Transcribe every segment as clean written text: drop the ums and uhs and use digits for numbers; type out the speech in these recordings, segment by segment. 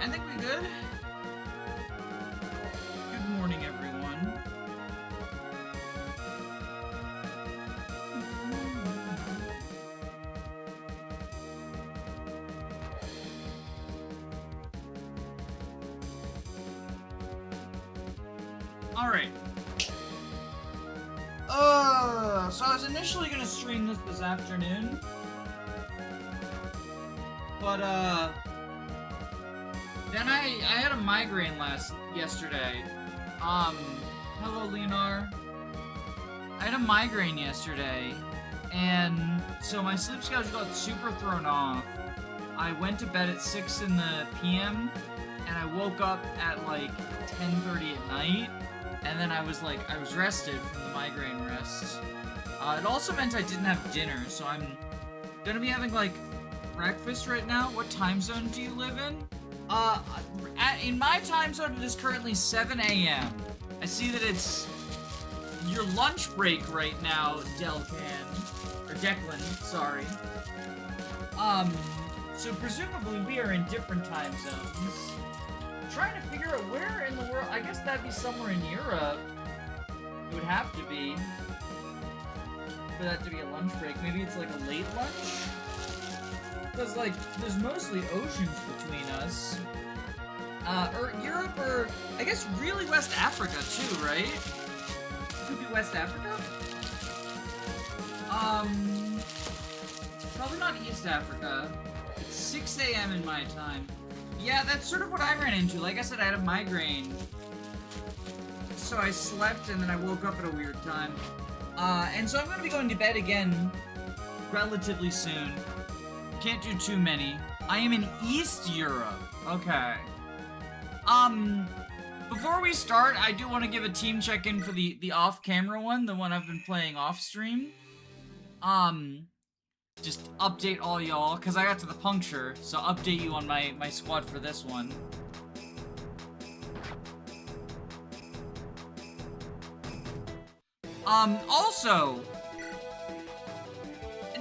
I think we good. Good morning, everyone. All right. So I was initially gonna stream this afternoon, but then I had a migraine yesterday. Hello, Leonard. I had a migraine yesterday, and so my sleep schedule got super thrown off. I went to bed at 6 in the p.m. and I woke up at like 10:30 at night, and then I was rested from the migraine rest. It also meant I didn't have dinner, so I'm gonna be having like breakfast right now. What time zone do you live in? In my time zone, it is currently 7 a.m. I see that it's your lunch break right now, Declan, sorry. So presumably we are in different time zones. I'm trying to figure out where in the world, I guess that'd be somewhere in Europe. It would have to be. For that to be a lunch break. Maybe it's like a late lunch? Because, like, there's mostly oceans between us. Or Europe, or I guess really West Africa too, right? It could be West Africa? Probably not East Africa. It's 6 a.m. in my time. Yeah, that's sort of what I ran into. Like I said, I had a migraine. So I slept and then I woke up at a weird time. And so I'm gonna be going to bed again relatively soon. Can't do too many. I am in East Europe. Okay. Before we start, I do want to give a team check-in for the off-camera one, the one I've been playing off-stream. Just update all y'all, because I got to the puncture, so update you on my squad for this one. Also,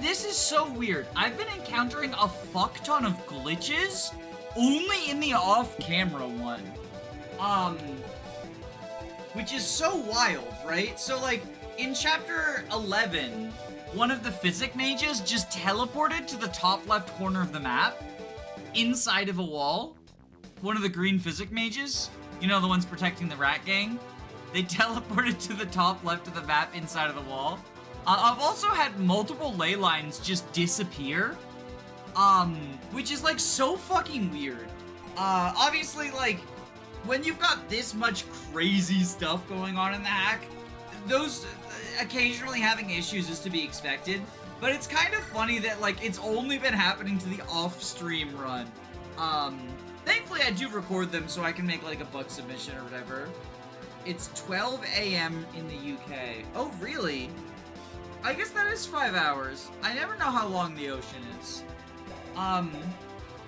this is so weird. I've been encountering a fuck ton of glitches only in the off-camera one. Which is so wild, right? So, like, in chapter 11, one of the physic mages just teleported to the top left corner of the map, inside of a wall. One of the green physic mages, you know, the ones protecting the rat gang. They teleported to the top left of the map inside of the wall. I've also had multiple ley lines just disappear. Which is like so fucking weird. Obviously, like, when you've got this much crazy stuff going on in the hack, those occasionally having issues is to be expected. But it's kind of funny that, like, it's only been happening to the off-stream run. Thankfully I do record them so I can make, like, a bug submission or whatever. It's 12 a.m. in the UK. Oh, really? I guess that is 5 hours. I never know how long the ocean is.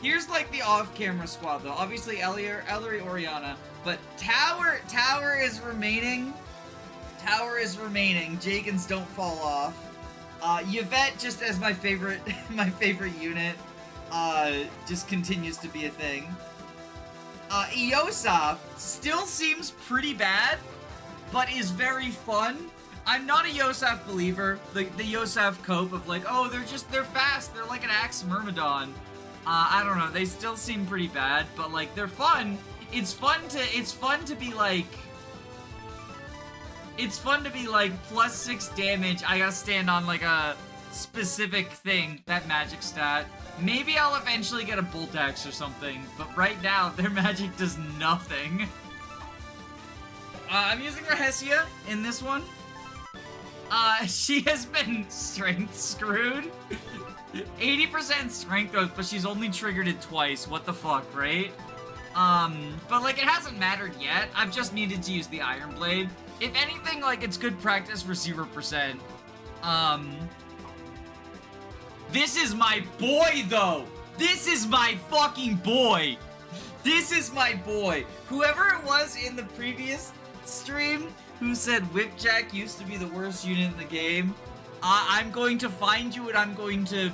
Here's, like, the off-camera squad, though. Obviously, Ellery, Oriana. But Tower is remaining. Tower is remaining. Jagans don't fall off. Yvette, just as my favorite, my favorite unit, just continues to be a thing. Iosaf still seems pretty bad, but is very fun. I'm not a Yosaf believer. The Yosaf cope of like, oh, they're fast. They're like an Axe Myrmidon. I don't know. They still seem pretty bad, but like they're fun. It's fun to be like +6 damage. I gotta stand on like a specific thing, that magic stat. Maybe I'll eventually get a Bolt Axe or something, but right now their magic does nothing. I'm using Rahesia in this one. She has been strength screwed. 80% strength growth, but she's only triggered it twice. What the fuck, right? But like it hasn't mattered yet. I've just needed to use the Iron Blade. If anything, like it's good practice for 0%. This is my boy, though. This is my fucking boy. This is my boy. Whoever it was in the previous stream who said Whipjack used to be the worst unit in the game, I'm going to find you and I'm going to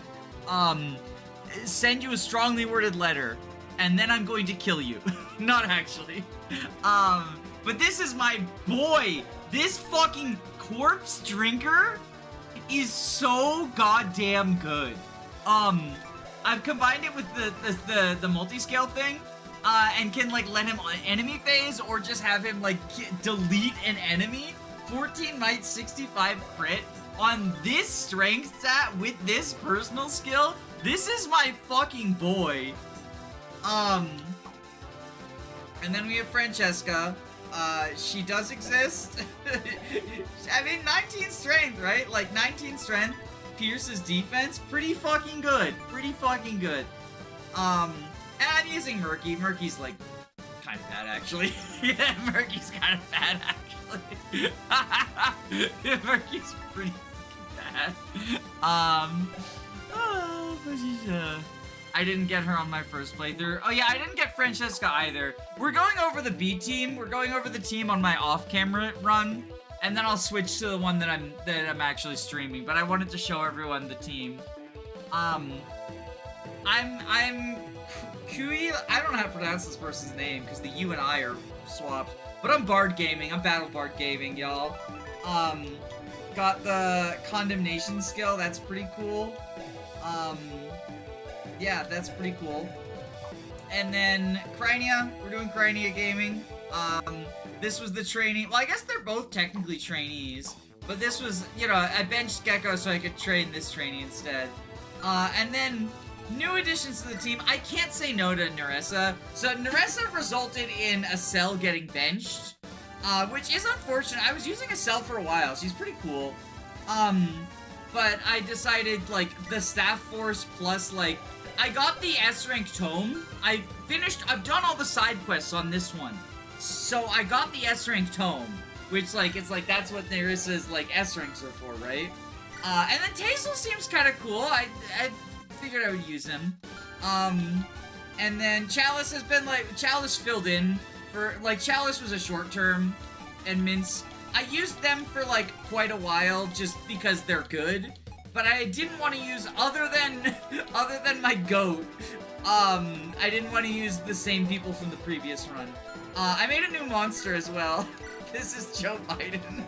send you a strongly worded letter and then I'm going to kill you. Not actually. But this is my boy. This fucking corpse drinker is so goddamn good. I've combined it with the multi-scale thing, and can like let him on enemy phase or just have him like delete an enemy. 14 might, 65 crit on this strength stat with this personal skill. This is my fucking boy. And then we have Francesca. She does exist. I mean, 19 strength, right? Like 19 strength. Pierce's defense, pretty fucking good. Pretty fucking good. And I'm using Murky. Murky's like kind of bad, actually. Yeah, Murky's kind of bad, actually. Murky's pretty fucking bad. But she's, I didn't get her on my first playthrough. Oh yeah, I didn't get Francesca either. We're going over the B team. We're going over the team on my off-camera run, and then I'll switch to the one that I'm actually streaming. But I wanted to show everyone the team. I'm Kui. I don't know how to pronounce this person's name because the U and I are swapped. But I'm Bard Gaming. I'm Battle Bard Gaming, y'all. Got the Condemnation skill. That's pretty cool. Yeah, that's pretty cool. And then Crynia, we're doing Crynia Gaming. This was the trainee. Well, I guess they're both technically trainees, but this was, you know, I benched Gecko so I could train this trainee instead. And then new additions to the team. I can't say no to Nerissa. So Nerissa resulted in Acel getting benched, which is unfortunate. I was using Acel for a while. She's pretty cool. But I decided, like, the staff force plus, like, I got the S-rank tome. I've done all the side quests on this one. So I got the S-rank tome, which, like, it's like, that's what Nerissa's, like, S-ranks are for, right? And then Tazel seems kind of cool. I figured I would use him. And then Chalice has been, like, Chalice filled in for, like, Chalice was a short term, and Mince, I used them for, like, quite a while just because they're good. But I didn't want to use, other than my goat, I didn't want to use the same people from the previous run. I made a new monster as well. This is Joe Biden.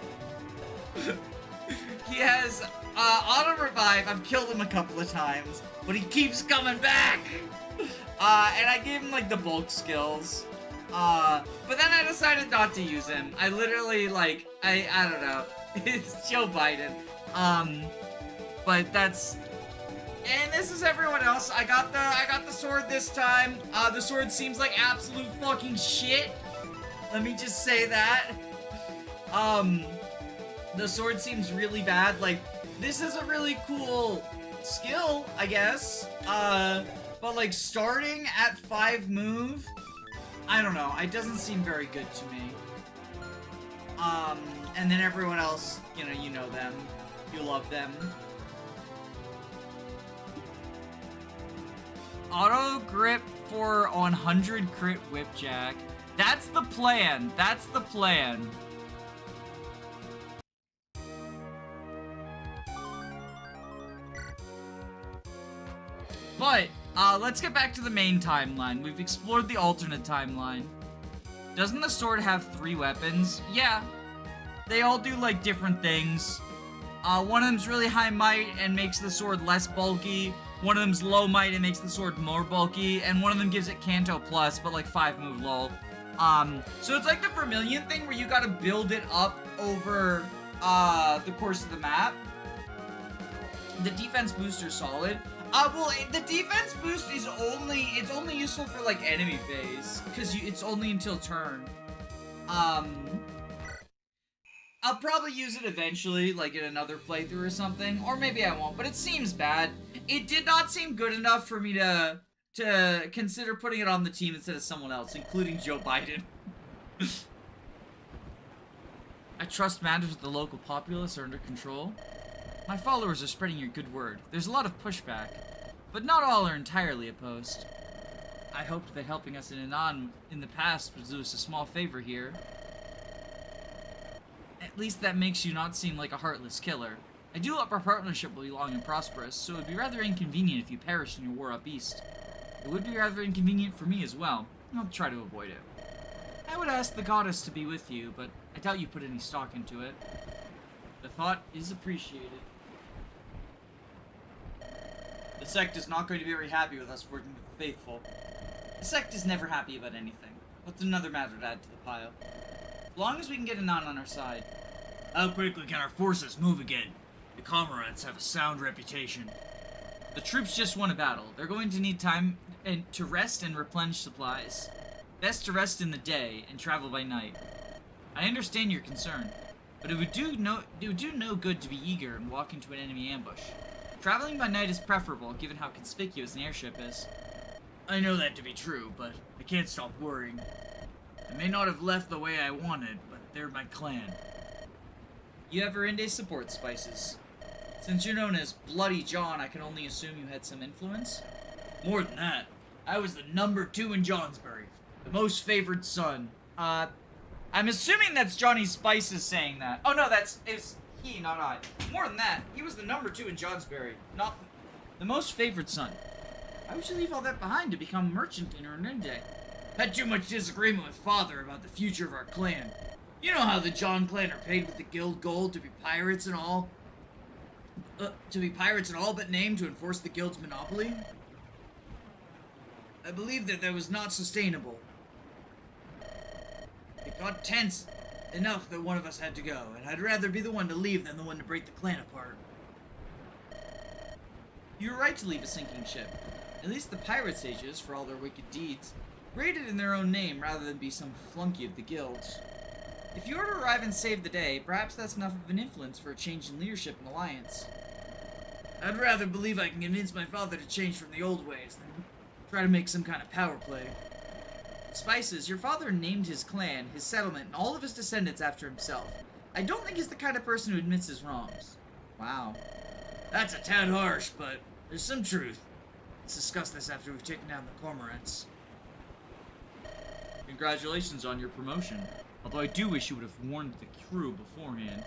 He has, auto revive. I've killed him a couple of times, but he keeps coming back. And I gave him, like, the bulk skills. But then I decided not to use him. I literally, like, I don't know. It's Joe Biden. But that's, and this is everyone else. I got the sword this time. The sword seems like absolute fucking shit. Let me just say that. The sword seems really bad. Like, this is a really cool skill, I guess. But like starting at 5 move, I don't know. It doesn't seem very good to me. And then everyone else, you know them. You love them. Auto grip for 100 crit whipjack. That's the plan. That's the plan. But, let's get back to the main timeline. We've explored the alternate timeline. Doesn't the sword have 3 weapons? Yeah. They all do, like, different things. One of them's really high might and makes the sword less bulky. One of them's low might and makes the sword more bulky. And one of them gives it Canto Plus, but like 5 move lol. So it's like the Vermilion thing where you gotta build it up over, the course of the map. The defense booster's solid. Well, the defense boost is it's only useful for like enemy phase. Because it's only until turn. I'll probably use it eventually, like in another playthrough or something, or maybe I won't, but it seems bad. It did not seem good enough for me to consider putting it on the team instead of someone else, including Joe Biden. I trust matters with the local populace are under control. My followers are spreading your good word. There's a lot of pushback, but not all are entirely opposed. I hoped that helping us in Anon in the past would do us a small favor here. At least that makes you not seem like a heartless killer. I do hope our partnership will be long and prosperous, so it would be rather inconvenient if you perished in your war up east. It would be rather inconvenient for me as well. I'll try to avoid it. I would ask the goddess to be with you, but I doubt you put any stock into it. The thought is appreciated. The sect is not going to be very happy with us working with the faithful. The sect is never happy about anything. What's another matter to add to the pile? As long as we can get Anon on our side. How quickly can our forces move again? The Cormorants have a sound reputation. The troops just won a battle. They're going to need time to rest and replenish supplies. Best to rest in the day and travel by night. I understand your concern, but it would do no good to be eager and walk into an enemy ambush. Traveling by night is preferable, given how conspicuous an airship is. I know that to be true, but I can't stop worrying. I may not have left the way I wanted, but they're my clan. You have Erinde's support, Spices. Since you're known as Bloody John, I can only assume you had some influence? More than that, I was the number 2 in Johnsbury, the most favored son. I'm assuming that's Johnny Spices saying that. Oh no, it's he, not I. More than that, he was the number 2 in Johnsbury, not the most favored son. Why would you leave all that behind to become a merchant in Erinde? Had too much disagreement with father about the future of our clan. You know how the John clan are paid with the guild gold to be pirates and all? But named to enforce the guild's monopoly? I believe that was not sustainable. It got tense enough that one of us had to go, and I'd rather be the one to leave than the one to break the clan apart. You're right to leave a sinking ship. At least the pirate sages, for all their wicked deeds, raided in their own name rather than be some flunky of the guilds. If you were to arrive and save the day, perhaps that's enough of an influence for a change in leadership and alliance. I'd rather believe I can convince my father to change from the old ways than try to make some kind of power play. Spices, your father named his clan, his settlement, and all of his descendants after himself. I don't think he's the kind of person who admits his wrongs. Wow. That's a tad harsh, but there's some truth. Let's discuss this after we've taken down the Cormorants. Congratulations on your promotion. Although I do wish you would have warned the crew beforehand.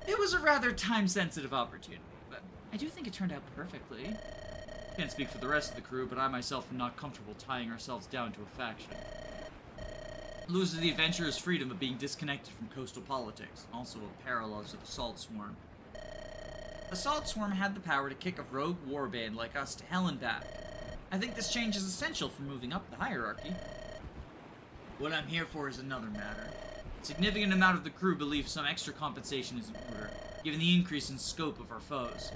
It was a rather time-sensitive opportunity, but I do think it turned out perfectly. Can't speak for the rest of the crew, but I myself am not comfortable tying ourselves down to a faction. It loses the adventurer's freedom of being disconnected from coastal politics, also a parallel to the Salt Swarm. The Salt Swarm had the power to kick a rogue warband like us to hell and back. I think this change is essential for moving up the hierarchy. What I'm here for is another matter. A significant amount of the crew believe some extra compensation is in order, given the increase in scope of our foes.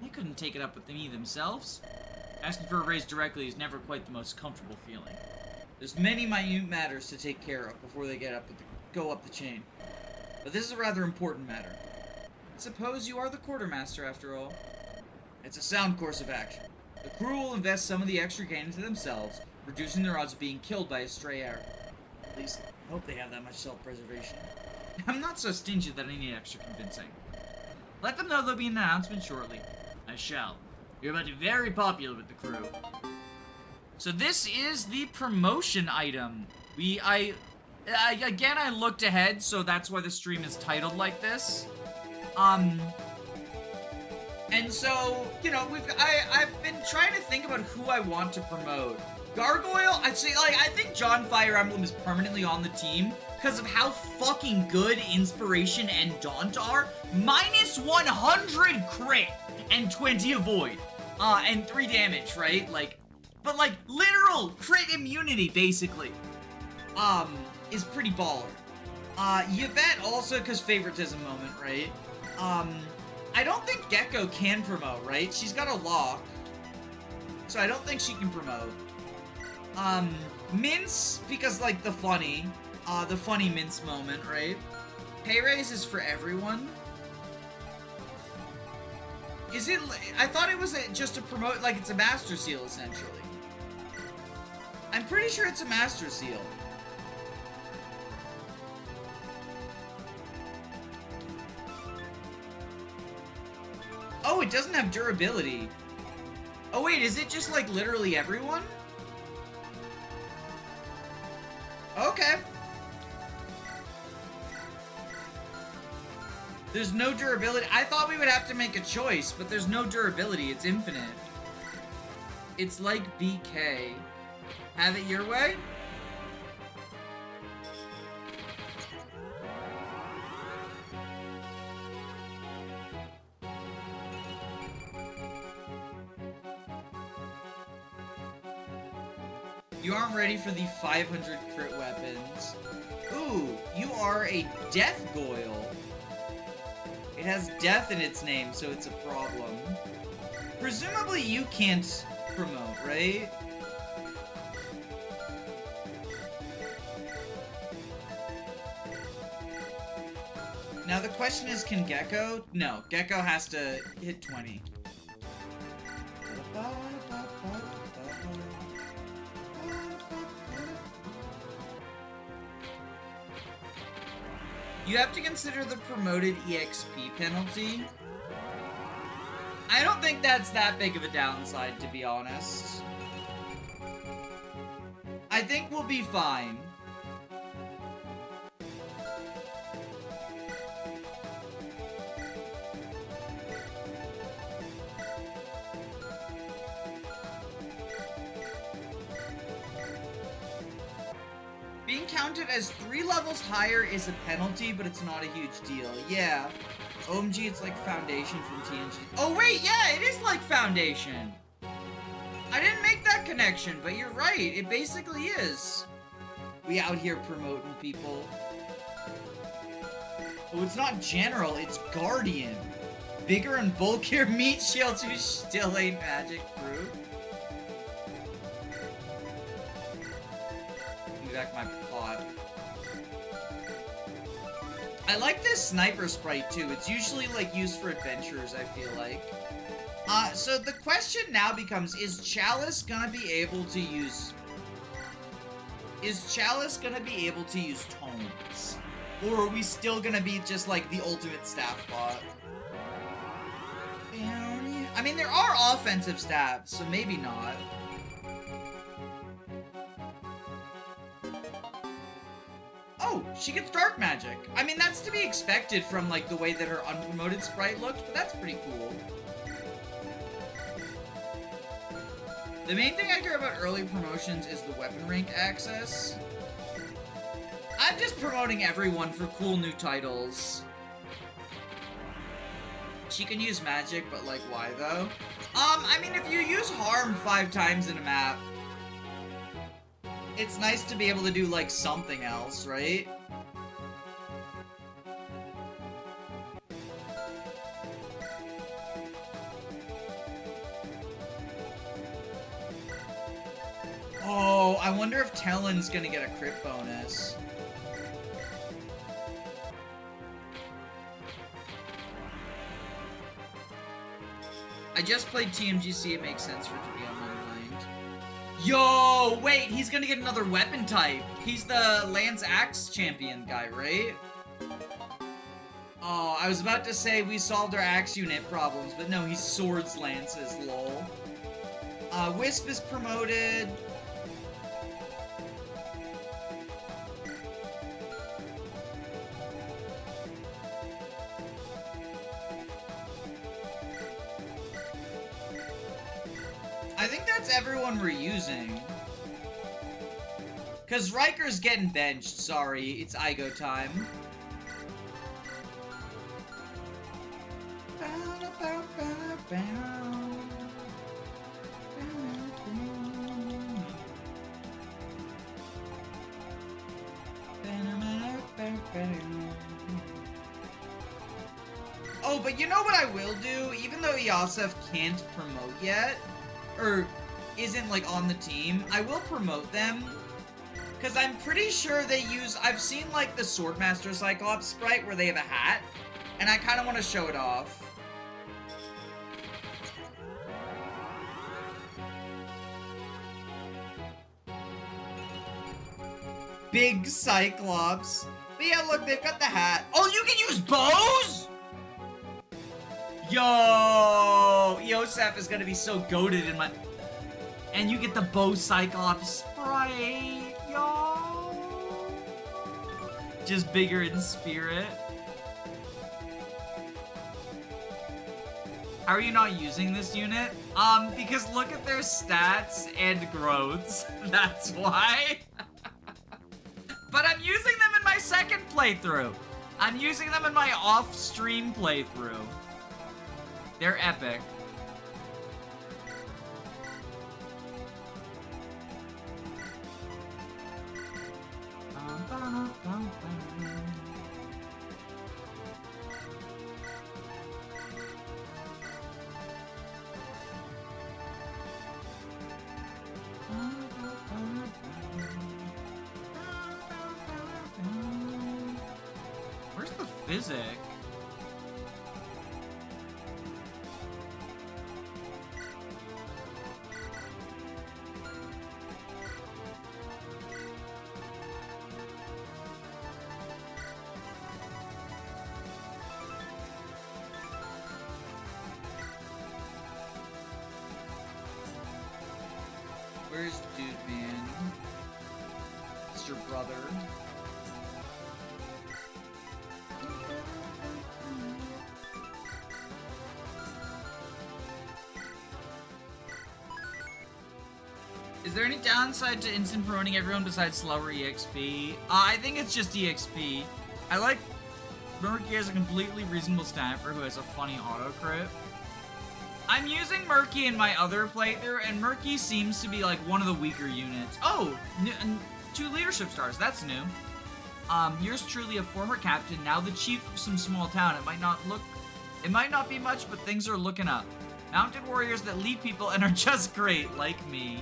They couldn't take it up with me themselves. Asking for a raise directly is never quite the most comfortable feeling. There's many minute matters to take care of before they go up the chain. But this is a rather important matter. I suppose you are the quartermaster after all. It's a sound course of action. The crew will invest some of the extra gain into themselves, reducing their odds of being killed by a stray arrow. At least, I hope they have that much self-preservation. I'm not so stingy that I need extra convincing. Let them know there'll be an announcement shortly. I shall. You're about to be very popular with the crew. So this is the promotion item. Again, I looked ahead, so that's why the stream is titled like this. And so, you know, I've been trying to think about who I want to promote. Gargoyle, I think John Fire Emblem is permanently on the team because of how fucking good Inspiration and Daunt are. Minus 100 crit and 20 avoid. And 3 damage, right? But literal crit immunity, basically. Is pretty baller. Yvette also, because favoritism moment, right? I don't think Gecko can promote, right? She's got a lock. So I don't think she can promote. Mince, because, the funny Mince moment, right? Pay raise is for everyone. Is it, I thought it was just to promote, it's a Master Seal, essentially. I'm pretty sure it's a Master Seal. Oh, it doesn't have durability. Oh wait, is it just literally everyone? Okay. There's no durability. I thought we would have to make a choice, but there's no durability. It's infinite. It's like BK. Have it your way? You aren't ready for the 500 crit weapons. Ooh, you are a Death Goyle. It has death in its name, so it's a problem. Presumably you can't promote, right? Now the question is, can Gecko? No, Gecko has to hit 20. You have to consider the promoted EXP penalty. I don't think that's that big of a downside, to be honest. I think we'll be fine. Being counted as 3 levels higher is a penalty, but it's not a huge deal. Yeah. OMG, it's like Foundation from TNG. Oh wait, yeah, it is like Foundation. I didn't make that connection, but you're right. It basically is. We out here promoting people. Oh, it's not General, it's Guardian. Bigger and bulkier meat shields who still ain't magic proof. Give me back my pot. I like this sniper sprite too. It's usually like used for adventurers, I feel like. So the question now becomes, is Chalice gonna be able to use tomes? Or are we still gonna be just like the ultimate staff bot? I mean, there are offensive staffs, so maybe not. Oh, she gets dark magic. I mean, that's to be expected from like the way that her unpromoted sprite looked, but that's pretty cool. The main thing I care about early promotions is the weapon rank access. I'm just promoting everyone for cool new titles. She can use magic, but like, why though? I mean, if you use harm 5 times in a map, it's nice to be able to do like something else, right? Oh, I wonder if Talon's gonna get a crit bonus. I just played TMGC, it makes sense for it to be on my mind. Yo, wait, he's gonna get another weapon type. He's the Lance Axe champion guy, right? Oh, I was about to say we solved our Axe unit problems, but no, he's Swords Lances, lol. Wisp is promoted. I think that's everyone we're using. Cause Riker's getting benched, sorry, it's Igo time. Oh, but you know what I will do? Even though Yosef can't promote yet, or isn't like on the team, I will promote them. Because I'm pretty sure they use, I've seen like the Swordmaster Cyclops sprite where they have a hat, and I kind of want to show it off. Big Cyclops. But yeah, look, they've got the hat. Oh, you can use bows? Yo, Yosef is gonna be so goated in my... And you get the bow Cyclops sprite, yo. Just bigger in spirit. How are you not using this unit? Because look at their stats and growths. That's why. But I'm using them in my second playthrough. I'm using them in my off-stream playthrough. They're epic. Where's the physic? Where's Dude Man? It's your brother. Is there any downside to instant promoting everyone besides slower EXP? I think it's just EXP. I like Murky as a completely reasonable snapper who has a funny auto crit. I'm using Murky in my other playthrough, and Murky seems to be like one of the weaker units. Oh, 2 leadership stars, that's new. Yours truly, a former captain, now the chief of some small town. It might not be much, but things are looking up. Mounted warriors that lead people and are just great, like me.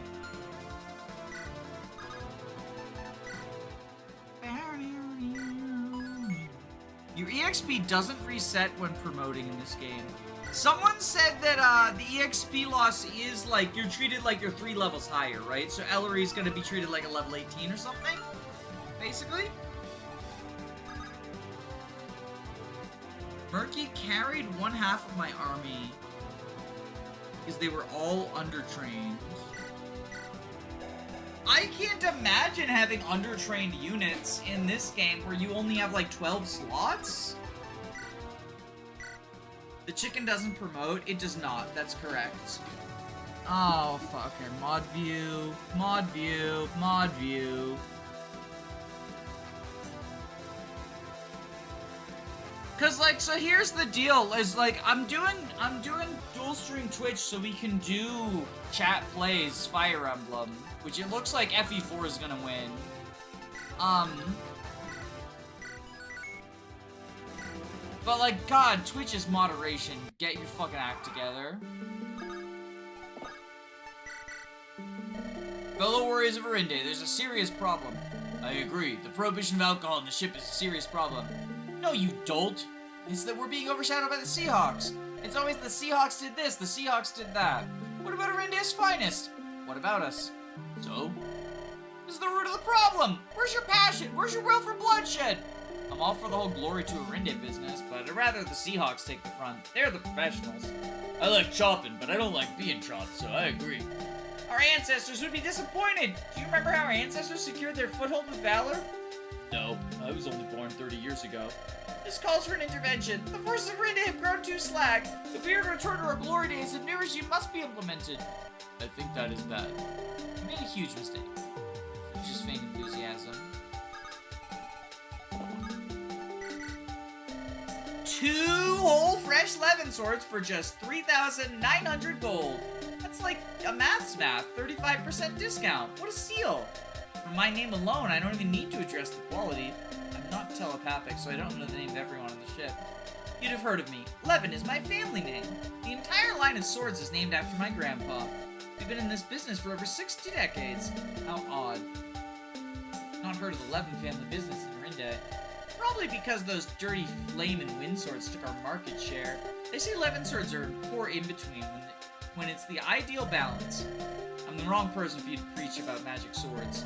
Your EXP doesn't reset when promoting in this game. Someone said that the EXP loss is like, you're treated like you're 3 levels higher, right? So Ellery's gonna be treated like a level 18 or something, basically. Murky carried 1/2 of my army because they were all undertrained. I can't imagine having undertrained units in this game where you only have like 12 slots. The chicken doesn't promote? It does not, that's correct. Oh, fucker. Mod view, mod view, mod view. Cause like, so here's the deal, is like, I'm doing dual stream Twitch so we can do chat plays Fire Emblem, which it looks like FE4 is gonna win. But like, God, Twitch is moderation. Get your fucking act together. Fellow warriors of Arinde, there's a serious problem. I agree. The prohibition of alcohol on the ship is a serious problem. No, you dolt. It's that we're being overshadowed by the Seahawks. It's always the Seahawks did this, the Seahawks did that. What about Arinde's finest? What about us? So? This is the root of the problem. Where's your passion? Where's your will for bloodshed? I'm all for the whole glory to Arinde business, but I'd rather the Seahawks take the front. They're the professionals. I like chopping, but I don't like being chopped, so I agree. Our ancestors would be disappointed. Do you remember how our ancestors secured their foothold with valor? No, I was only born 30 years ago. This calls for an intervention. The forces of Arinde have grown too slack. If we are to return to our glory days, a new regime must be implemented. I think that is that. You made a huge mistake. Just feigned enthusiasm. 2 whole fresh Levin swords for just 3,900 gold. That's like a math, 35% discount. What a steal. From my name alone, I don't even need to address the quality. I'm not telepathic, so I don't know the name of everyone on the ship. You'd have heard of me. Levin is my family name. The entire line of swords is named after my grandpa. We've been in this business for over 60 decades. How odd. Not heard of the Levin family business in Arinde. Probably because those dirty flame and wind swords took our market share. They say Levin swords are poor in between when it's the ideal balance. I'm the wrong person for you to preach about magic swords.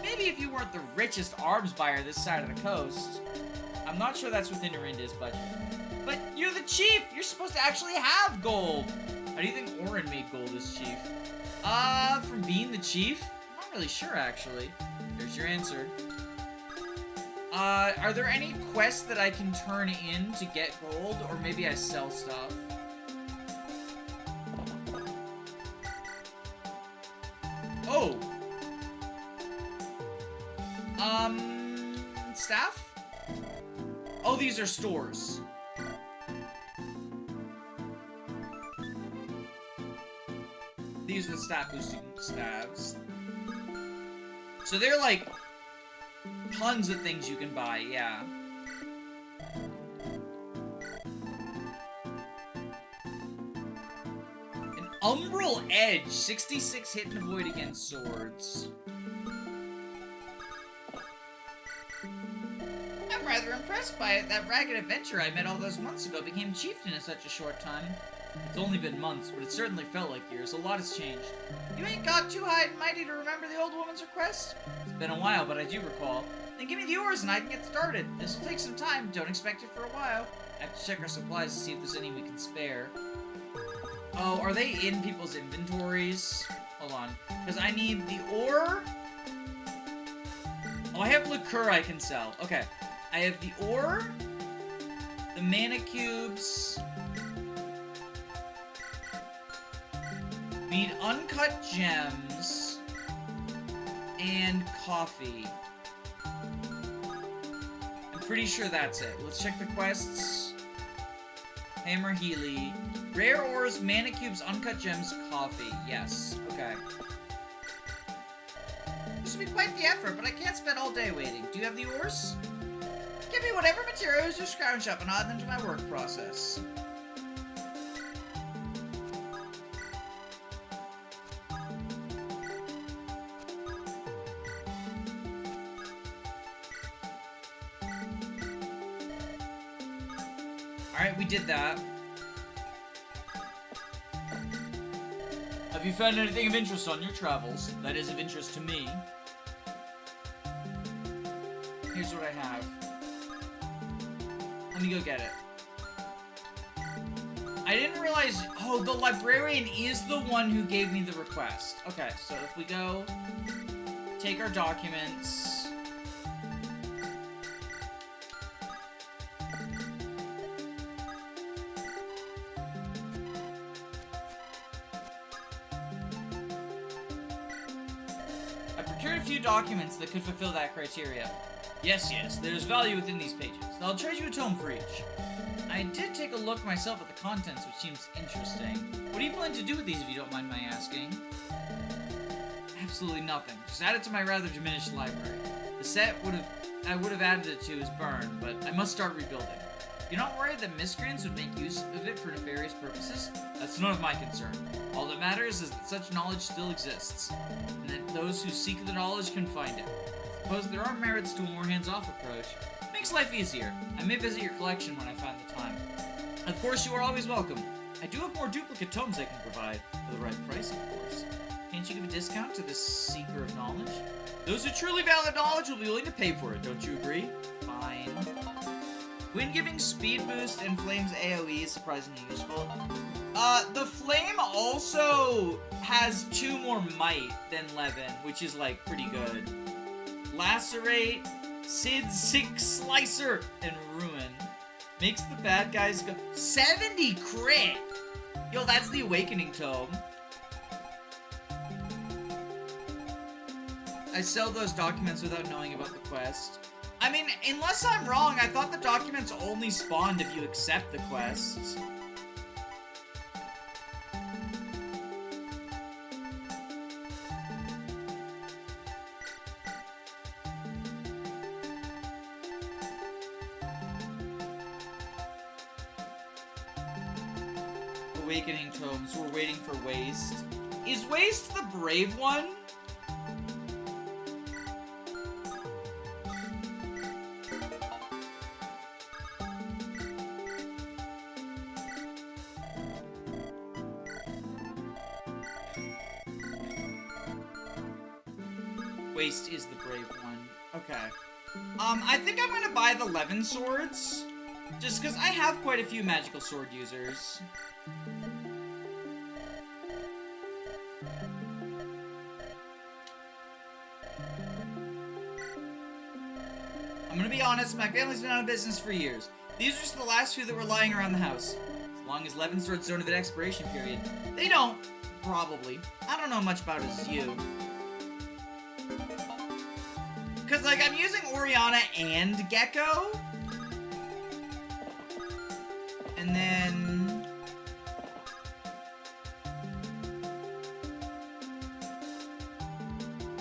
Maybe if you weren't the richest arms buyer this side of the coast. I'm not sure that's within Arinde's budget. But you're the chief! You're supposed to actually have gold! How do you think Auron made gold as chief? From being the chief? I'm not really sure, actually. Here's your answer. Are there any quests that I can turn in to get gold? Or maybe I sell stuff? Staff? Oh, these are stores. These are the staff boosting staves. So they're like tons of things you can buy, yeah. An Umbral Edge, 66 hit and avoid against swords. I'm rather impressed by it. That ragged adventurer I met all those months ago became chieftain in such a short time. It's only been months, but it certainly felt like years. A lot has changed. You ain't got too high and mighty to remember the old woman's request? It's been a while, but I do recall. Then give me the oars and I can get started. This will take some time. Don't expect it for a while. I have to check our supplies to see if there's any we can spare. Oh, are they in people's inventories? Hold on. Because I need the ore. Oh, I have liqueur I can sell. Okay. I have the ore, the mana cubes. We need uncut gems and coffee. I'm pretty sure that's it. Let's check the quests. Hammer Healy. Rare ores, mana cubes, uncut gems, coffee. Yes. Okay. This will be quite the effort, but I can't spend all day waiting. Do you have the ores? Give me whatever materials you scrounge up and add them to my work process. Alright, we did that. Have you found anything of interest on your travels? That is of interest to me. Here's what I have. Let me go get it. I didn't realize... Oh, the librarian is the one who gave me the request. Okay, so if we go... Take our documents... documents that could fulfill that criteria. Yes, there's value within these pages. I'll trade you a tome for each. I did take a look myself at the contents, which seems interesting. What do you plan to do with these, if you don't mind my asking? Absolutely nothing. Just add it to my rather diminished library. The set I would have added it to is burned, but I must start rebuilding. You're not worried that miscreants would make use of it for nefarious purposes? That's none of my concern. All that matters is that such knowledge still exists, and that those who seek the knowledge can find it. Suppose there are merits to a more hands-off approach. It makes life easier. I may visit your collection when I find the time. Of course, you are always welcome. I do have more duplicate tomes I can provide, for the right price, of course. Can't you give a discount to this seeker of knowledge? Those who truly value knowledge will be willing to pay for it, don't you agree? Fine. When giving speed boost and flames AoE is surprisingly useful. The flame also has 2 more might than Levin, which is like pretty good. Lacerate, Sid's Six Slicer, and Ruin. Makes the bad guys go 70 crit! Yo, that's the Awakening Tome. I sell those documents without knowing about the quest. I mean, unless I'm wrong, I thought the documents only spawned if you accept the quests. Awakening tomes. We're waiting for Waste. Is Waste the brave one? Waste is the brave one. Okay. I think I'm gonna buy the Levin swords. Just because I have quite a few magical sword users. I'm gonna be honest, my family's been out of business for years. These are just the last few that were lying around the house. As long as Levin swords don't have an expiration period. They don't. Probably. I don't know much about it as you. Because, like, I'm using Oriana and Gecko. And then...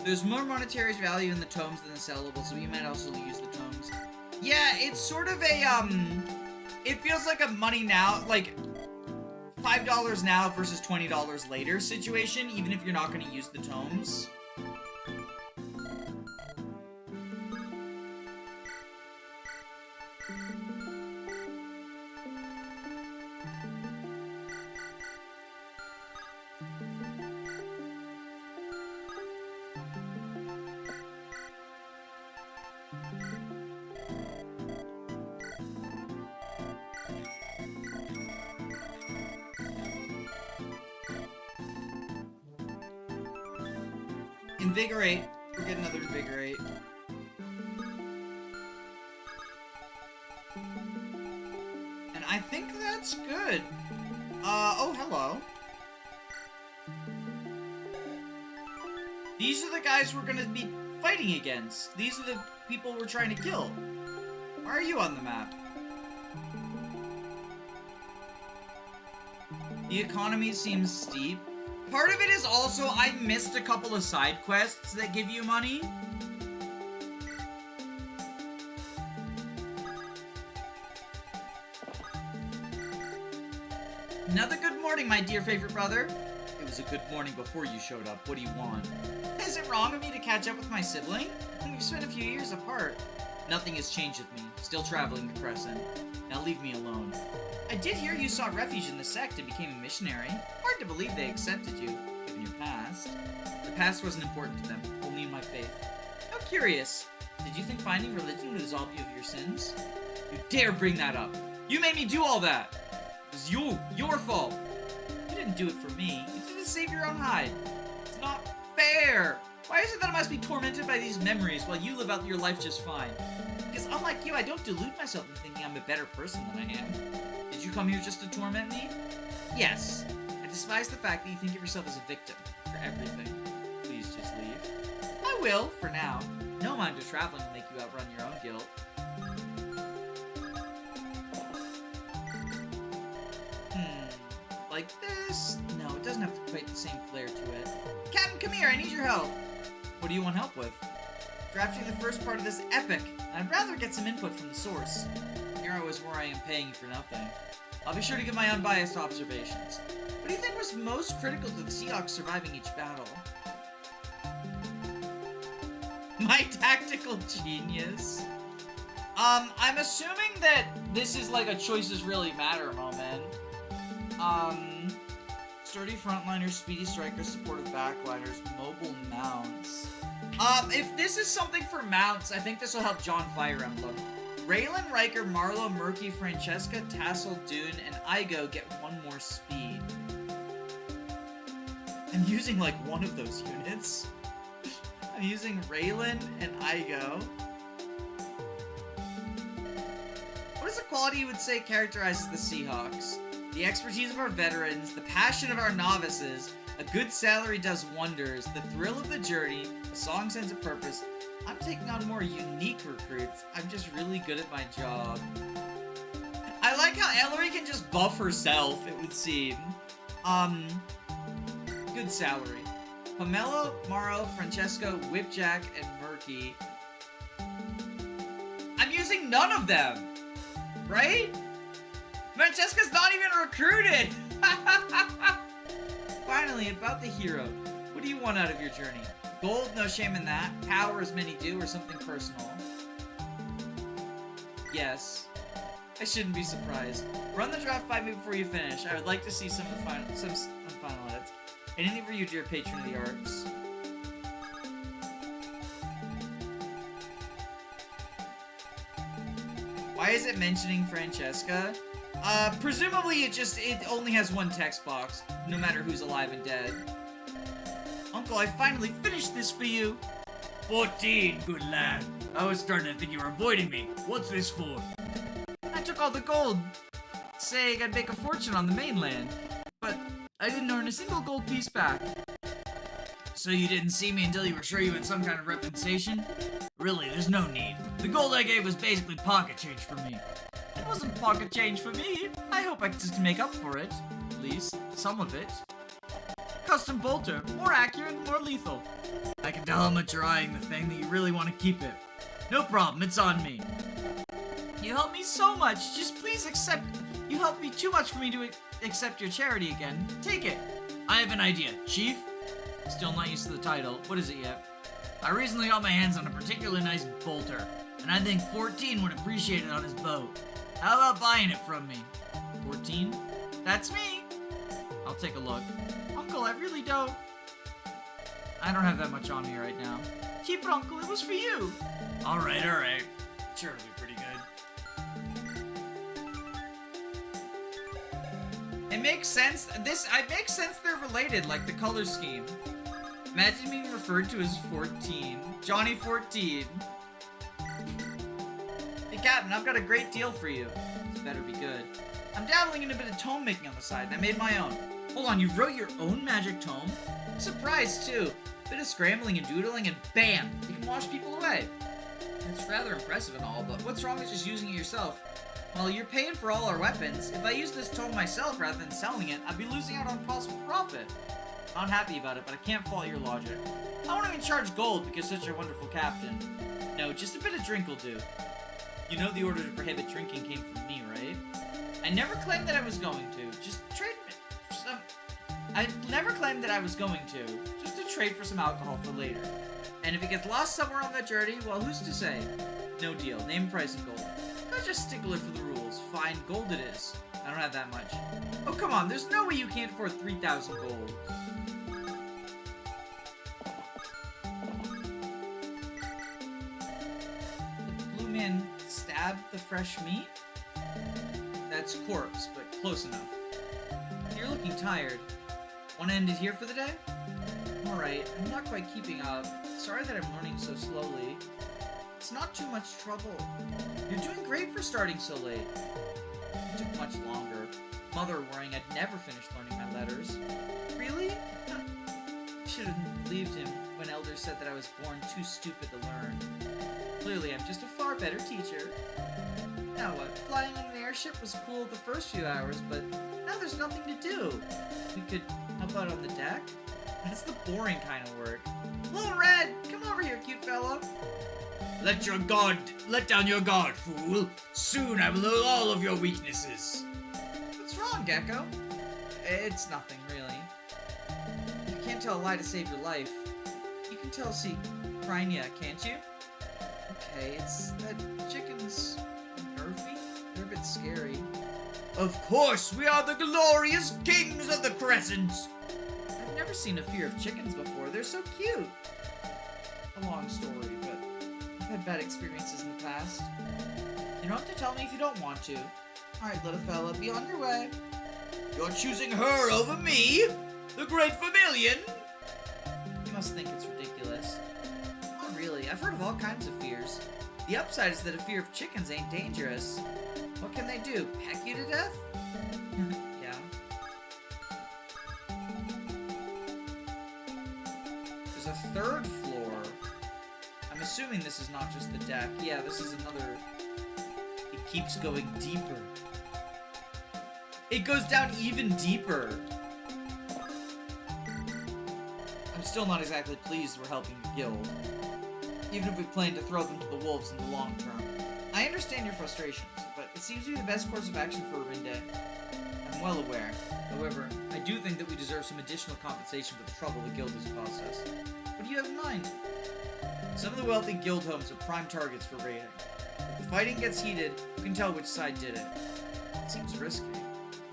there's more monetary value in the tomes than the sellable, so we might also use the tomes. Yeah, it's sort of a, it feels like a money now, like, $5 now versus $20 later situation, even if you're not going to use the tomes. Invigorate. We'll get another Invigorate. And I think that's good. Oh, hello. These are the guys we're gonna be fighting against. These are the people we're trying to kill. Why are you on the map? The economy seems steep. Part of it is also I missed a couple of side quests that give you money. Another good morning, my dear favorite brother. It was a good morning before you showed up. What do you want? Is it wrong of me to catch up with my sibling? We've spent a few years apart. Nothing has changed with me. Still traveling to Crescent. Now leave me alone. I did hear you sought refuge in the sect and became a missionary. Hard to believe they accepted you, given your past. The past wasn't important to them, only in my faith. How curious. Did you think finding religion would absolve you of your sins? You dare bring that up. You made me do all that. It was your fault. You didn't do it for me. You did it to save your own hide. It's not fair. Why is it that I must be tormented by these memories while you live out your life just fine? Because unlike you, I don't delude myself into thinking I'm a better person than I am. Did you come here just to torment me? Yes. I despise the fact that you think of yourself as a victim for everything. Please just leave. I will, for now. No amount of traveling will make you outrun your own guilt. Like this? No, it doesn't have quite the same flair to it. Captain, come here, I need your help. What do you want help with? Drafting the first part of this epic. I'd rather get some input from the source. Hero is where I am paying you for nothing. I'll be sure to give my unbiased observations. What do you think was most critical to the Seahawks surviving each battle? My tactical genius. I'm assuming that this is like a choices really matter moment. Sturdy frontliners, speedy strikers, supportive backliners, mobile mounts. If this is something for mounts, I think this will help John Fire Emblem. Raylan, Riker, Marlo, Murky, Francesca, Tassel, Dune, and Igo get one more speed. I'm using like one of those units. I'm using Raylan and Igo. What is the quality you would say characterizes the Seahawks? The expertise of our veterans, the passion of our novices, a good salary does wonders, the thrill of the journey, a song sense of purpose. I'm taking on more unique recruits. I'm just really good at my job. I like how Ellery can just buff herself, it would seem. Good salary. Pomelo, Maro, Francesco, Whipjack, and Murky. I'm using none of them, right? Francesca's not even recruited! Finally, about the hero. What do you want out of your journey? Gold, no shame in that. Power, as many do, or something personal? Yes. I shouldn't be surprised. Run the draft by me before you finish. I would like to see some of the final edits. Anything for you, dear patron of the arts. Why is it mentioning Francesca? Presumably it only has one text box, no matter who's alive and dead. Uncle, I finally finished this for you. 14, good lad. I was starting to think you were avoiding me. What's this for? I took all the gold, saying I'd make a fortune on the mainland, but I didn't earn a single gold piece back. So you didn't see me until you were sure you had some kind of reputation? Really, there's no need. The gold I gave was basically pocket change for me. It wasn't pocket change for me. I hope I just make up for it. At least, some of it. Custom bolter. More accurate, more lethal. I can tell how much you're eyeing the thing that you really want to keep it. No problem, it's on me. You helped me so much. Just please accept. You helped me too much for me to accept your charity again. Take it. I have an idea. Chief? Still not used to the title. What is it yet? I recently got my hands on a particularly nice bolter, and I think 14 would appreciate it on his boat. How about buying it from me? 14? That's me. I'll take a look. Uncle, I really don't. I don't have that much on me right now. Keep it, Uncle. It was for you. All right. Sure, it'll be pretty good. It makes sense. It makes sense they're related, like the color scheme. Imagine being referred to as 14. Johnny 14. Hey, Captain, I've got a great deal for you. This better be good. I'm dabbling in a bit of tome making on the side, and I made my own. Hold on, you wrote your own magic tome? Surprise, too. Bit of scrambling and doodling, and bam! You can wash people away. It's rather impressive and all, but what's wrong with just using it yourself? Well, you're paying for all our weapons. If I use this tome myself rather than selling it, I'd be losing out on possible profit. Not happy about it, but I can't fault your logic. I won't even charge gold because such a wonderful captain. No, just a bit of drink will do. You know the order to prohibit drinking came from me, right? I never claimed that I was going to. Just trade some... I never claimed that I was going to. Just to trade for some alcohol for later. And if it gets lost somewhere on that journey, well, who's to say? No deal. Name, price, and gold. Not just stickler for the rules. Fine, gold it is. I don't have that much. Oh, come on. There's no way you can't afford 3,000 gold. Man stabbed the fresh meat? That's corpse, but close enough. You're looking tired. Want to end it here for the day? Alright, I'm not quite keeping up. Sorry that I'm learning so slowly. It's not too much trouble. You're doing great for starting so late. It took much longer. Mother worrying I'd never finish learning my letters. Really? Should have believed him when elders said that I was born too stupid to learn. Clearly, I'm just a far better teacher. Now what? Flying on an airship was cool the first few hours, but now there's nothing to do. We could help out on the deck? That's the boring kind of work. Little Red, come over here, cute fella. Let down your guard, fool. Soon I will know all of your weaknesses. What's wrong, Gecko? It's nothing, really. You can't tell a lie to save your life. You can tell Crania, can't you? Okay, it's that chickens unnerve me. They're a bit scary. Of course, we are the glorious kings of the Crescent! I've never seen a fear of chickens before. They're so cute. A long story, but I've had bad experiences in the past. You don't have to tell me if you don't want to. Alright, little fella, be on your way. You're choosing her over me? The great Vermilion? You must think it's ridiculous. Not really. I've heard of all kinds of fears. The upside is that a fear of chickens ain't dangerous. What can they do? Peck you to death? Yeah. There's a third floor. I'm assuming this is not just the deck. Yeah, this is another... It keeps going deeper. It goes down even deeper. I'm still not exactly pleased we're helping the guild. Even if we plan to throw them to the wolves in the long term. I understand your frustrations, but it seems to be the best course of action for Orinde. I'm well aware. However, I do think that we deserve some additional compensation for the trouble the guild has caused us. What do you have in mind? Some of the wealthy guild homes are prime targets for raiding. If the fighting gets heated, you can tell which side did it. It seems risky.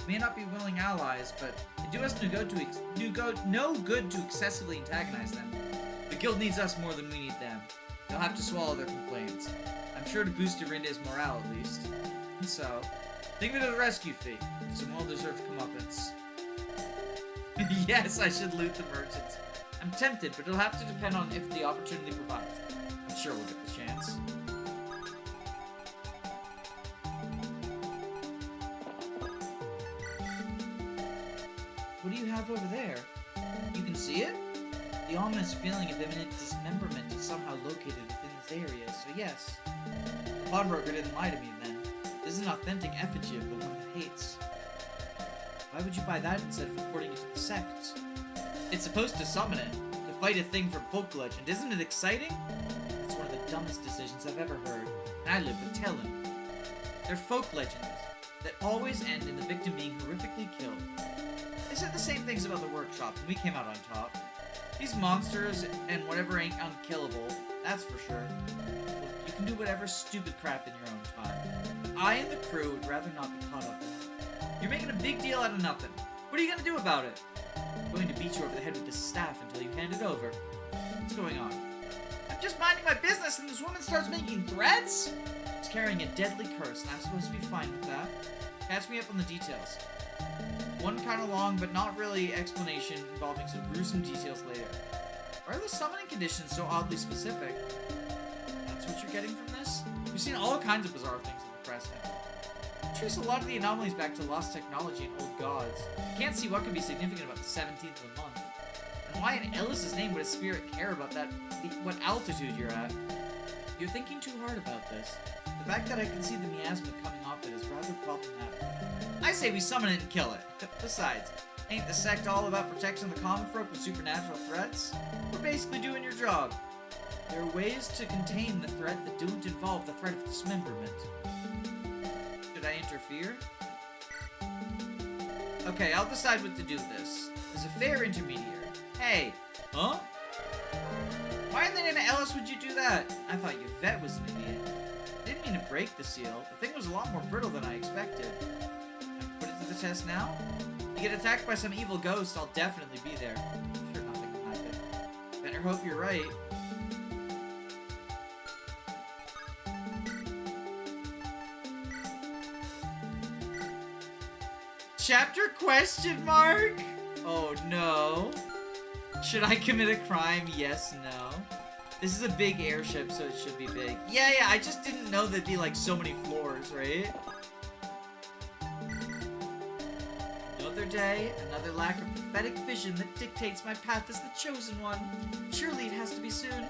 We may not be willing allies, but it do us no good to excessively antagonize them. The guild needs us more than we need them. They'll have to swallow their complaints. I'm sure to boost Orinde's morale, at least. And so, think of it as a rescue fee. Some well-deserved comeuppance. Yes, I should loot the merchants. I'm tempted, but it'll have to depend on if the opportunity provides. I'm sure we'll get the chance. What do you have over there? You can see it? The ominous feeling of imminent dismemberment is somehow located within this area, so yes. The pawnbroker didn't lie to me then. This is an authentic effigy of the one that hates. Why would you buy that instead of reporting it to the sect? It's supposed to summon it, to fight a thing from folk legend. Isn't it exciting? It's one of the dumbest decisions I've ever heard, and I live to tell him. They're folk legends that always end in the victim being horrifically killed. They said the same things about the workshop, and we came out on top. These monsters and whatever ain't unkillable, that's for sure. You can do whatever stupid crap in your own time. But I and the crew would rather not be caught up in it. You're making a big deal out of nothing. What are you gonna do about it? I'm going to beat you over the head with this staff until you hand it over. What's going on? I'm just minding my business and this woman starts making threats? She's carrying a deadly curse and I'm supposed to be fine with that. Catch me up on the details. One kind of long but not really explanation involving some gruesome details later. Why are the summoning conditions so oddly specific? That's what you're getting from this? We've seen all kinds of bizarre things in the press now. Trace a lot of the anomalies back to lost technology and old gods. I can't see what could be significant about the 17th of the month. And why in Ellis's name would a spirit care about what altitude you're at? You're thinking too hard about this. The fact that I can see the miasma coming off it is rather problematic. I say we summon it and kill it. Besides, ain't the sect all about protecting the common folk from supernatural threats? We're basically doing your job. There are ways to contain the threat that don't involve the threat of dismemberment. Should I interfere? Okay, I'll decide what to do with this. As a fair intermediary. Hey! Huh? Why in the name of Ellis would you do that? I thought Yvette was an idiot. I didn't mean to break the seal. The thing was a lot more brittle than I expected. I put it to the test now? You get attacked by some evil ghost, I'll definitely be there. I'm sure nothing will happen. Better hope you're right. Chapter question mark? Oh no. Should I commit a crime? Yes, no. This is a big airship, so it should be big. Yeah, I just didn't know there'd be like so many floors, right? Another day, another lack of prophetic vision that dictates my path as the chosen one. Surely it has to be soon.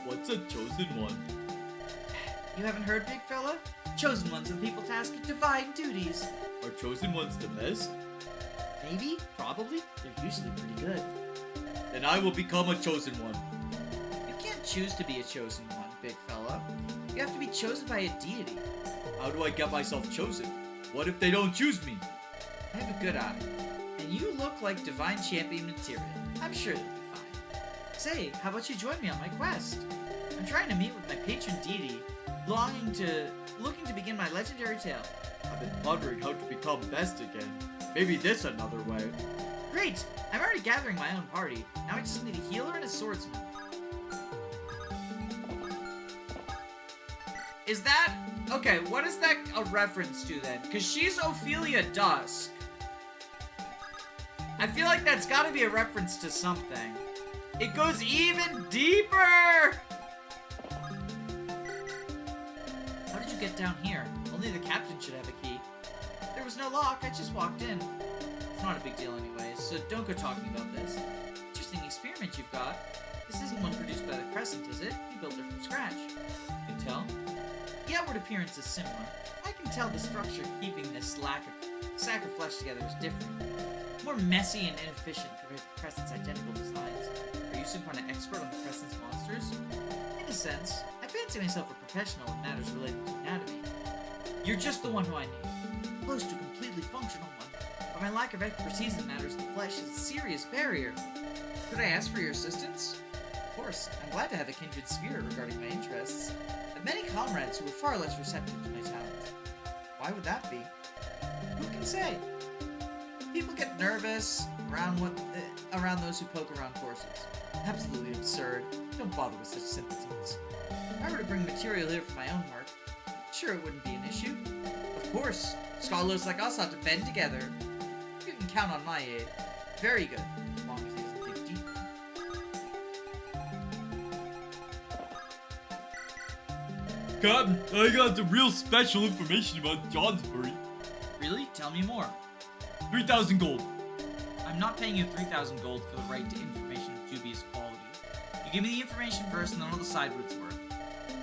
What's a chosen one? You haven't heard, big fella? Chosen ones are the people tasked with divine duties. Are chosen ones the best? Maybe? Probably? They're usually pretty good. Then I will become a chosen one. You can't choose to be a chosen one, big fella. You have to be chosen by a deity. How do I get myself chosen? What if they don't choose me? I have a good eye. And you look like divine champion material. I'm sure you'll be fine. Say, how about you join me on my quest? I'm trying to meet with my patron deity, looking to begin my legendary tale. I've been wondering how to become best again. Maybe this another way. Great! I'm already gathering my own party. Now I just need a healer and a swordsman. Is that... Okay, what is that a reference to then? Because she's Ophelia Dusk. I feel like that's gotta be a reference to something. It goes even deeper! How did you get down here? Only the captain should have a key. There was no lock, I just walked in. It's not a big deal anyways, so don't go talking about this. Interesting experiment you've got. This isn't one produced by the Crescent, is it? You built it from scratch. You can tell? The outward appearance is similar. I can tell the structure keeping this sack of flesh together is different. More messy and inefficient compared to the Crescent's identical designs. Are you some kind of expert on the Crescent's monsters? In a sense, I fancy myself a professional in matters related to anatomy. You're just the one who I need. Close to a completely functional one. But my lack of expertise in matters of the flesh is a serious barrier. Could I ask for your assistance? Of course, I'm glad to have a kindred spirit regarding my interests. I have many comrades who are far less receptive to my talents. Why would that be? Who can say? People get nervous around those who poke around horses. Absolutely absurd. Don't bother with such simpletons. If I were to bring material here for my own work, sure it wouldn't be an issue. Of course, scholars like us ought to band together. You can count on my aid. Very good, as long as he doesn't dig deep. Captain, I got some real special information about Johnsbury. Really? Tell me more. 3,000 gold. I'm not paying you 3,000 gold for the right to information dubious quality. You give me the information first, and then I'll decide what it's worth.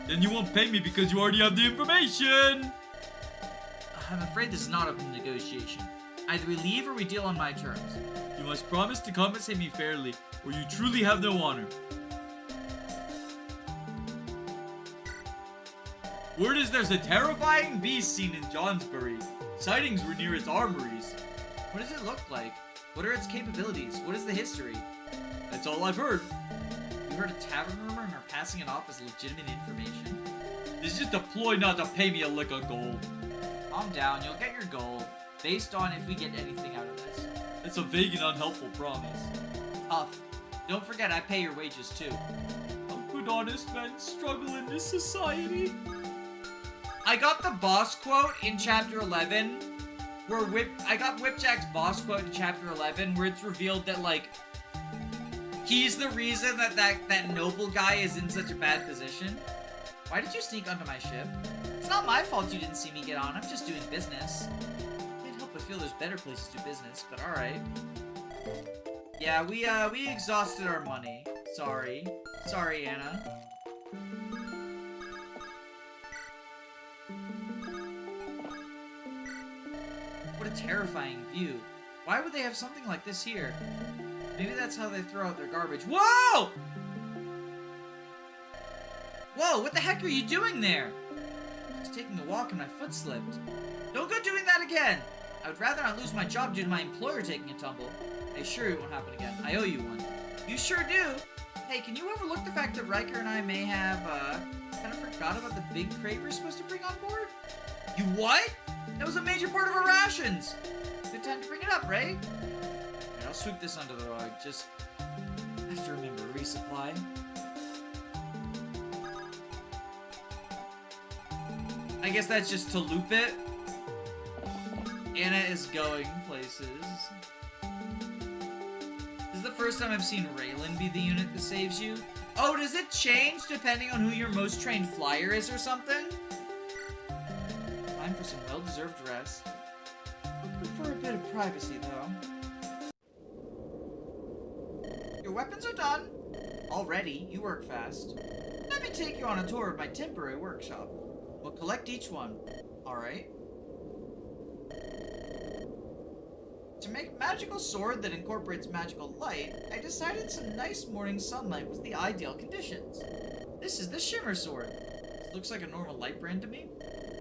Then you won't pay me because you already have the information. I'm afraid this is not open to negotiation. Either we leave or we deal on my terms. You must promise to compensate me fairly, or you truly have no honor. Word is there's a terrifying beast seen in Johnsbury. Sightings were near its armories. What does it look like? What are its capabilities? What is the history? That's all I've heard. You heard a tavern rumor and are passing it off as legitimate information? This is just a ploy not to pay me a lick of gold. Calm down, you'll get your gold, based on if we get anything out of this. It's a vague and unhelpful promise. Tough. Don't forget I pay your wages too. How could honest men struggle in this society? I got the boss quote in chapter 11, where I got Whipjack's boss quote in chapter 11, where it's revealed that, like, he's the reason that noble guy is in such a bad position. Why did you sneak onto my ship? It's not my fault you didn't see me get on, I'm just doing business. Can't help but feel there's better places to do business, but alright. Yeah, we exhausted our money. Sorry. Sorry, Anna. What a terrifying view. Why would they have something like this here? Maybe that's how they throw out their garbage. Whoa! Whoa, what the heck are you doing there? I was taking a walk and my foot slipped. Don't go doing that again! I would rather not lose my job due to my employer taking a tumble. I assure you it won't happen again. I owe you one. You sure do! Hey, can you overlook the fact that Riker and I may have, kind of forgot about the big crate we're supposed to bring on board? You what? That was a major part of our rations! Good time to bring it up, right? Alright, I'll sweep this under the rug. Just have to remember to resupply. I guess that's just to loop it. Anna is going places. This is the first time I've seen Raylan be the unit that saves you. Oh, does it change depending on who your most trained flyer is or something? Time for some well-deserved rest. I prefer a bit of privacy, though. Your weapons are done. Already, you work fast. Let me take you on a tour of my temporary workshop. We'll collect each one. Alright. To make a magical sword that incorporates magical light, I decided some nice morning sunlight was the ideal conditions. This is the Shimmer Sword. This looks like a normal light brand to me.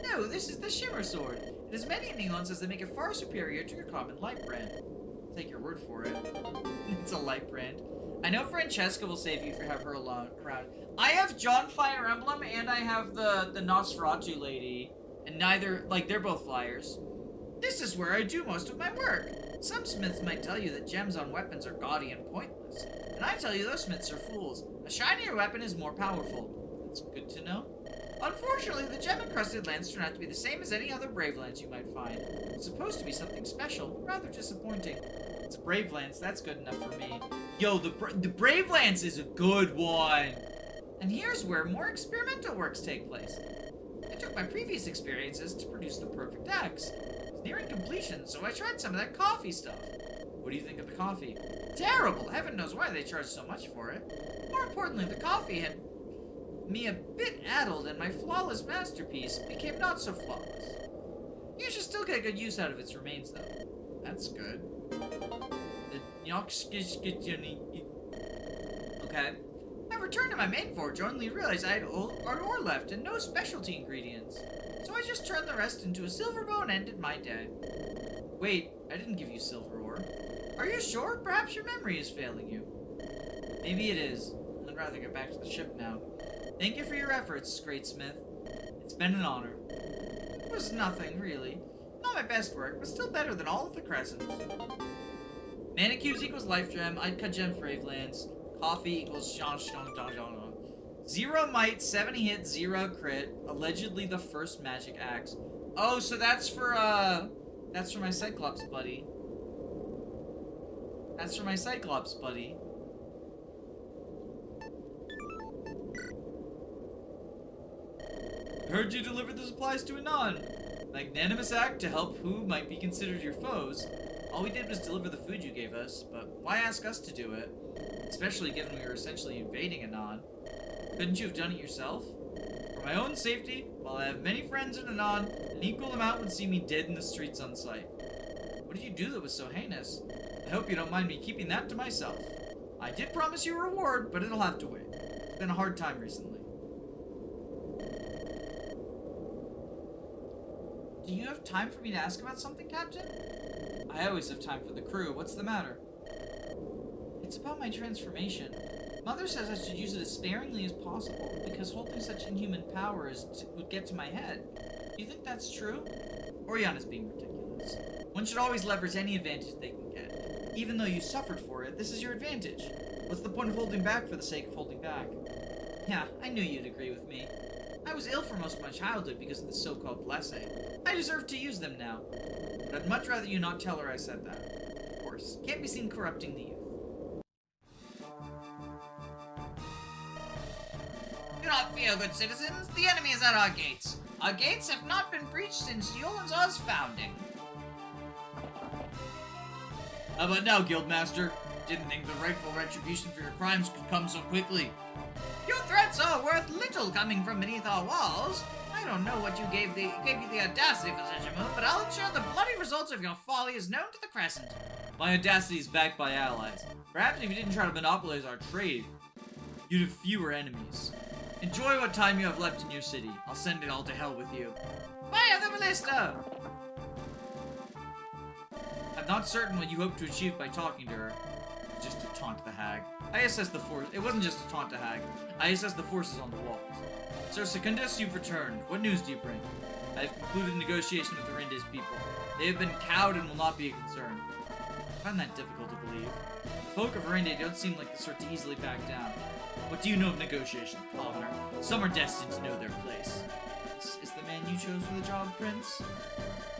No, this is the Shimmer Sword. It has many nuances that make it far superior to your common light brand. I'll take your word for it. It's a light brand. I know Francesca will save you if you have her around. I have John Fire Emblem and I have the Nosferatu lady. And neither, like, they're both flyers. This is where I do most of my work. Some smiths might tell you that gems on weapons are gaudy and pointless. And I tell you those smiths are fools. A shinier weapon is more powerful. That's good to know. Unfortunately, the gem-encrusted lance turn out to be the same as any other Brave Lance you might find. It's supposed to be something special, rather disappointing. It's a Brave Lance, that's good enough for me. Yo, the Brave Lance is a good one! And here's where more experimental works take place. I took my previous experiences to produce the perfect axe. It was nearing completion, so I tried some of that coffee stuff. What do you think of the coffee? Terrible! Heaven knows why they charge so much for it. More importantly, the coffee had me a bit addled, and my flawless masterpiece became not so flawless. You should still get good use out of its remains, though. That's good. Okay. I returned to my main forge, only realized I had ore left and no specialty ingredients. So I just turned the rest into a silver bow and ended my day. Wait, I didn't give you silver ore. Are you sure? Perhaps your memory is failing you. Maybe it is. I'd rather get back to the ship now. Thank you for your efforts, Great Smith. It's been an honor. It was nothing, really. Not my best work, but still better than all of the crescents. Mana cubes equals life gem, I'd cut gem for Brave Lance. Coffee equals 0 might, 70 hit, 0 crit. Allegedly the first magic axe. Oh, so that's for my Cyclops buddy. That's for my Cyclops buddy. Heard you delivered the supplies to Anon. Magnanimous act to help who might be considered your foes. All we did was deliver the food you gave us, but why ask us to do it? Especially given we were essentially invading Anon. Couldn't you have done it yourself? For my own safety, while I have many friends in Anon, an equal amount would see me dead in the streets on sight. What did you do that was so heinous? I hope you don't mind me keeping that to myself. I did promise you a reward, but it'll have to wait. It's been a hard time recently. Do you have time for me to ask about something, Captain? I always have time for the crew. What's the matter? It's about my transformation. Mother says I should use it as sparingly as possible, because holding such inhuman power would get to my head. Do you think that's true? Oriana's being ridiculous. One should always leverage any advantage they can get. Even though you suffered for it, this is your advantage. What's the point of holding back for the sake of holding back? Yeah, I knew you'd agree with me. I was ill for most of my childhood because of the so-called blessing. I deserve to use them now. But I'd much rather you not tell her I said that. Of course, can't be seen corrupting the youth. Do not fear, good citizens. The enemy is at our gates. Our gates have not been breached since Yolanzar's founding. How about now, Guildmaster? Didn't think the rightful retribution for your crimes could come so quickly. Your threats are worth little coming from beneath our walls. I don't know what gave you the audacity for such a move, but I'll ensure the bloody results of your folly is known to the Crescent. My audacity is backed by allies. Perhaps if you didn't try to monopolize our trade, you'd have fewer enemies. Enjoy what time you have left in your city. I'll send it all to hell with you. Fire the ballista! I'm not certain what you hope to achieve by talking to her. Just to taunt the hag. I assessed the force. It wasn't just to taunt the hag. I assessed the forces on the walls. Sir Secundus, you've returned. What news do you bring? I have concluded negotiation with the Rindes people. They have been cowed and will not be a concern. I find that difficult to believe. The folk of Rinde don't seem like the sort to easily back down. What do you know of negotiation, Commoner? Some are destined to know their place. Is the man you chose for the job, Prince?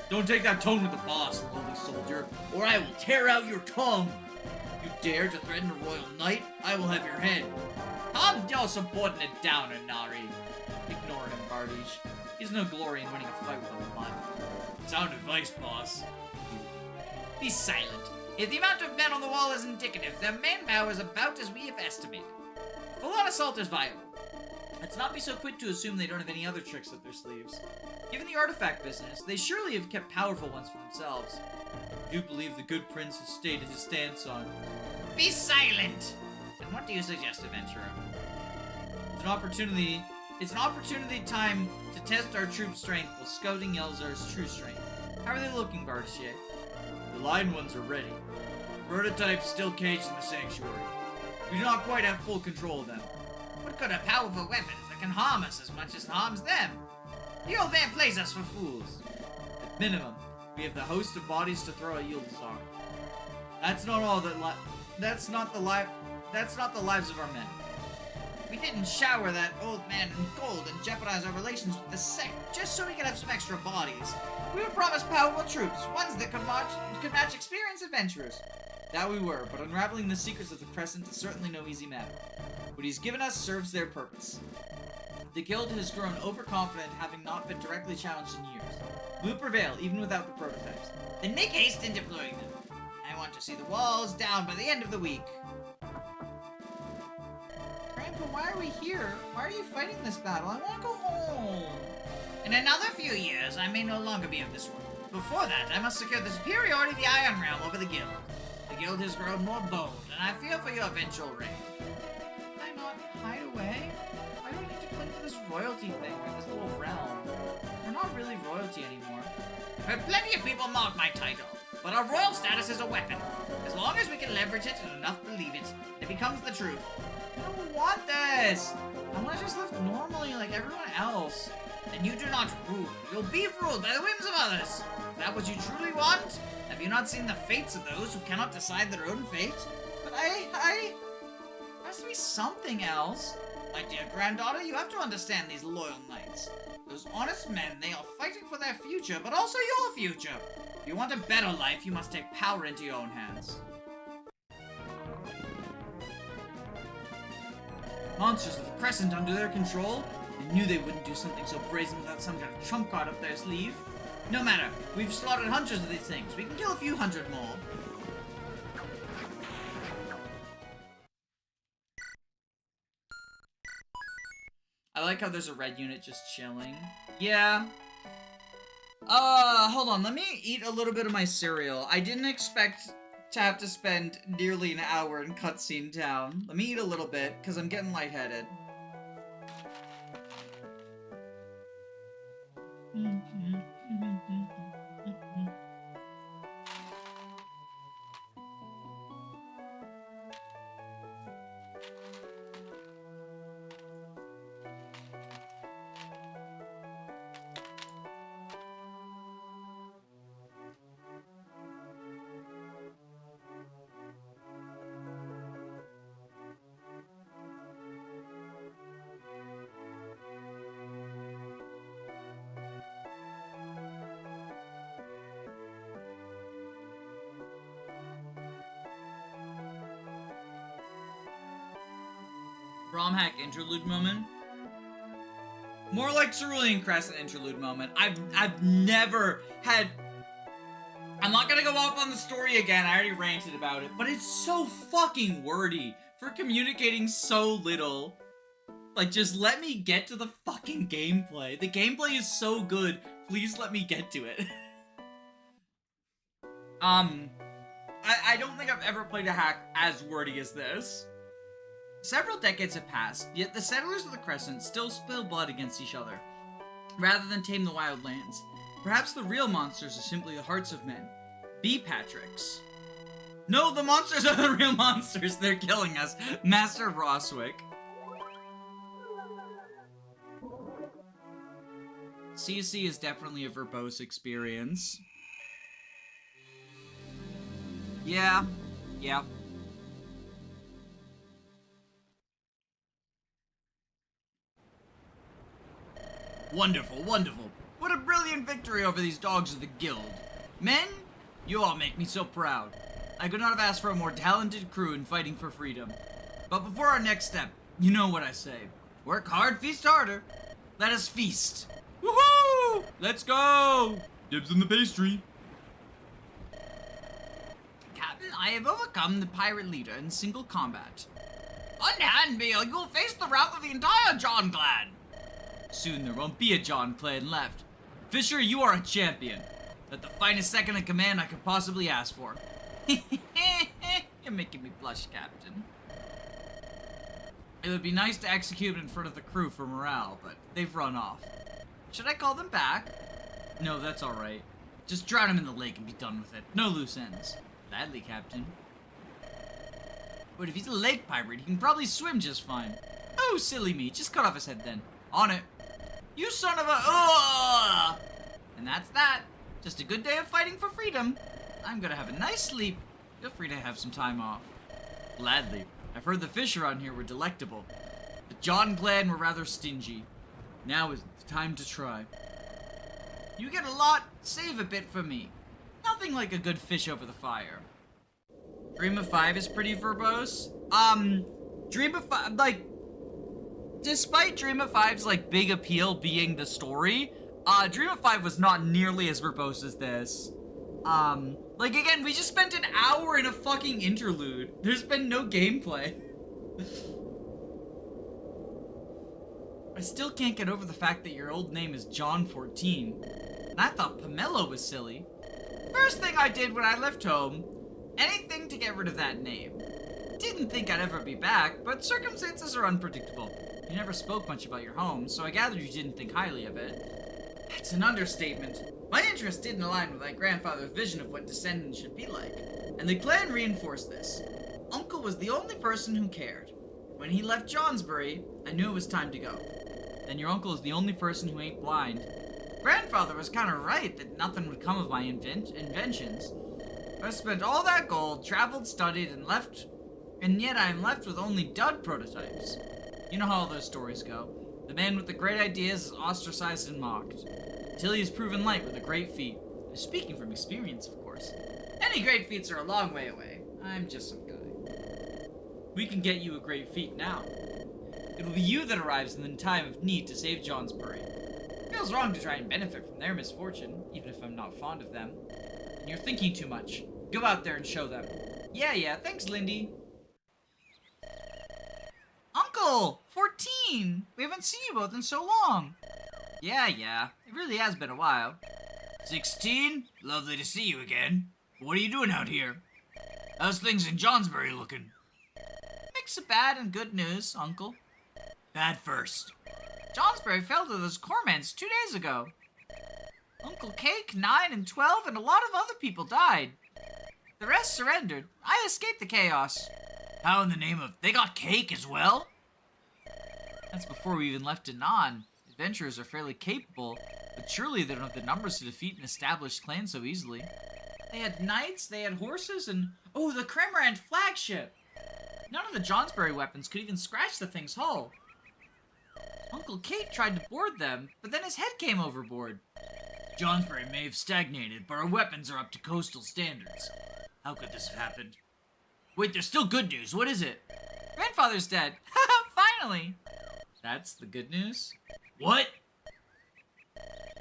Don't take that tone with the boss, lowly soldier, or I will tear out your tongue! You dare to threaten a royal knight? I will have your head. Calm your subordinate down, Inari. Ignore him, Bardiche. He has no glory in winning a fight with a lion. Sound advice, boss. Be silent. If the amount of men on the wall is indicative, their manpower is about as we have estimated. Full-on assault is viable. Let's not be so quick to assume they don't have any other tricks up their sleeves. Given the artifact business, they surely have kept powerful ones for themselves. I do believe the good prince has stated his stance on. Be silent! And what do you suggest, adventurer? It's an opportunity time to test our troop strength while scouting Yelzar's true strength. How are they looking, Bartier? The lion ones are ready. Prototypes still caged in the sanctuary. We do not quite have full control of them. What good are powerful weapons that can harm us as much as harms them? The old man plays us for fools. At minimum, we have the host of bodies to throw at Yulazar. That's not all that that's not the lives of our men. We didn't shower that old man in gold and jeopardize our relations with the sect just so we could have some extra bodies. We were promised powerful troops, ones that could match experienced adventurers. That we were, but unraveling the secrets of the Crescent is certainly no easy matter. What he's given us serves their purpose. The guild has grown overconfident, having not been directly challenged in years. We'll prevail, even without the prototypes. Then make haste in deploying them. I want to see the walls down by the end of the week. Grandpa, why are we here? Why are you fighting this battle? I want to go home. In another few years, I may no longer be of this world. Before that, I must secure the superiority of the Iron Realm over the guild. The guild has grown more bold, and I fear for your eventual reign. Can I not hide away? Why do I need to cling to this royalty thing, or this little realm? We're not really royalty anymore. I've heard plenty of people mock my title, but our royal status is a weapon. As long as we can leverage it and enough believe it, it becomes the truth. I don't want this! I want to just live normally like everyone else. And you do not rule. You'll be ruled by the whims of others. Is that what you truly want? Have you not seen the fates of those who cannot decide their own fate? But there has to be something else. My dear granddaughter, you have to understand these loyal knights. Those honest men, they are fighting for their future, but also your future. If you want a better life, you must take power into your own hands. Monsters of the Crescent under their control? I knew they wouldn't do something so brazen without some kind of trump card up their sleeve. No matter, we've slaughtered hundreds of these things. We can kill a few hundred more. I like how there's a red unit just chilling. Yeah. Hold on. Let me eat a little bit of my cereal. I didn't expect to have to spend nearly an hour in Cutscene Town. Let me eat a little bit, because I'm getting lightheaded. Bromhack interlude moment. More like Cerulean Crescent interlude moment. I've never had... I'm not gonna go off on the story again, I already ranted about it, but it's so fucking wordy for communicating so little. Like, just let me get to the fucking gameplay. The gameplay is so good, please let me get to it. I don't think I've ever played a hack as wordy as this. Several decades have passed, yet the settlers of the Crescent still spill blood against each other, rather than tame the wild lands. Perhaps the real monsters are simply the hearts of men. Bee Patricks. No, the monsters are the real monsters, they're killing us. Master Roswick. CC is definitely a verbose experience. Yeah. Wonderful, wonderful. What a brilliant victory over these dogs of the guild. Men, you all make me so proud. I could not have asked for a more talented crew in fighting for freedom. But before our next step, you know what I say. Work hard, feast harder. Let us feast. Woohoo! Let's go! Dibs on the pastry. Captain, I have overcome the pirate leader in single combat. Unhand me or you will face the wrath of the entire John clan. Soon there won't be a John clan left. Fisher, you are a champion. That's the finest second in command I could possibly ask for. You're making me blush, Captain. It would be nice to execute in front of the crew for morale, but they've run off. Should I call them back? No, that's alright. Just drown him in the lake and be done with it. No loose ends. Gladly, Captain. But if he's a lake pirate, he can probably swim just fine. Oh, silly me. Just cut off his head then. On it. You son of a... Ugh! And that's that. Just a good day of fighting for freedom. I'm gonna have a nice sleep. Feel free to have some time off. Gladly. I've heard the fish around here were delectable. The John clan were rather stingy. Now is the time to try. You get a lot, save a bit for me. Nothing like a good fish over the fire. Dream of Five is pretty verbose. Dream of Five, like... Despite Dream of Five's, like, big appeal being the story, Dream of Five was not nearly as verbose as this. Like, again, we just spent an hour in a fucking interlude. There's been no gameplay. I still can't get over the fact that your old name is John 14. And I thought Pomelo was silly. First thing I did when I left home, anything to get rid of that name. Didn't think I'd ever be back, but circumstances are unpredictable. You never spoke much about your home, so I gathered you didn't think highly of it. That's an understatement. My interest didn't align with my grandfather's vision of what descendants should be like, and the clan reinforced this. Uncle was the only person who cared. When he left Johnsbury, I knew it was time to go. And your uncle is the only person who ain't blind. Grandfather was kinda right that nothing would come of my inventions. I spent all that gold, traveled, studied, and left, and yet I am left with only dud prototypes. You know how all those stories go. The man with the great ideas is ostracized and mocked, until he is proven light with a great feat. I'm speaking from experience, of course. Any great feats are a long way away. I'm just some guy. We can get you a great feat now. It will be you that arrives in the time of need to save Johnsbury. Feels wrong to try and benefit from their misfortune, even if I'm not fond of them. And you're thinking too much. Go out there and show them. Yeah, thanks, Lindy. Uncle! Uncle! 14! We haven't seen you both in so long. Yeah, it really has been a while. 16? Lovely to see you again. What are you doing out here? How's things in Johnsbury looking? Mix of bad and good news, Uncle. Bad first. Johnsbury fell to those Cormans 2 days ago. Uncle Cake, 9 and 12, and a lot of other people died. The rest surrendered. I escaped the chaos. How in the name of... They got cake as well? That's before we even left Danan. Adventurers are fairly capable, but surely they don't have the numbers to defeat an established clan so easily. They had knights, they had horses, and... Oh, the Cramorant flagship! None of the Johnsbury weapons could even scratch the thing's hull. Uncle Cake tried to board them, but then his head came overboard. Johnsbury may have stagnated, but our weapons are up to coastal standards. How could this have happened? Wait, there's still good news. What is it? Grandfather's dead. Finally. That's the good news? What?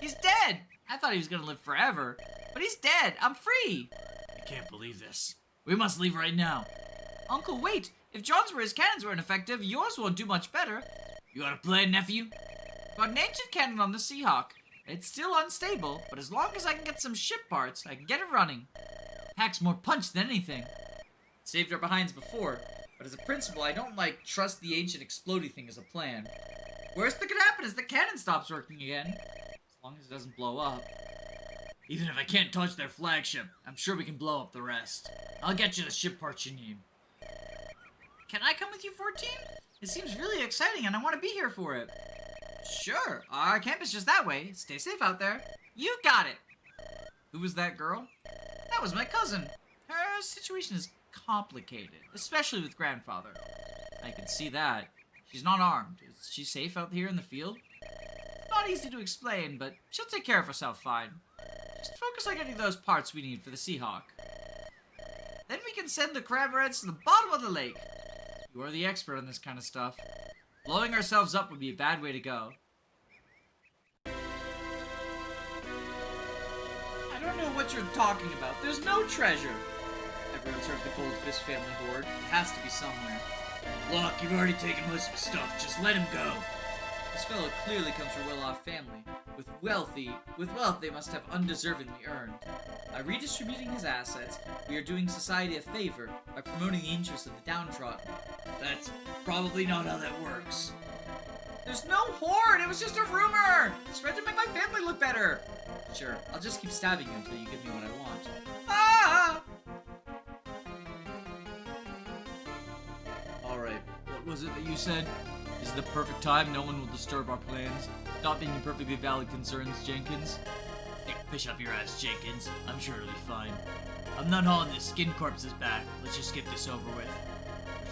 He's dead. I thought he was gonna live forever, but he's dead. I'm free. I can't believe this. We must leave right now. Uncle, wait. If Johnsbury's cannons weren't effective, yours won't do much better. You got a plan, nephew? Got an ancient cannon on the Seahawk. It's still unstable, but as long as I can get some ship parts, I can get it running. Packs more punch than anything. Saved our behinds before, but as a principle, I don't, trust the ancient explodey thing as a plan. Worst that could happen is the cannon stops working again. As long as it doesn't blow up. Even if I can't touch their flagship, I'm sure we can blow up the rest. I'll get you the ship parts you need. Can I come with you, 14? It seems really exciting and I want to be here for it. Sure, our campus just that way. Stay safe out there. You got it. Who was that girl? That was my cousin. Her situation is complicated, especially with grandfather. I can see that. She's not armed. Is she safe out here in the field? Not easy to explain, but she'll take care of herself fine. Just focus on getting those parts we need for the Seahawk. Then we can send the Cramorants to the bottom of the lake. You are the expert on this kind of stuff. Blowing ourselves up would be a bad way to go. I don't know what you're talking about. There's no treasure. Everyone's heard of the Goldfish family hoard. It has to be somewhere. Look, you've already taken most of his stuff. Just let him go. This fellow clearly comes from a well-off family. With wealth they must have undeservingly earned. By redistributing his assets, we are doing society a favor by promoting the interests of the downtrodden. That's probably not how that works. There's no hoard! It was just a rumor! Spread to make my family look better! Sure, I'll just keep stabbing you until you give me what I want. Ah! Alright, what was it that you said? This is the perfect time, no one will disturb our plans. Stop being perfectly valid concerns, Jenkins. Stick a fish up your ass, Jenkins. I'm sure it'll be fine. I'm not hauling this skin corpse's back. Let's just get this over with.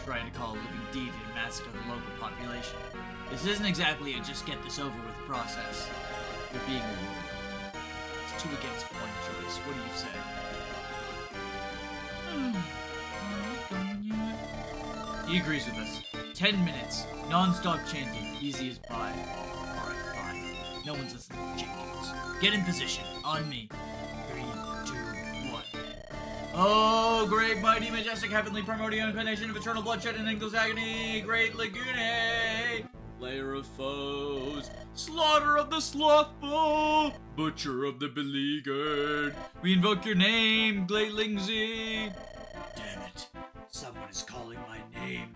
We're trying to call a living deed and massacre the local population. This isn't exactly a just get this over with process. You're being rewarded. It's 2 against 1 choice. What do you say? He agrees with us. 10 minutes. Non-stop chanting. Easy as pie. Alright, fine. No one's listening to Jenkins. Get in position. On me. 3, 2, 1. Oh, great, mighty, majestic, heavenly, primordial incarnation of eternal bloodshed and endless agony. Great Lagune. Layer of foes. Slaughter of the slothful. Butcher of the beleaguered. We invoke your name, Great Lingzi. Damn it. Someone is calling my name.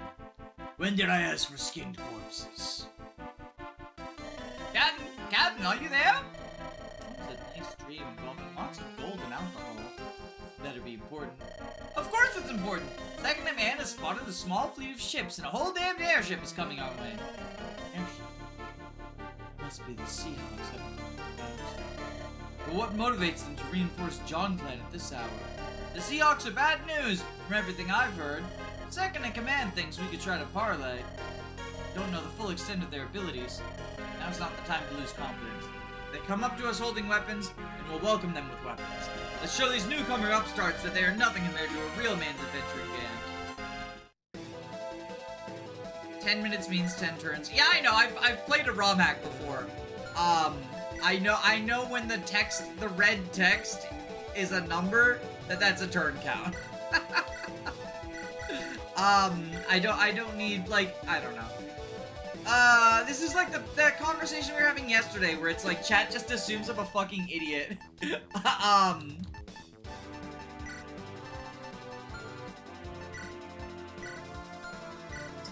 When did I ask for skinned corpses? Captain, are you there? It's a nice dream involving lots of gold and alcohol. Better be important. Of course it's important! Second in command has spotted a small fleet of ships, and a whole damned airship is coming our way. Airship? Must be the Seahawks having But what motivates them to reinforce John Clan at this hour? The Seahawks are bad news, from everything I've heard. Second in command thinks we could try to parlay. Don't know the full extent of their abilities. Now's not the time to lose confidence. They come up to us holding weapons, and we'll welcome them with weapons. Let's show these newcomer upstarts that they are nothing compared to a real man's adventuring band. 10 minutes means 10 turns. Yeah, I know, I've played a ROM hack before. I know when the text, the red text, is a number, that's a turn count. I don't need, I don't know. This is like the conversation we were having yesterday, where it's like chat just assumes I'm a fucking idiot. Let's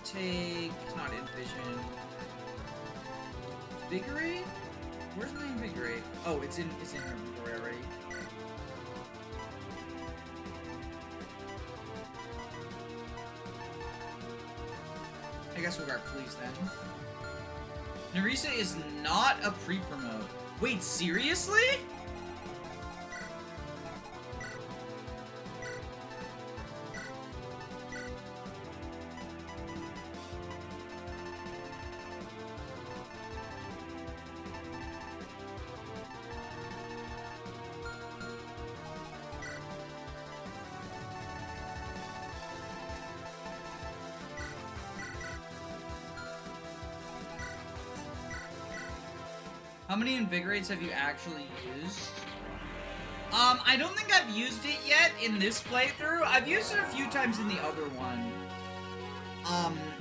take, not Envision. Invigorate? Where's my Invigorate? Oh, it's in her inventory already. I guess we'll guard Fleas then. Nerissa is not a pre-promote. Wait, seriously? How many Invigorates have you actually used? I don't think I've used it yet in this playthrough. I've used it a few times in the other one.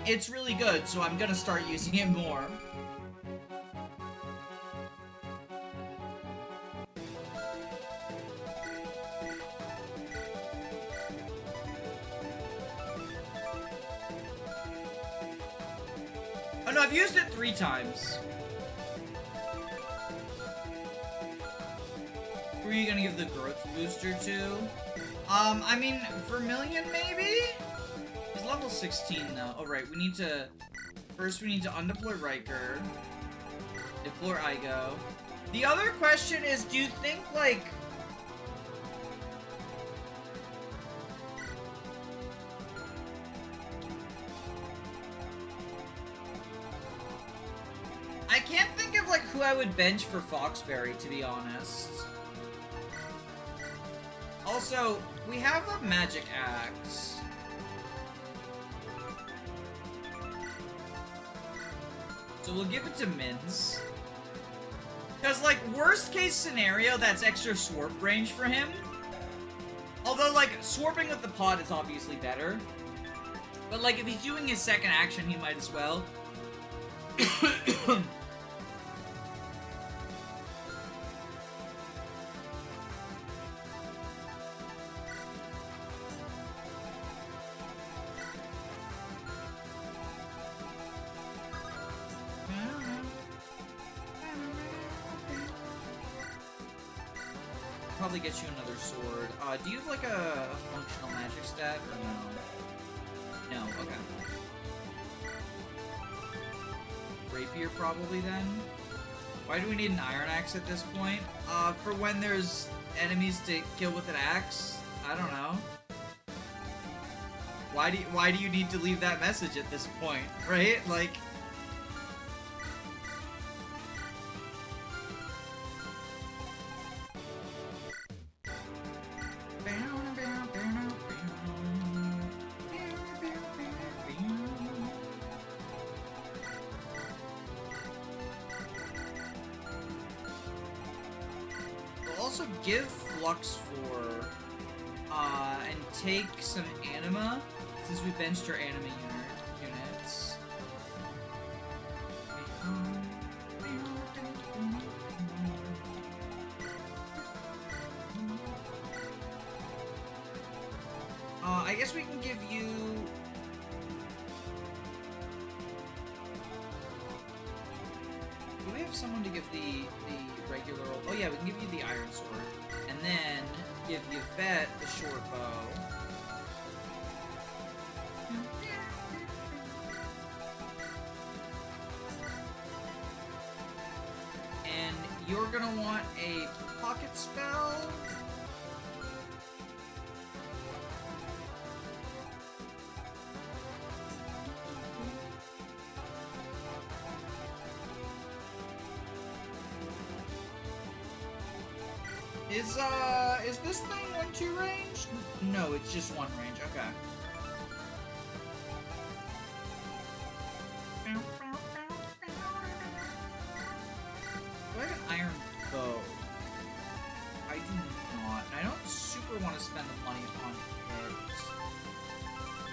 It's really good, so I'm gonna start using it more. Oh no, I've used it 3 times. Who are you gonna give the growth booster to? I mean, Vermilion maybe? He's level 16 though. Oh right, we need to... First we need to undeploy Riker. Deploy Igo. The other question is, do you think, like... I can't think of, like, who I would bench for Foxberry, to be honest. Also, we have a magic axe. So we'll give it to Minz. Because, like, worst case scenario, that's extra swarp range for him. Although, like, swarping with the pod is obviously better. But, like, if he's doing his second action, he might as well. Probably get you another sword. Do you have like a functional magic stat or no? No, okay. Rapier probably then. Why do we need an iron axe at this point? For when there's enemies to kill with an axe? I don't know. Why do you need to leave that message at this point, right? Like... Also give Flux for, and take some anima, since we benched our anima units. I guess we can give you... Do we have someone to give the regular... Oh yeah, we can give you the iron sword. And then give you Vet the short bow. And you're gonna want a pocket spell. Is this thing 1-2 range? No, it's just 1 range, okay. Do I have an iron bow? I do not. I don't super want to spend the money on it.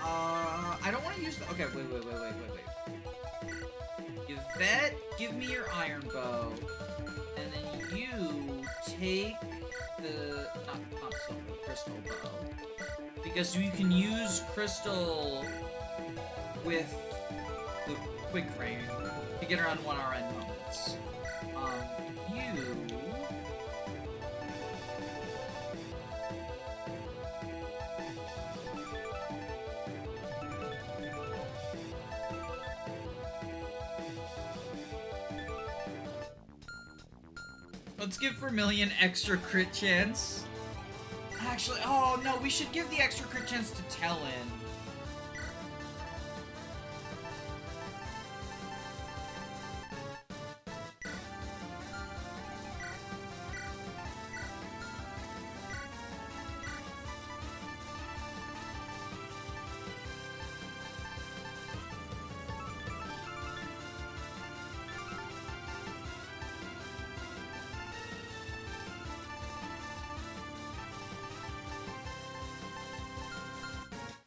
I don't want to use the... Okay, wait. Yvette, give me your iron bow. And then you take the not silver, crystal bow. Because you can use crystal with the quick frame to get around 1 RN moments. You let's give Vermilion extra crit chance. Actually, oh no, we should give the extra crit chance to Talon.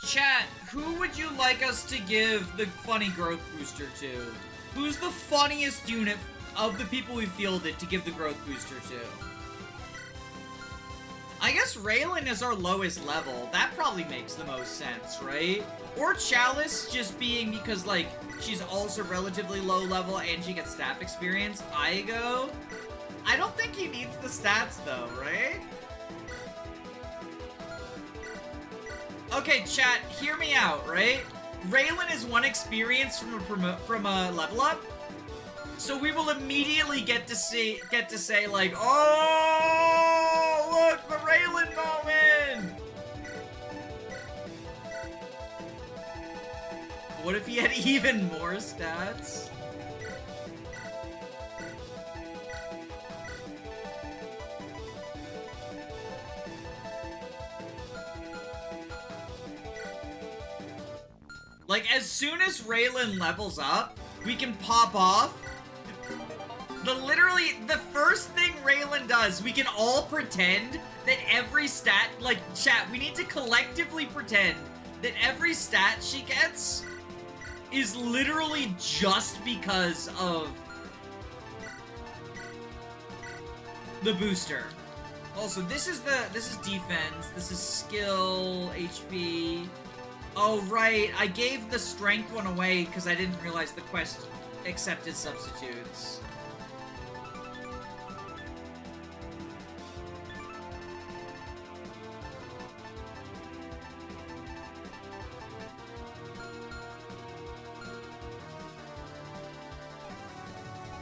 Chat, who would you like us to give the funny growth booster to? Who's the funniest unit of the people we fielded to give the growth booster to? I guess Raylan is our lowest level. That probably makes the most sense, right? Or Chalice just being because, like, she's also relatively low level and she gets staff experience. Igo? I don't think he needs the stats though, right? Okay, chat, hear me out, right? Raylan is 1 experience from a level up, so we will immediately get to say like, oh, look, the Raylan moment. What if he had even more stats? Like, as soon as Raylan levels up, we can pop off. Literally, the first thing Raylan does, we can all pretend that every stat, like, chat, we need to collectively pretend that every stat she gets is literally just because of the booster. Also, this is defense, this is skill, HP. Oh, right, I gave the strength one away because I didn't realize the quest accepted substitutes.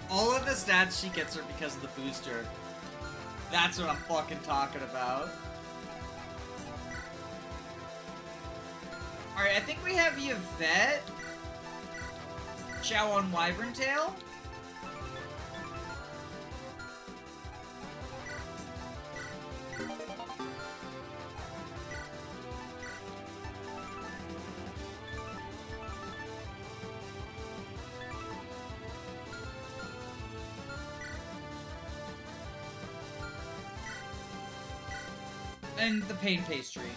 All of the stats she gets are because of the booster. That's what I'm fucking talking about. Alright, I think we have Yvette. Chow on Wyvern Tail. And the pain pastry.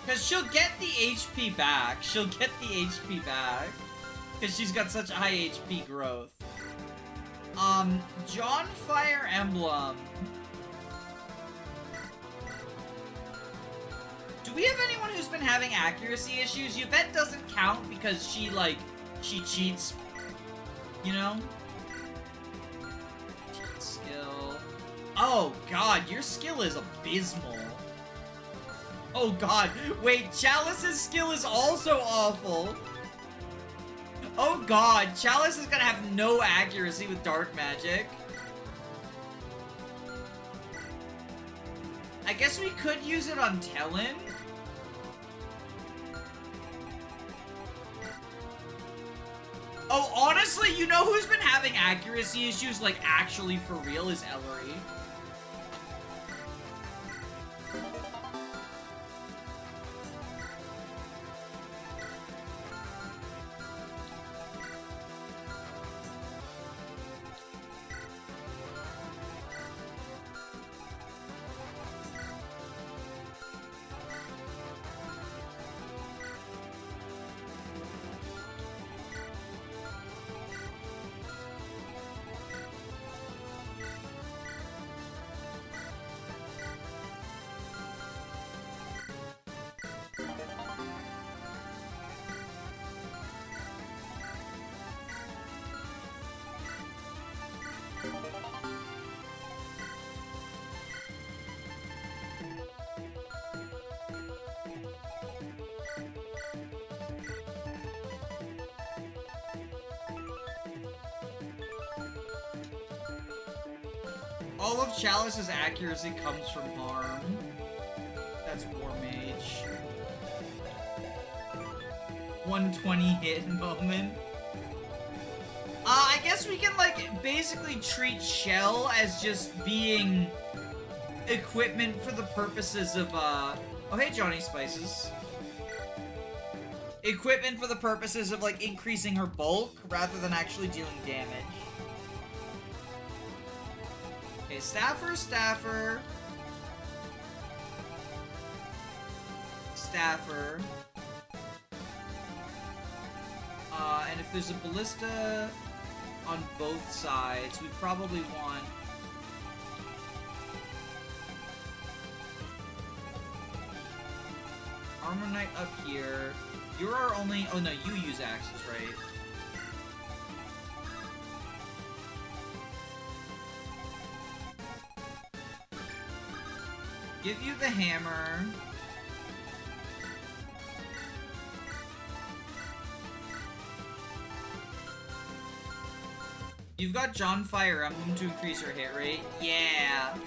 Because she'll get the HP back. She'll get the HP back. Because she's got such high HP growth. John Fire Emblem. Do we have anyone who's been having accuracy issues? Yvette doesn't count because she, like, she cheats. You know? Skill. Oh, God, your skill is abysmal. Oh god, wait, Chalice's skill is also awful. Oh god, Chalice is gonna have no accuracy with dark magic. I guess we could use it on Talon. Oh, honestly, you know who's been having accuracy issues, like, actually for real, is Ellery. All of Chalice's accuracy comes from harm. That's War Mage. 120 hit moment. I guess we can, like, basically treat Shell as just being equipment for the purposes of, oh, hey, Johnny Spices. Equipment for the purposes of, like, increasing her bulk rather than actually dealing damage. Okay, Staffer, Staffer. Staffer. And if there's a Ballista on both sides, we probably want... Armor Knight up here. You're our only... Oh no, you use axes, right? Give you the hammer. You've got John Fire Emblem to increase your hit rate. Yeah.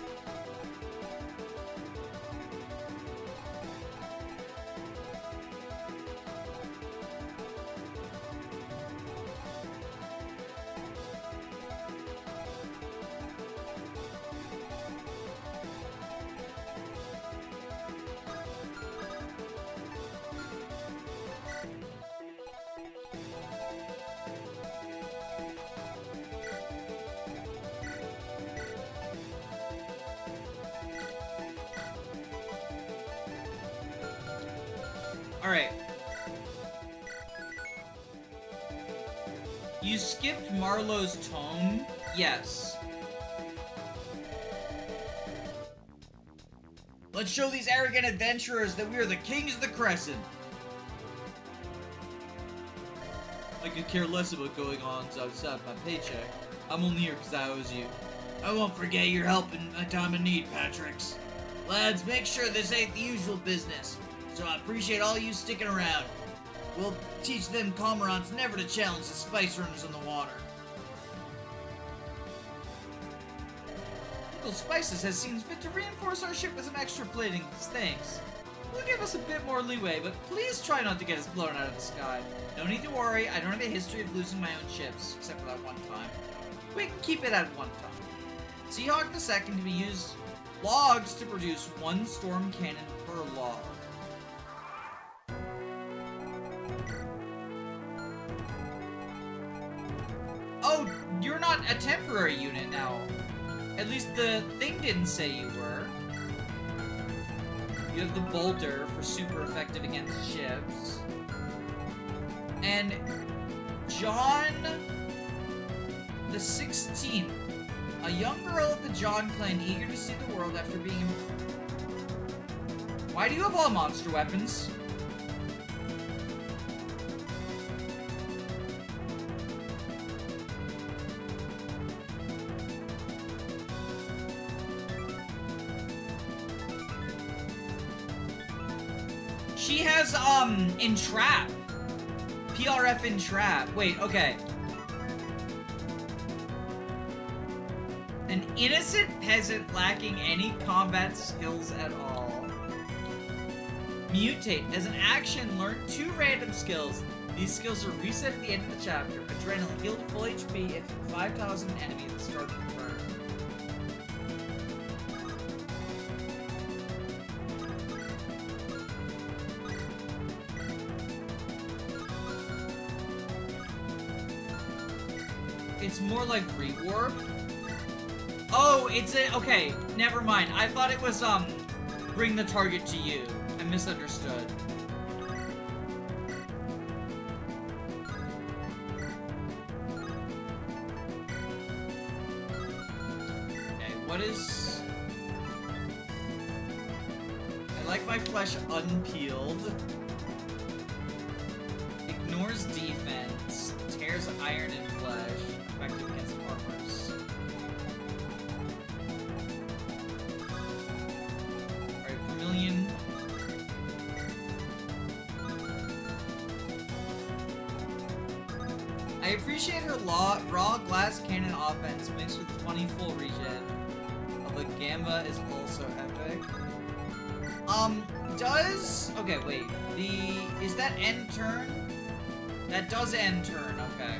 Alright. You skipped Marlowe's tome? Yes. Let's show these arrogant adventurers that we are the kings of the Crescent. I could care less about going on outside my paycheck. I'm only here because I owes you. I won't forget your help in my time of need, Patricks. Lads, make sure this ain't the usual business. So I appreciate all you sticking around. We'll teach them cormorants never to challenge the spice runners on the water. Uncle Spices has seen fit to reinforce our ship with some extra plating. Thanks. We'll give us a bit more leeway, but please try not to get us blown out of the sky. No need to worry, I don't have a history of losing my own ships, except for that one time. We can keep it at one time. Seahawk II can be used logs to produce one storm cannon per log. Oh, you're not a temporary unit now. At least the thing didn't say you were. You have the Bolter for super effective against ships. And John the 16th, a young girl of the John clan eager to see the world after being... Why do you have all monster weapons? She has, Entrap. PRF Entrap. Wait, okay. An innocent peasant lacking any combat skills at all. Mutate. As an action, learn 2 random skills. These skills are reset at the end of the chapter. Adrenaline. Healed full HP if 5,000 enemies at the start of the turn. It's more like rewarp. Oh, it's a... Okay, never mind. I thought it was, bring the target to you. I misunderstood. Okay, what is... I like my flesh unpeeled. Ignores defense. Tears iron and flesh. Effective against armors. Alright, Vermilion. I appreciate her raw glass cannon offense mixed with 20 full regen. The Gamma is also epic. Okay, wait. Is that end turn? That does end turn, okay.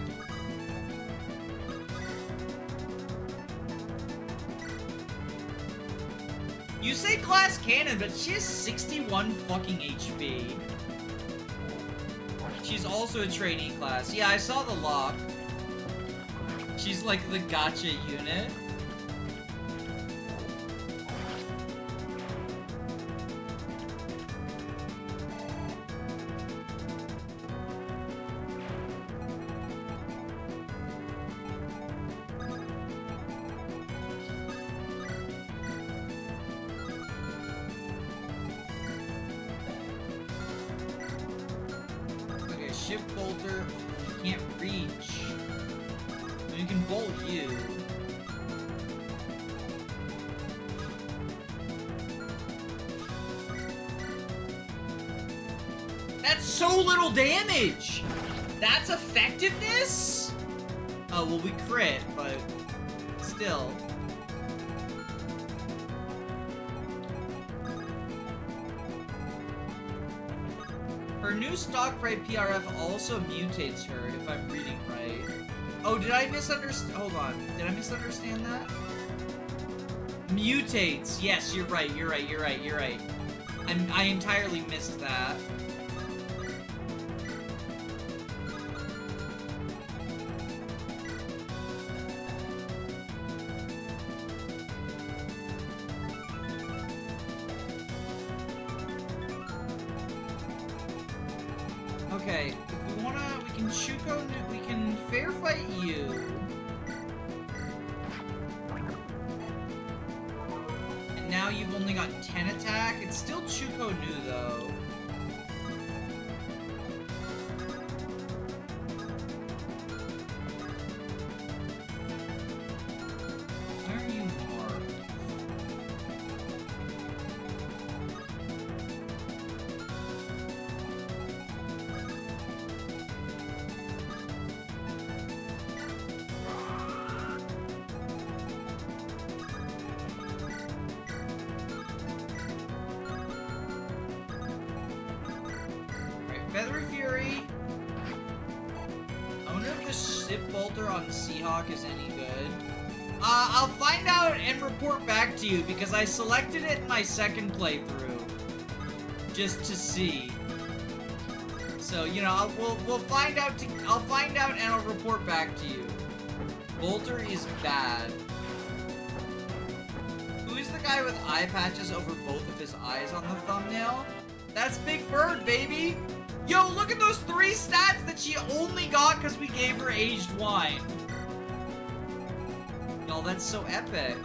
You say glass cannon, but she has 61 fucking HP. She's also a trainee class. Yeah, I saw the lock. She's like the gotcha unit. Okay, shift bolter. You can't reach. You can bolt you. That's so little damage! That's effectiveness? Oh, well, we crit, but still. Her new stock price PRF also mutates her, if I'm reading right. Oh, did I misunderstand? Hold on. Did I misunderstand that? Mutates. Yes, you're right. You're right. I entirely missed that. Okay, if we wanna, we can Shuko, we can fair fight you. And now you've only got 10 attack. It's still Chuko Nu though. Where are you marked? Feather Fury. I wonder if the Ship Bolter on Seahawk is any good. I'll find out and report back to you because I selected it in my second playthrough. Just to see. So, you know, we'll find out I'll find out and I'll report back to you. Bolter is bad. Who is the guy with eye patches over both of his eyes on the thumbnail? That's Big Bird, baby! Yo, look at those 3 stats that she only got because we gave her aged wine. Yo, that's so epic.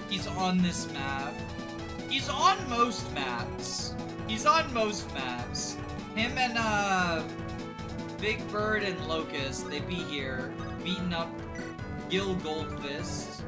He's on this map. He's on most maps. Him and, Big Bird and Locust, they be here, beating up Gil Goldfist.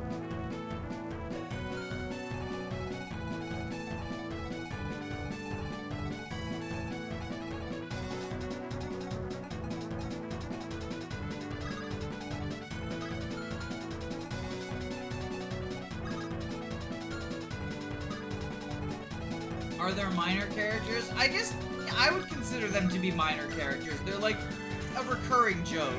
Are there minor characters? I guess I would consider them to be minor characters. They're like a recurring joke.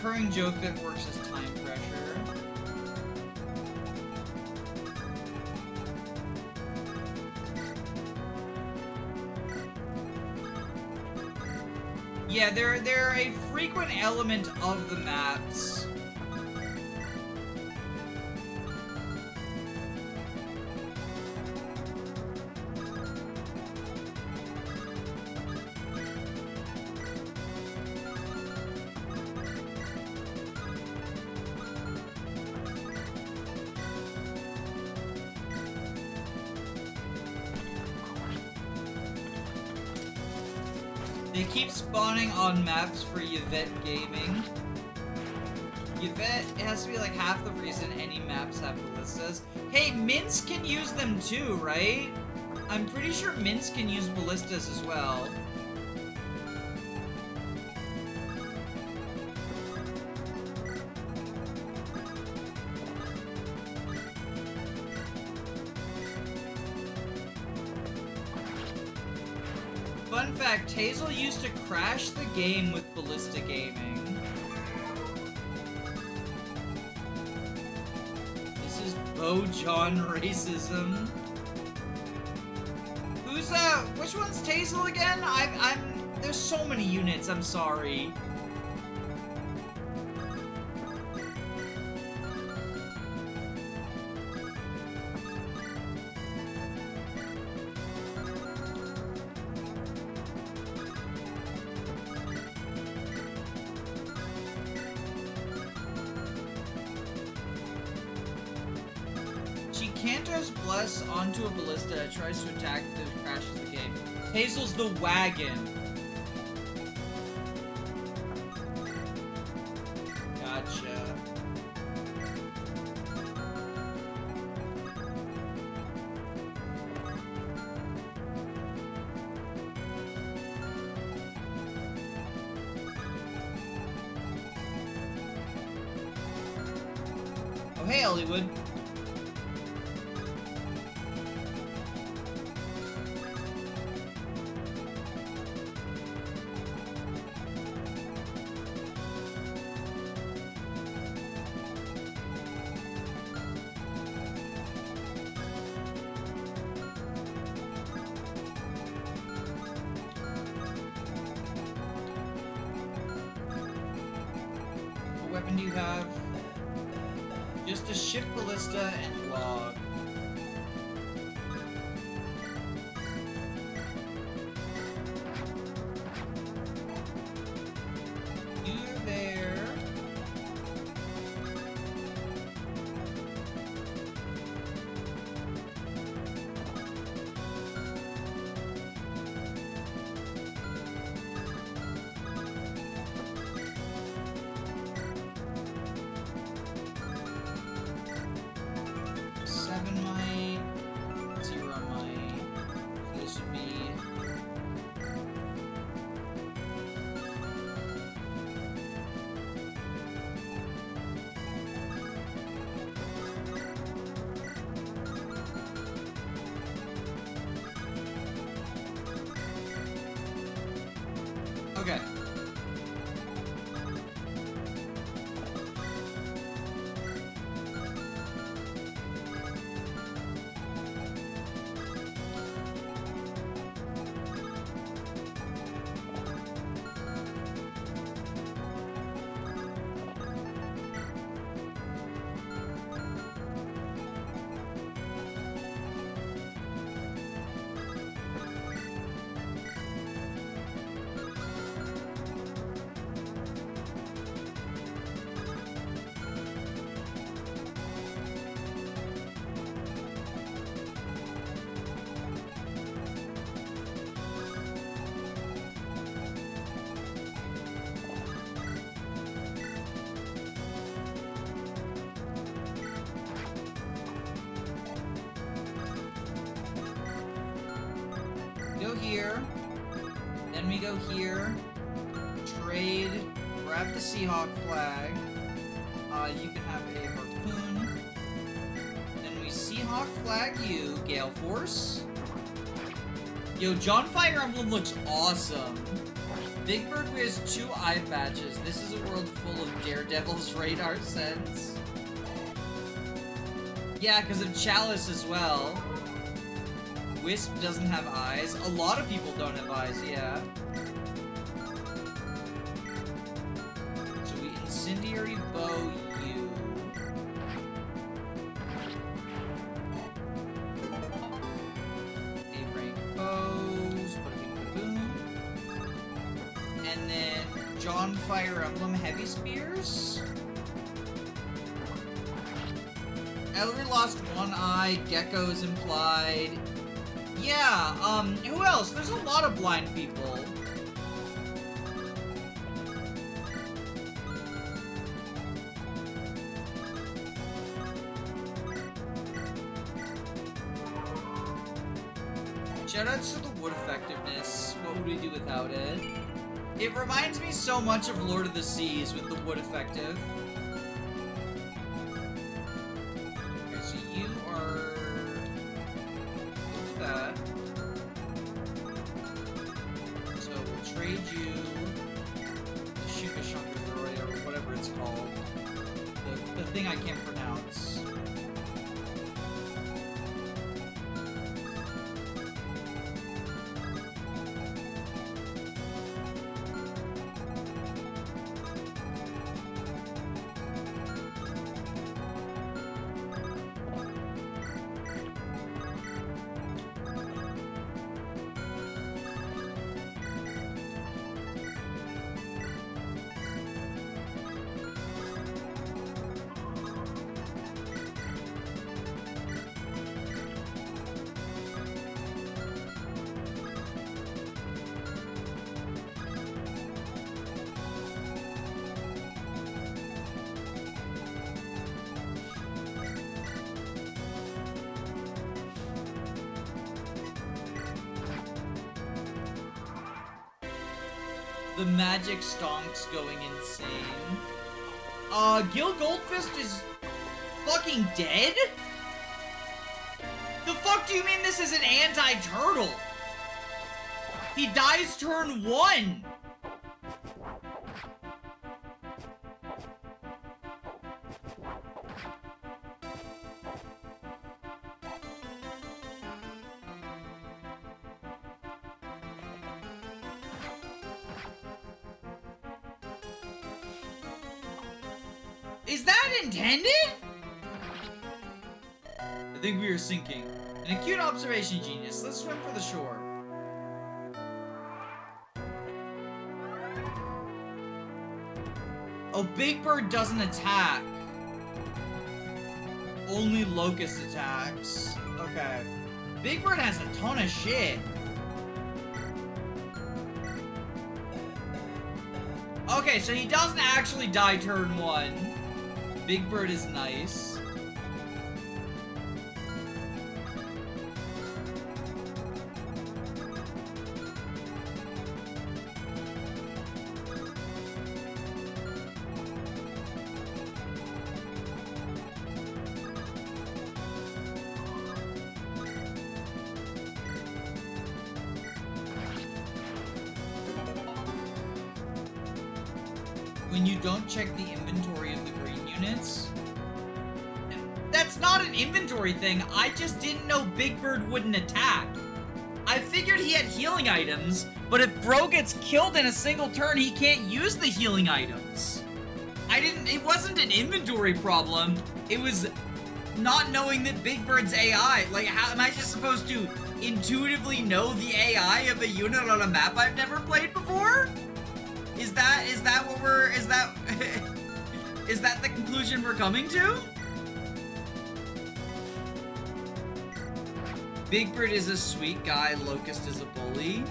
recurring joke that works as time pressure. Yeah, they're a frequent element of the maps. They keep spawning on maps for Yvette Gaming. Yvette, it has to be like half the reason any maps have ballistas. Hey, Minsk can use them too, right? I'm pretty sure Minsk can use ballistas as well. Fun fact, Hazel used to crash the game with Ballista Gaming. This is Bo-John racism. Who's, which one's Hazel again? There's so many units, I'm sorry. Cantos Bless onto a ballista that tries to attack that crashes the game. Hazel's the wagon. Gotcha. Oh, hey, Hollywood. What weapon do you have? Just a ship ballista and log. You there. Okay. Go here, then we go here, trade, grab the Seahawk flag, you can have a harpoon, then we Seahawk flag you, Gale Force. Yo, John Fire Emblem looks awesome. Big Bird wears 2 eye patches. This is a world full of Daredevil's radar sense. Yeah, because of Chalice as well. Wisp doesn't have eyes. A lot of people don't have eyes, yeah. So we incendiary bow you. A-rank bows, boom. And then John Fire Emblem heavy spears. Ellery lost 1 eye, Gecko is implied. Yeah, who else? There's a lot of blind people. Shoutouts to the wood effectiveness. What would we do without it? It reminds me so much of Lord of the Seas with the wood effective. Okay, so you are... that. So we'll trade you the Shukashanka or whatever it's called. The thing I can't pronounce. The magic stonks going insane. Gil Goldfist is fucking dead? The fuck do you mean this is an anti-turtle? He dies turn 1! Is that intended? I think we are sinking. An acute observation, genius. Let's swim for the shore. Oh, Big Bird doesn't attack. Only Locust attacks. Okay. Big Bird has a ton of shit. Okay, so he doesn't actually die turn 1. Big Bird is nice. When you don't check the inventory of the green units. That's not an inventory thing. I just didn't know Big Bird wouldn't attack. I figured he had healing items, but if Bro gets killed in a single turn, he can't use the healing items. It wasn't an inventory problem. It was not knowing that Big Bird's AI, like, how am I just supposed to intuitively know the AI of a unit on a map I've never played before? Is that what we're, is that the conclusion we're coming to? Big Bird is a sweet guy, Locust is a bully.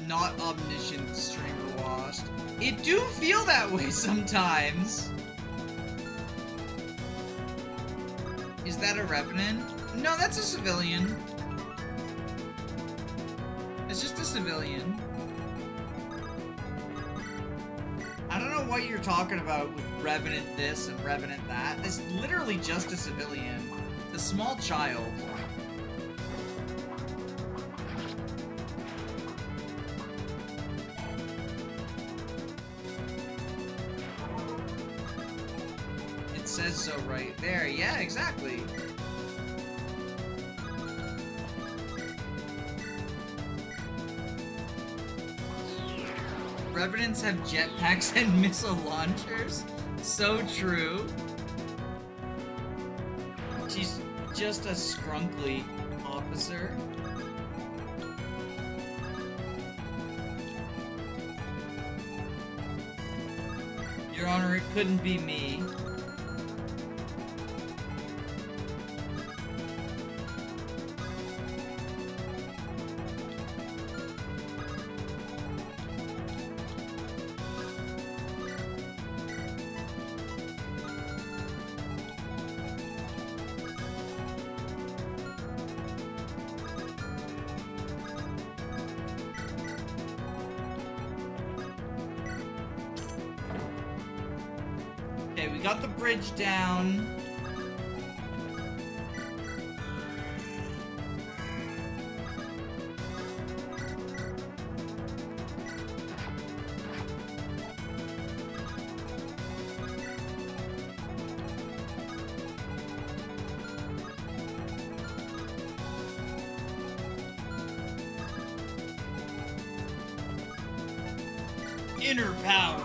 Not omniscient, streamer washed. It do feel that way sometimes. Is that a Revenant? No, that's a civilian. It's just a civilian. I don't know what you're talking about with Revenant this and Revenant that. It's literally just a civilian. It's a small child. It says so right there. Yeah, exactly. Revenants have jetpacks and missile launchers. So true. She's just a scrunkly officer. Your Honor, it couldn't be me. Okay, we got the bridge down. Inner power.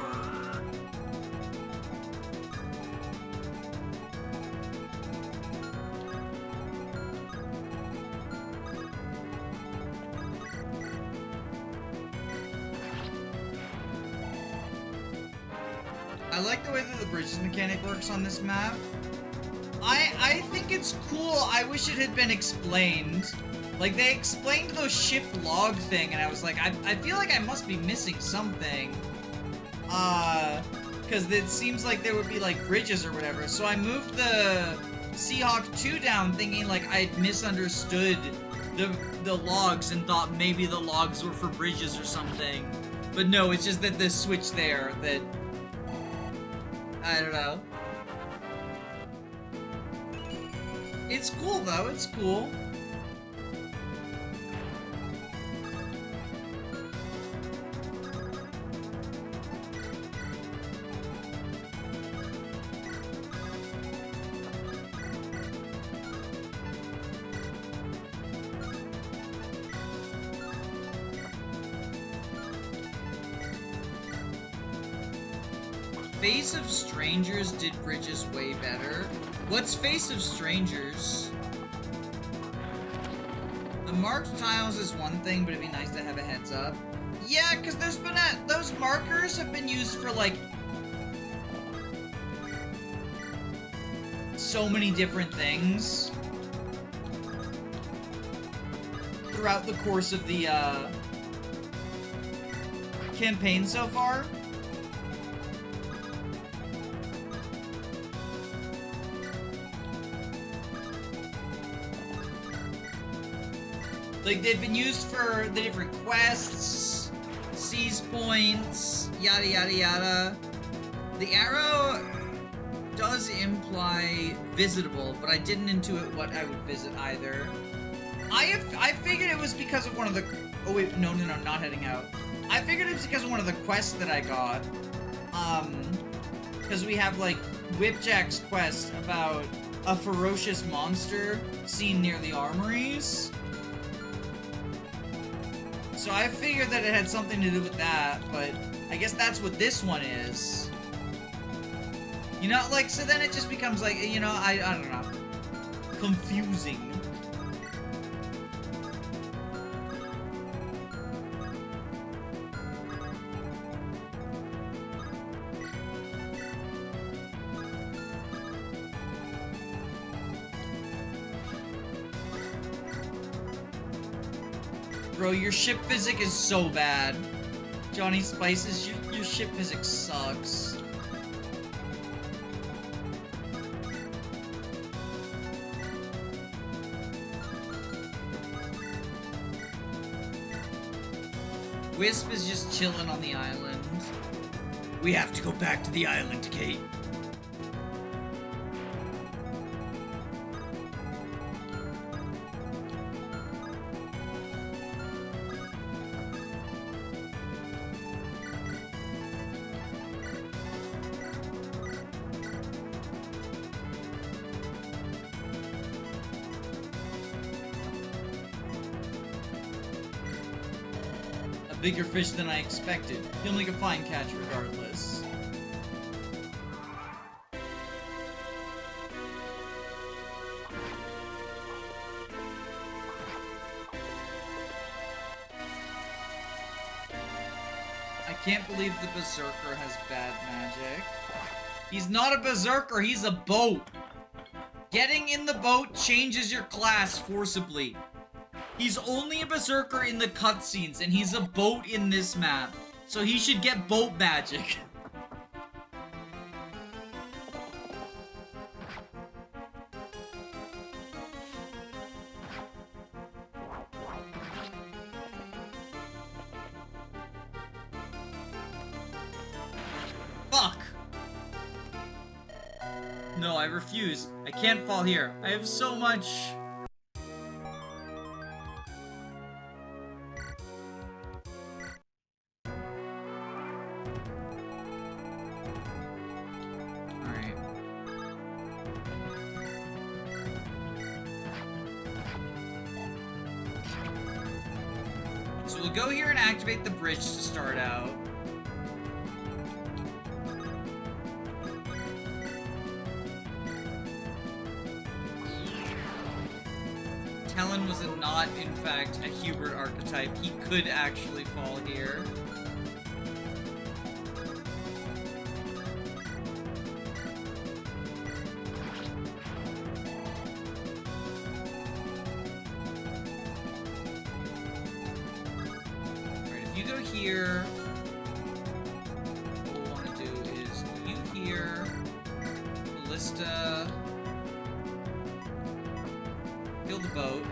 I like the way that the bridges mechanic works on this map. I think it's cool. I wish it had been explained. Like, they explained the ship log thing, and I was like, I feel like I must be missing something. Because it seems like there would be, like, bridges or whatever. So I moved the Seahawk 2 down thinking, like, I'd misunderstood the logs and thought maybe the logs were for bridges or something. But no, it's just that the switch there that... I don't know. It's cool, though. It's cool. Face of Strangers did bridges way better. What's Face of Strangers? The marked tiles is one thing, but it'd be nice to have a heads up. Yeah, because there's been those markers have been used for, like, so many different things throughout the course of the, campaign so far. Like, they've been used for the different quests, seize points, yada yada yada. The arrow does imply visitable, but I didn't intuit what I would visit either. I figured it was because of one of the... Oh wait, no, not heading out. I figured it was because of one of the quests that I got. Because we have, like, Whipjack's quest about a ferocious monster seen near the armories. So I figured that it had something to do with that, but I guess that's what this one is. You know, like, so then it just becomes like, you know, I don't know. Confusing. Bro, your ship physics is so bad. Johnny Spices, your ship physics sucks. Wisp is just chilling on the island. We have to go back to the island, Kate. Bigger fish than I expected. He'll make a fine catch regardless. I can't believe the Berserker has bad magic. He's not a Berserker, he's a boat. Getting in the boat changes your class forcibly. He's only a Berserker in the cutscenes, and he's a boat in this map. So he should get boat magic. Fuck! No, I refuse. I can't fall here. I have so much... So we'll go here and activate the bridge to start out. Talon was not, in fact, a Hubert archetype. He could actually fall here. Here, what we'll want to do is you here, Ballista, kill the boat.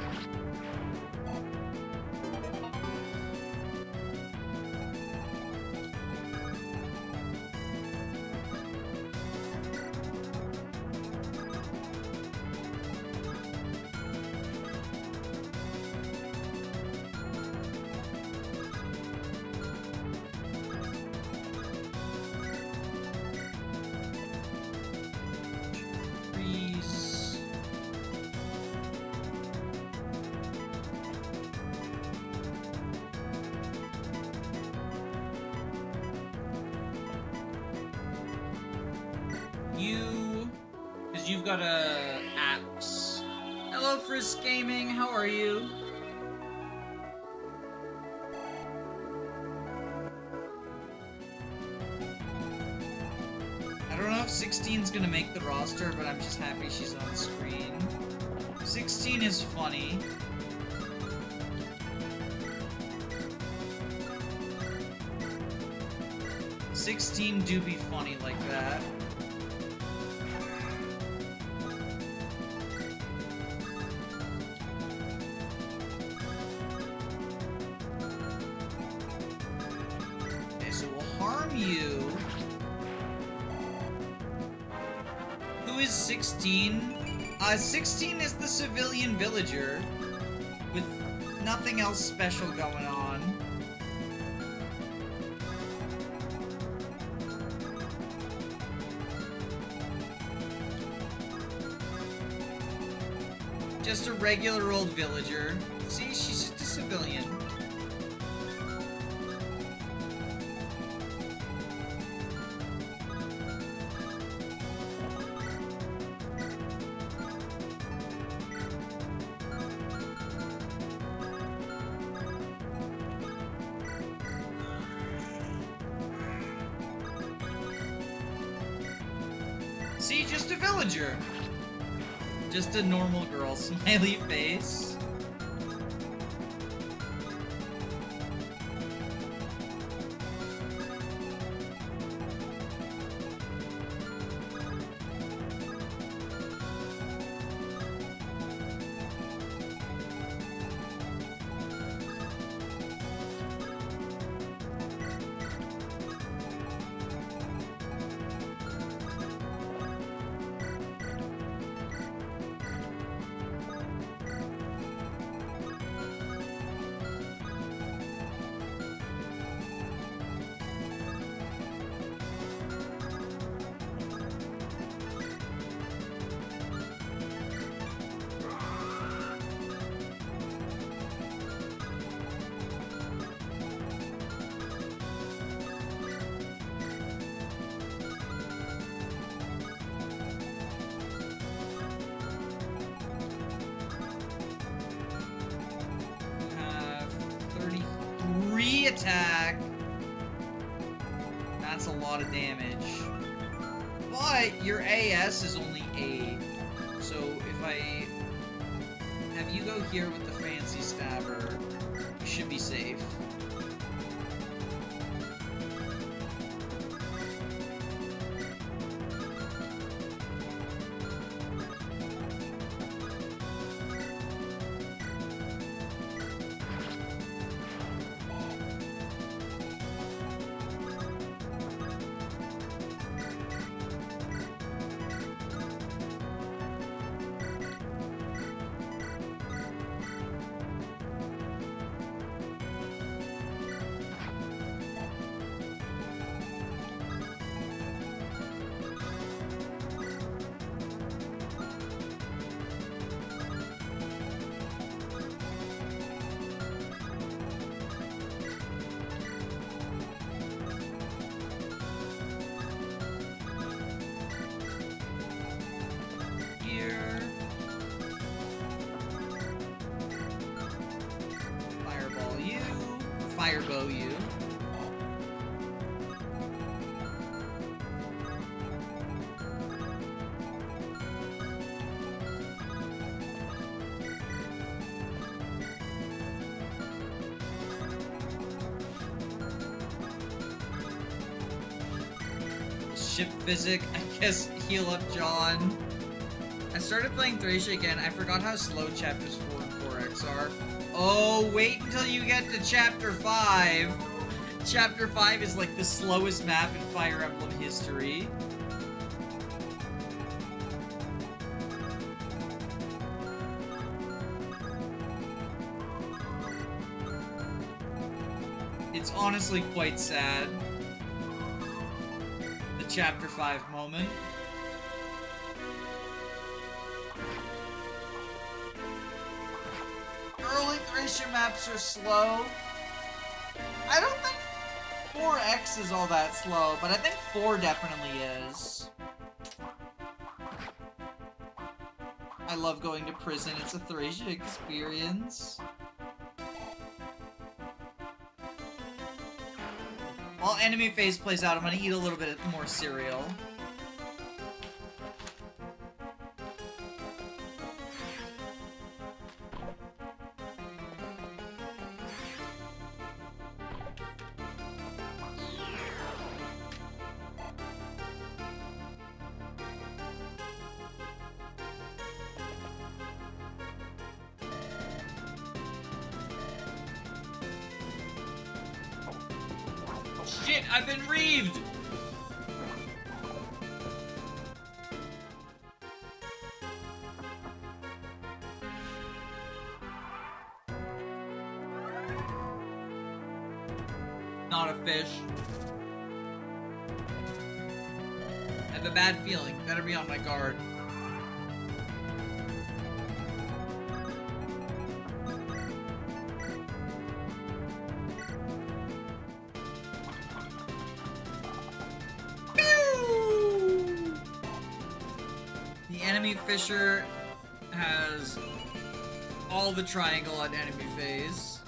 Because you've got a axe. Hello, Frisk Gaming. How are you? I don't know if 16's gonna make the roster, but I'm just happy she's on screen. 16 is funny. "16 do be funny like that. Okay, so we'll harm you. Who is 16? 16 is the civilian villager with nothing else special going on. Just a regular old villager. See, she's just a civilian. See, just a villager. Just a normal girl, smiley face. attack. That's a lot of damage. But your AS is only 8. So if I have you go here with the fancy stabber, you should be safe. Here. Fireball you. Firebow you. Ship physic, I guess heal up John. I started playing Thracia again. I forgot how slow chapters 4 and 4X are. Oh, wait until you get to chapter 5. Chapter 5 is like the slowest map in Fire Emblem history. It's honestly quite sad. The chapter 5 moment. Early Thracia maps are slow. I don't think 4X is all that slow, but I think 4 definitely is. I love going to prison. It's a Thracia experience. While enemy phase plays out, I'm gonna eat a little bit more cereal. Shit, I've been reaved! Not a fish. I have a bad feeling. Better be on my guard. The enemy fisher has all the triangle on enemy phase.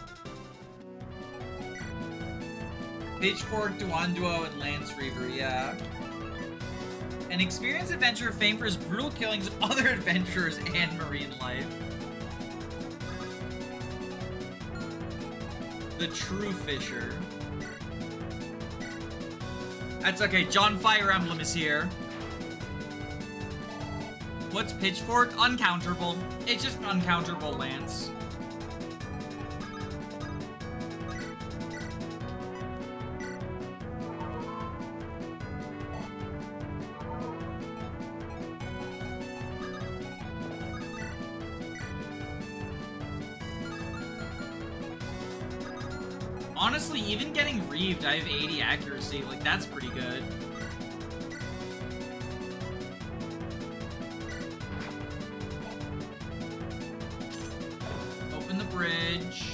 Pitchfork, Duanduo, and Lance Reaver, yeah. An experienced adventurer famed for his brutal killings of other adventurers and marine life. The true fisher. That's okay, John Fire Emblem is here. What's Pitchfork? Uncounterable. It's just uncounterable, Lance. Honestly, even getting reaved, I have 80 accuracy. Like, that's pretty good. Open the bridge.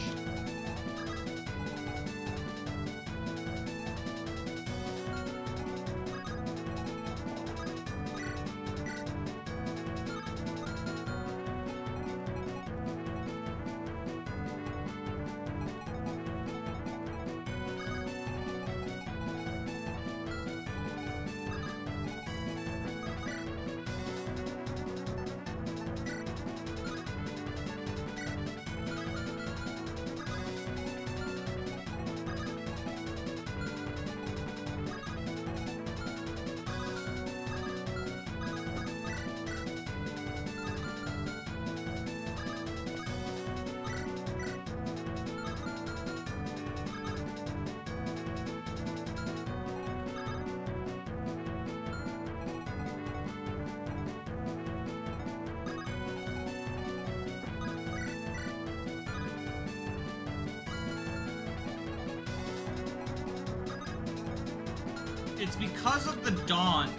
It's because of the daunt.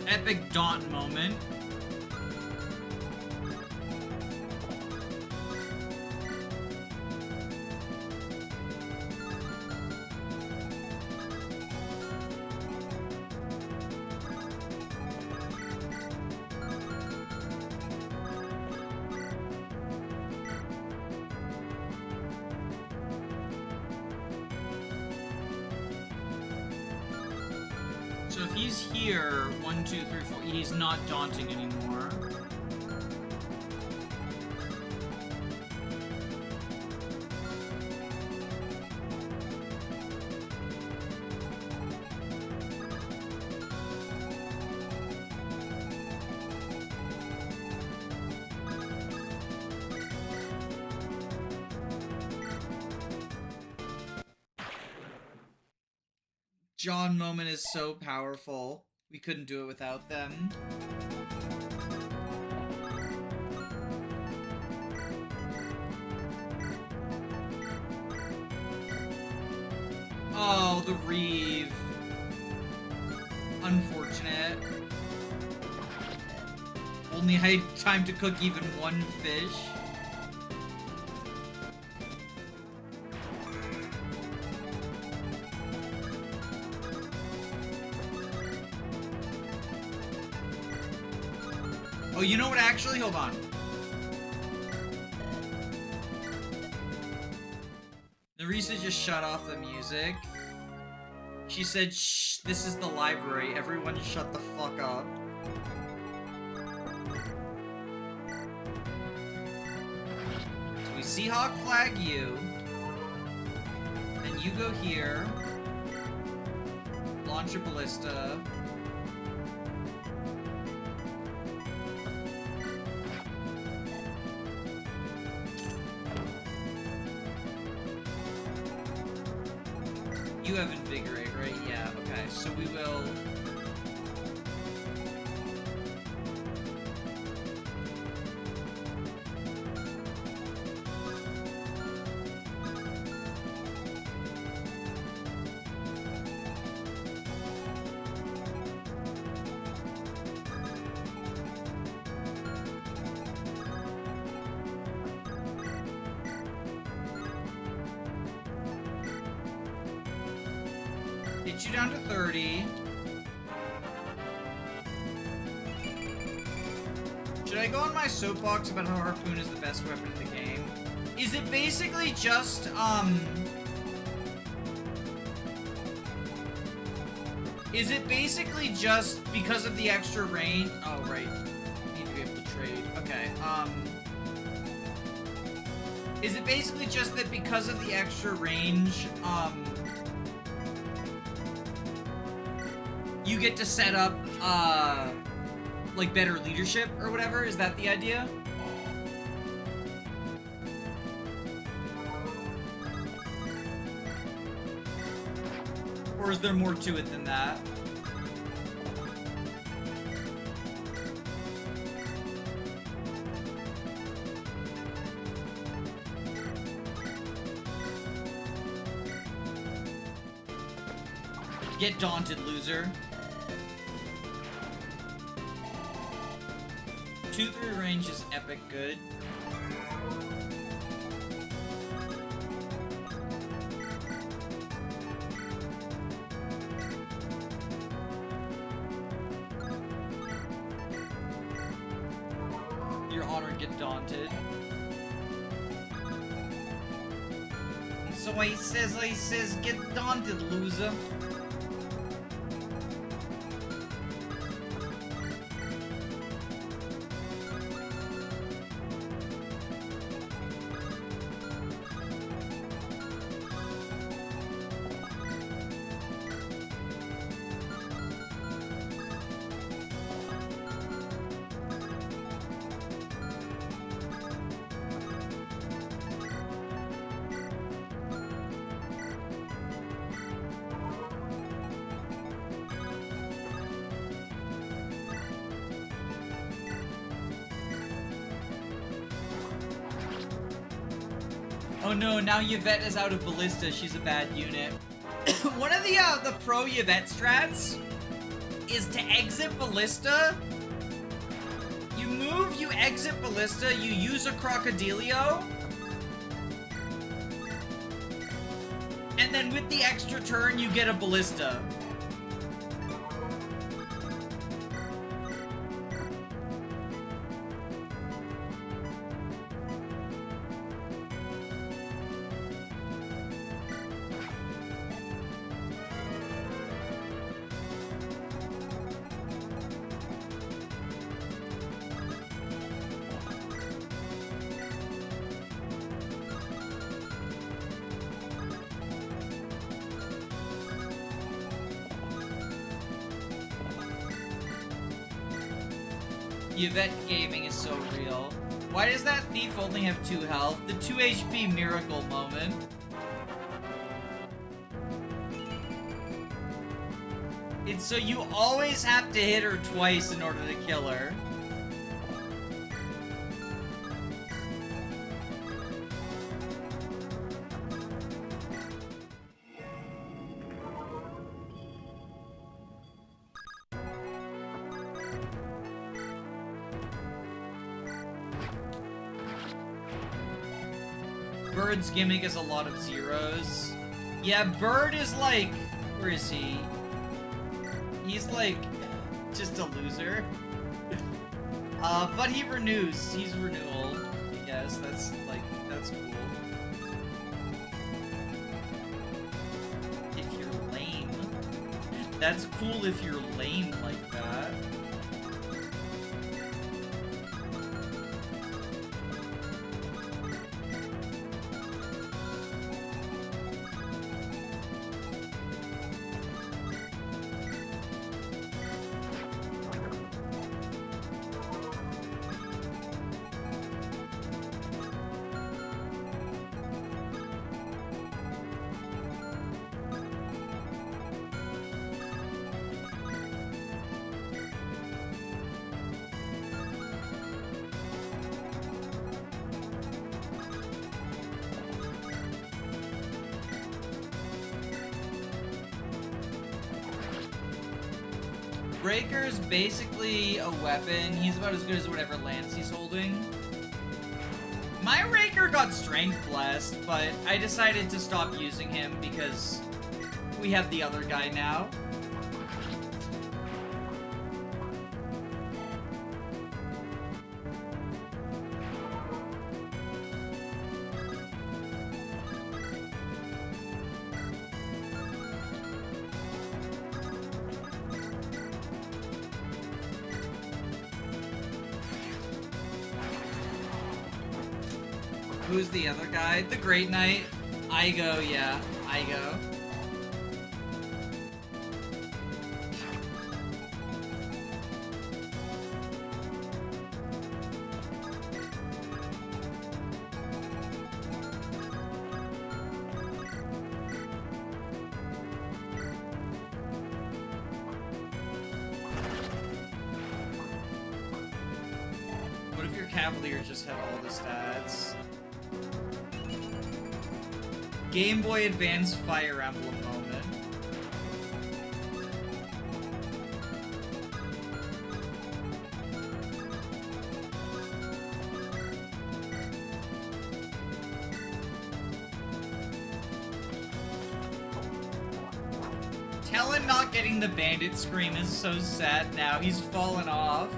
Epic daunt moment. So if he's here, 1, 2, 3, 4, he's not daunting anymore. John moment is so powerful. We couldn't do it without them. Oh, the Reeve. Unfortunate. Only had time to cook even one fish. Oh, you know what? Actually, hold on. Nerissa just shut off the music. She said, shh, this is the library. Everyone shut the fuck up. So we Seahawk flag you. Then you go here. Launch a ballista. You have Invigorate, right? Yeah, okay. So we will... Get you down to 30. Should I go on my soapbox about how Harpoon is the best weapon in the game? Is it basically just, Is it basically just because of the extra range? Oh, right. Need to be able to trade. Okay, Is it basically just that because of the extra range, you get to set up, like, better leadership or whatever? Is that the idea? Or is there more to it than that? Get daunted, loser. 2-3 range is epic good. Your honor get daunted. And so he says, get daunted, loser. Oh no, now Yvette is out of Ballista. She's a bad unit. One of the pro Yvette strats is to exit Ballista. You move, you exit Ballista, you use a Crocodilio. And then with the extra turn, you get a Ballista. Yvette gaming is so real. Why does that thief only have 2 health? The 2 HP miracle moment. It's so you always have to hit her twice in order to kill her. Bird's gimmick is a lot of zeros. Yeah, Bird is like... Where is he? He's like... just a loser. But he renews. He's renewal. I guess. That's, like... that's cool. If you're lame. That's cool if you're lame like that. Breaker's basically a weapon. He's about as good as whatever lance he's holding. My Raker got strength blessed, but I decided to stop using him because we have the other guy now. Who's the other guy? The Great Knight. Igo, yeah. Igo. What if your Cavalier just had all the stats? Game Boy Advance Fire Emblem moment. Talon not getting the bandit scream is so sad now. He's fallen off.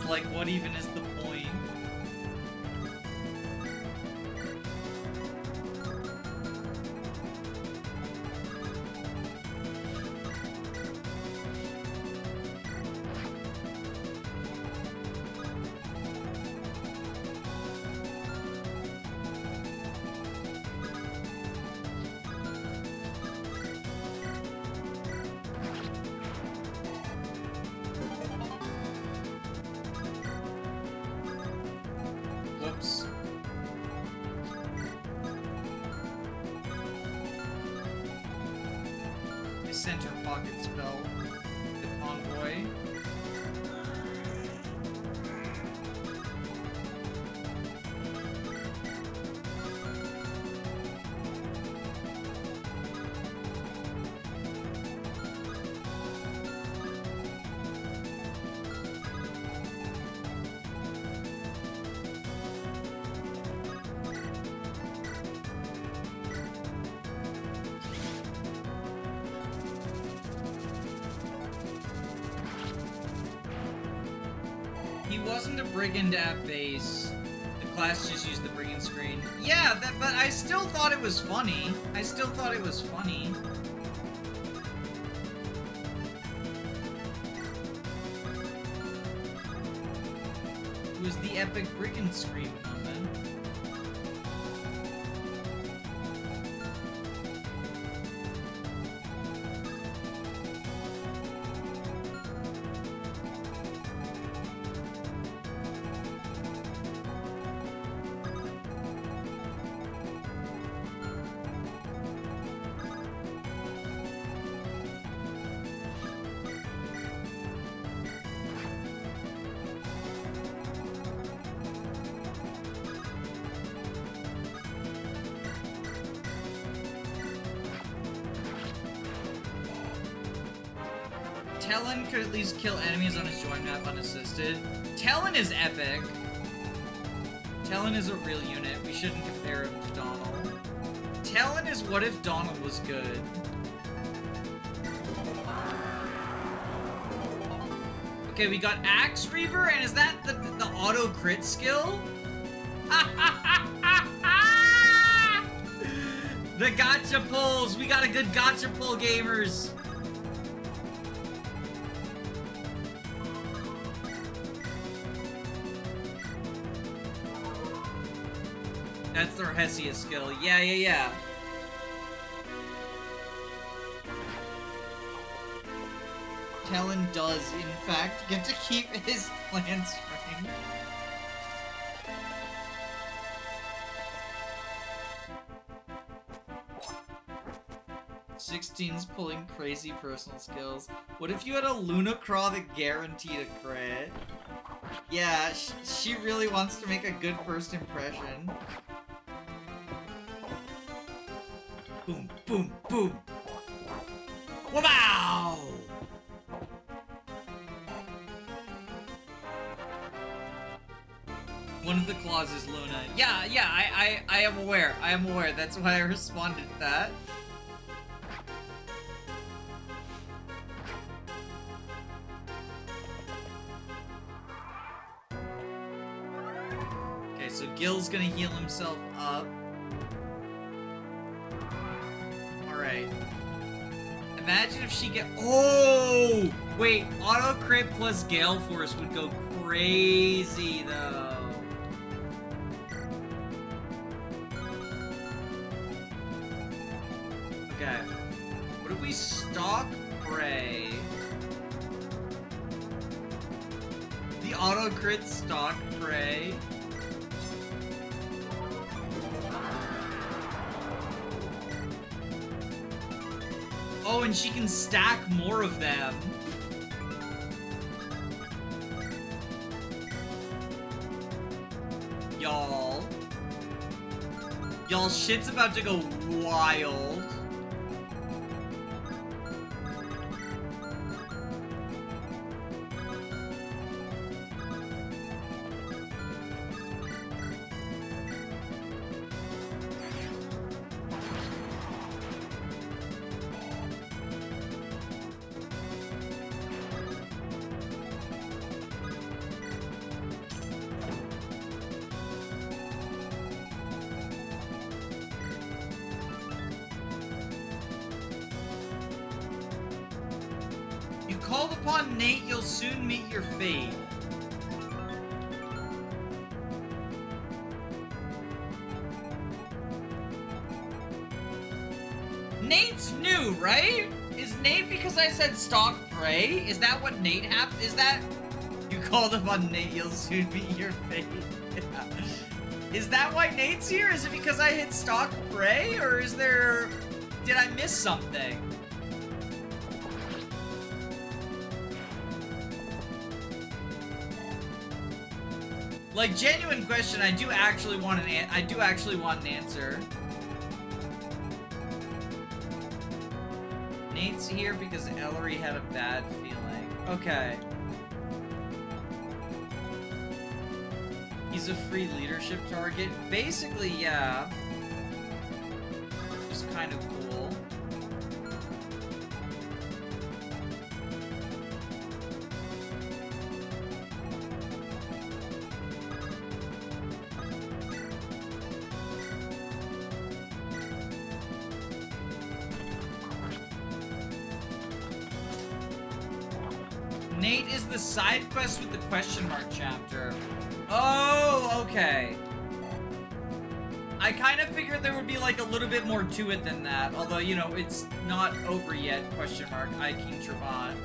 Like, what even is the point? Whoops. The center pocket spell. The convoy. wasn't a brigand at base. The class just used the brigand screen. Yeah, but I still thought it was funny. I still thought it was funny. It was the epic brigand scream moment. Talon could at least kill enemies on his join map unassisted. Talon is epic. Talon is a real unit. We shouldn't compare him to Donald. Talon is what if Donald was good. Okay, we got Axe Reaver, and is that the auto crit skill? The gotcha pulls! We got a good gotcha pull, gamers! That's their Hesia skill. Yeah. Talon does, in fact, get to keep his lance ring. "16's pulling crazy personal skills. What if you had a Lunacraw that guaranteed a crit? Yeah, she really wants to make a good first impression. Boom, boom, boom. Wow! One of the claws is Luna. Yeah, I am aware. I am aware. That's why I responded to that. Okay, so Gil's gonna heal himself up. Alright. Imagine if she get— oh! Wait, auto crit plus Gale Force would go crazy, though. Okay. What if we stalk Prey? The auto crit stalk Prey. Oh, and she can stack more of them. Y'all, shit's about to go wild. You called upon Nate, you'll soon meet your fate. Nate's new, right? Is Nate because I said stalk Prey? Is that what Nate happened? Is that— you called upon Nate, you'll soon meet your fate? Yeah. Is that why Nate's here? Is it because I hit stalk Prey? Or is there— did I miss something? Like, genuine question, I do actually want an answer. Nate's here because Ellery had a bad feeling. Okay. He's a free leadership target. Basically, yeah. Just kind of cool. Nate is the side quest with the question mark chapter. Oh, okay. I kind of figured there would be like a little bit more to it than that. Although, you know, it's not over yet, question mark, I King Trevant.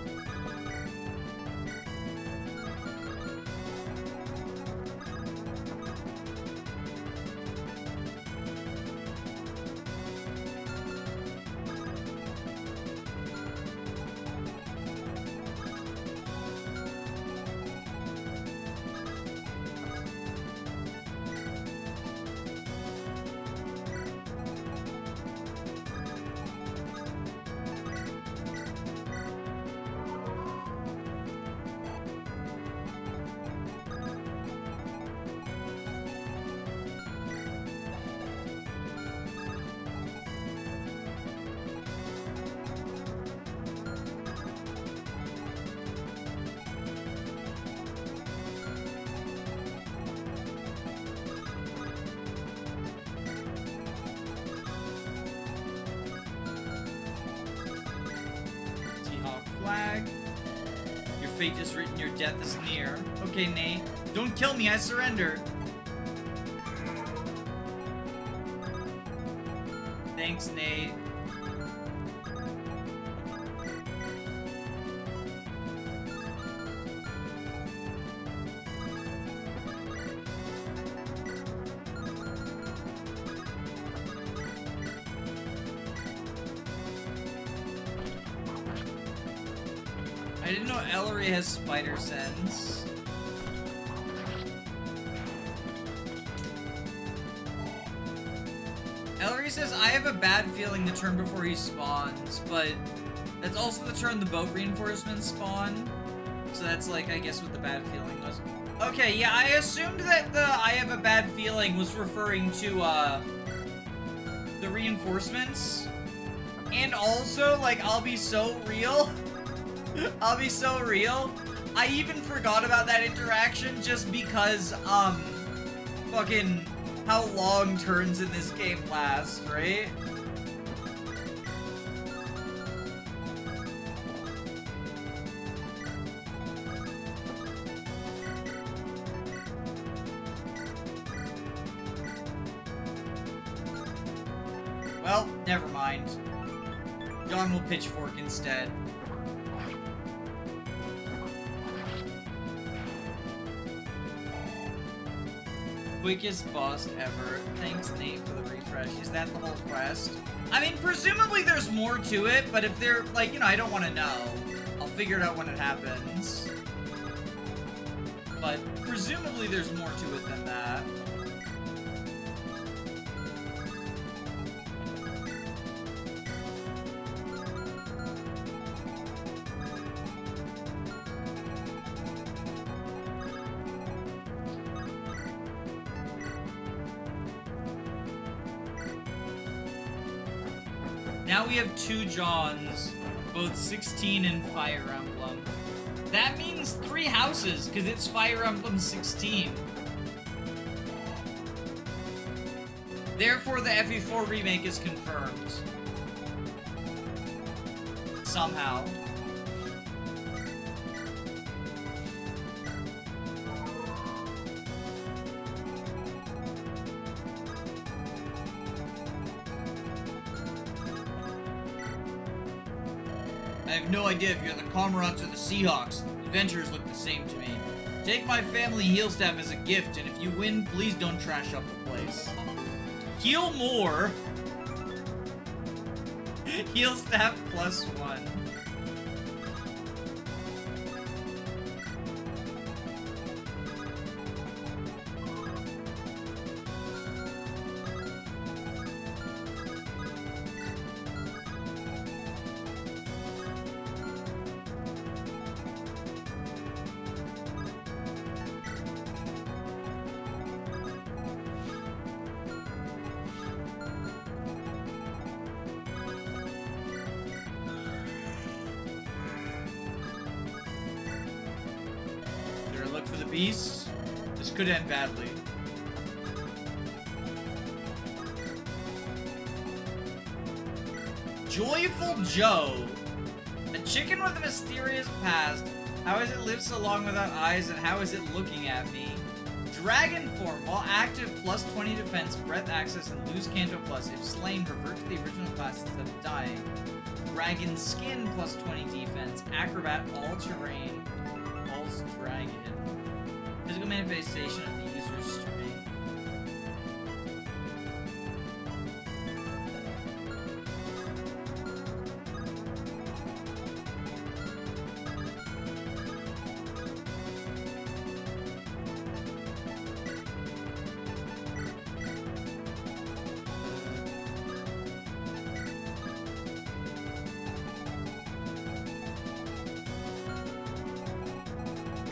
Flag. Your fate is written, your death is near. Okay, Nate. Don't kill me, I surrender. Thanks, Nate. I didn't know Ellery has spider sense. Ellery says, I have a bad feeling the turn before he spawns, but that's also the turn the boat reinforcements spawn. So that's like, I guess what the bad feeling was. Okay, yeah, I assumed that the I have a bad feeling was referring to, the reinforcements. And also, like, I'll be so real. I'll be so real. I even forgot about that interaction just because, fucking how long turns in this game last, right? Well, never mind. John will pitchfork instead. Quickest boss ever. Thanks, Nate, for the refresh. Is that the whole quest? I mean, presumably there's more to it, but if they're, like, you know, I don't want to know. I'll figure it out when it happens. But presumably there's more to it than that. Now we have two Johns, both 16 and Fire Emblem. That means 3 houses, because it's Fire Emblem 16. Therefore, the FE4 remake is confirmed. Somehow. I have no idea if you're the Cormorants or the Seahawks. Adventures look the same to me. Take my family heal staff as a gift, and if you win, please don't trash up the place. Heal more. Heal staff +1. Look for the beast. This could end badly. Joyful Joe. A chicken with a mysterious past How has it lived so long without eyes, and how is it looking at me? Dragon form. While active, plus 20 defense, breath access, and lose Canto plus. If slain, revert to the original class instead of dying. Dragon skin, plus 20 defense. Acrobat, all terrain. False dragon. Physical manifestation of the user's strength.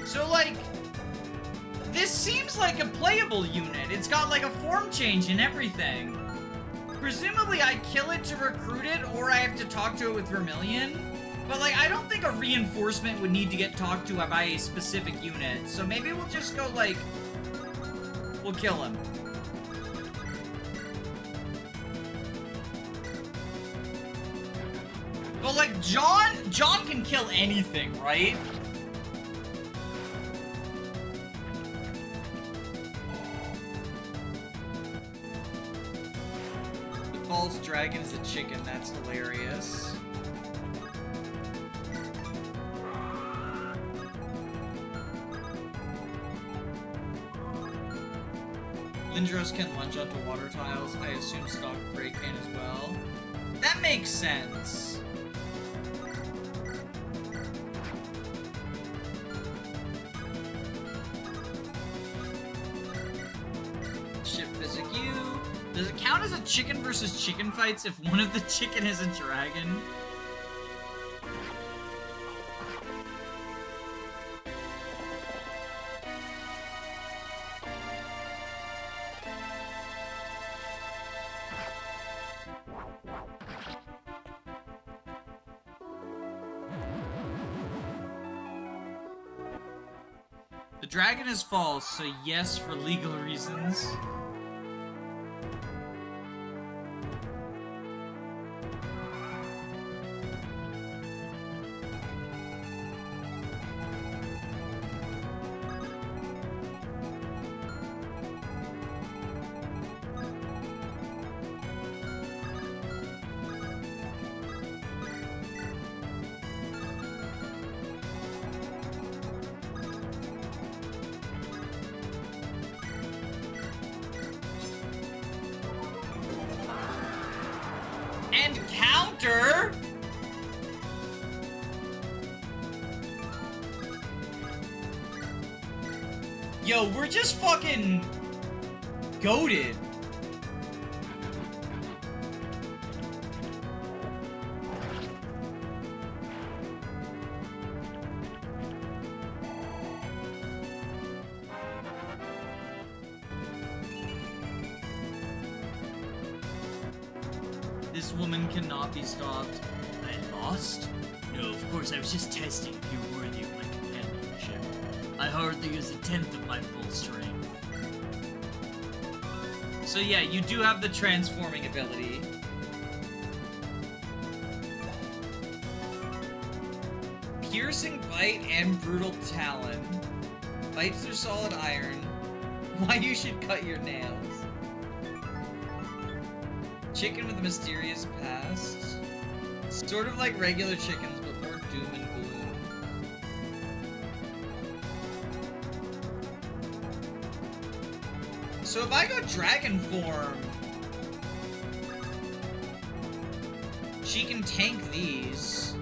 So, like, this seems like a playable unit. It's got, like, a form change and everything. Presumably, I kill it to recruit it, or I have to talk to it with Vermilion. But, like, I don't think a reinforcement would need to get talked to by a specific unit. So maybe we'll just go, like, we'll kill him. But, like, John can kill anything, right? False dragon is a chicken, that's hilarious. Lindros can lunge onto water tiles. I assume Stock Break can as well. That makes sense. Ship Physic U. Does it count as a chicken versus chicken fights if one of the chicken is a dragon? The dragon is false, so yes for legal reasons. And counter! Yo, we're just fucking goated. This woman cannot be stopped. I lost? No, of course, I was just testing if you're worthy of my companionship. I hardly use a tenth of my full strength. So yeah, you do have the transforming ability. Piercing Bite and Brutal Talon. Bites through solid iron. Why you should cut your nails. Chicken with a mysterious past. Sort of like regular chickens, but more doom and gloom. So if I go dragon form, she can tank these.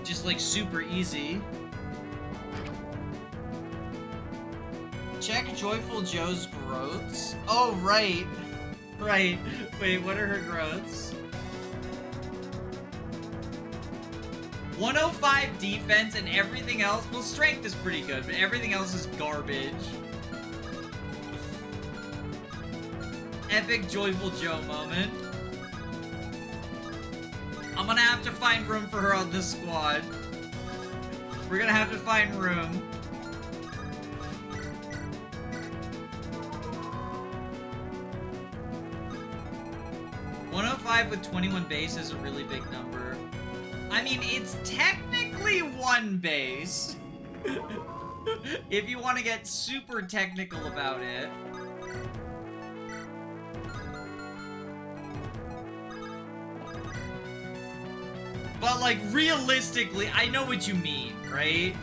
Just like super easy. Check Joyful Joe's growths. Oh, right. Right. Wait, what are her growths? 105 defense and everything else. Well, strength is pretty good, but everything else is garbage. Epic Joyful Joe moment. I'm gonna have to find room for her on this squad. We're gonna have to find room. $105 with 21 base is a really big number. I mean, it's technically 1 base. If you want to get super technical about it. But, like, realistically, I know what you mean, right?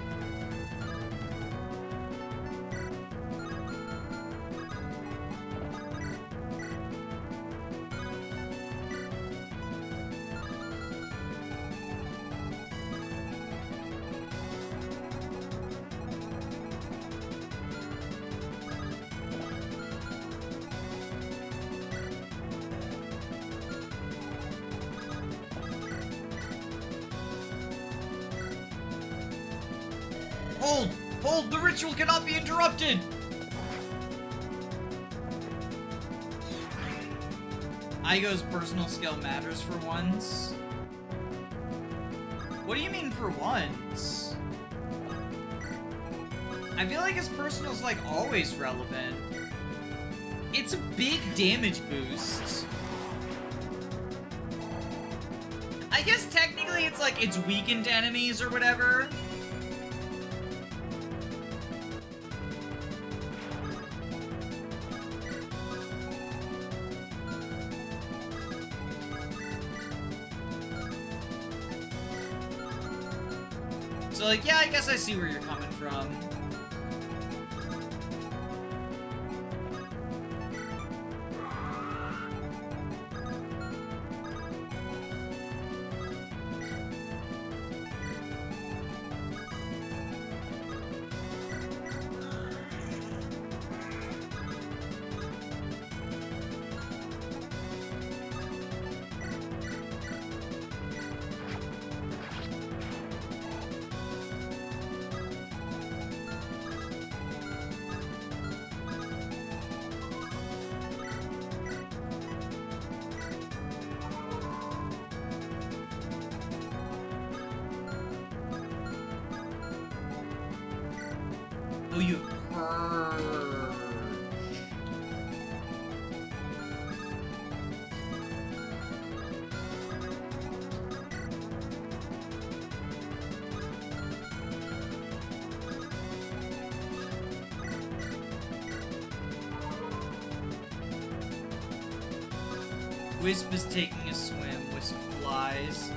Hold! Hold! The ritual cannot be interrupted! Aigo's personal skill matters for once. What do you mean for once? I feel like his personal's like always relevant. It's a big damage boost. I guess technically it's like it's weakened to enemies or whatever. So, like, yeah, I guess I see where you're coming from. Oh, you purge. Wisp is taking a swim. Wisp flies.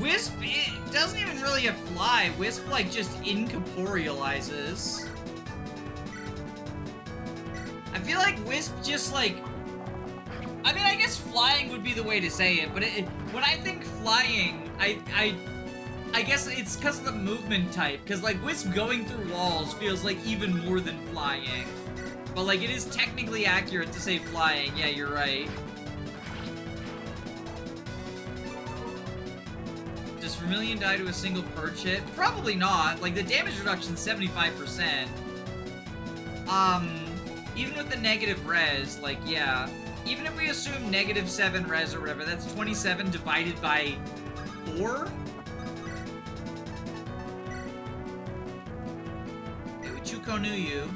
Wisp it doesn't even really fly. Wisp, like, just incorporealizes. I feel like Wisp just, like... I mean, I guess flying would be the way to say it, but when I think flying, I guess it's because of the movement type, because, like, Wisp going through walls feels like even more than flying. But, like, it is technically accurate to say flying. Yeah, you're right. Does Vermilion die to a single purge hit? Probably not. Like, the damage reduction's 75%. Even with the negative res, like, yeah. Even if we assume -7 res or whatever, that's 27 divided by 4? Hey, Uchuko knew you.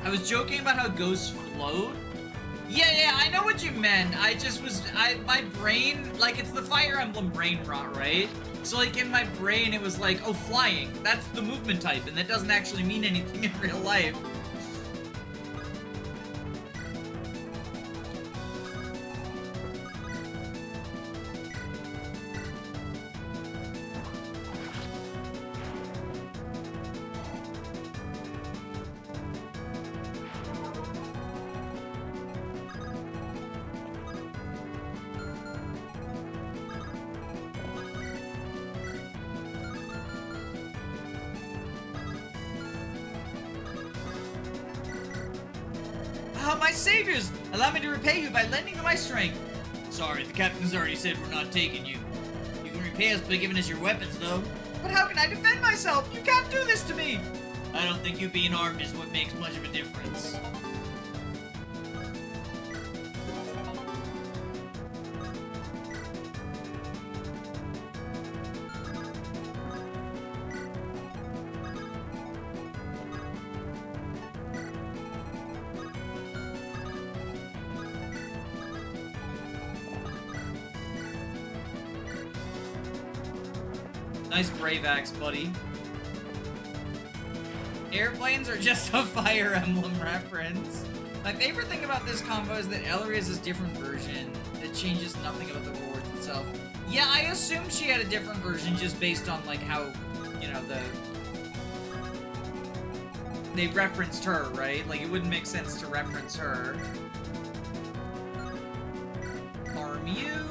I was joking about how ghosts float. Yeah, I know what you meant. My brain, like, it's the Fire Emblem brain rot, right? So, like, in my brain, it was like, oh, flying. That's the movement type, and that doesn't actually mean anything in real life. Oh, my saviors! Allow me to repay you by lending you my strength. Sorry, the captain's already said we're not taking you. You can repay us by giving us your weapons, though. But how can I defend myself? You can't do this to me! I don't think you being armed is what makes much of a difference. Nice Brave Axe, buddy. Airplanes are just a Fire Emblem reference. My favorite thing about this combo is that Ellery has this different version that changes nothing about the rewards itself. Yeah, I assumed she had a different version just based on, like, how, you know, they referenced her, right? Like, it wouldn't make sense to reference her. Harm you.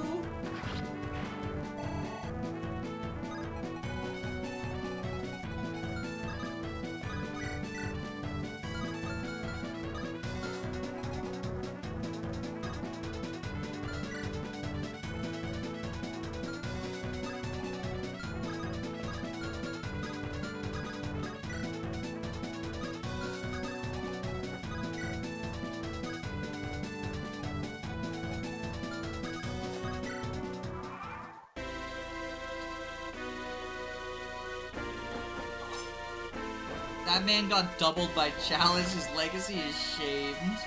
That man got doubled by Chalice. His legacy is shamed.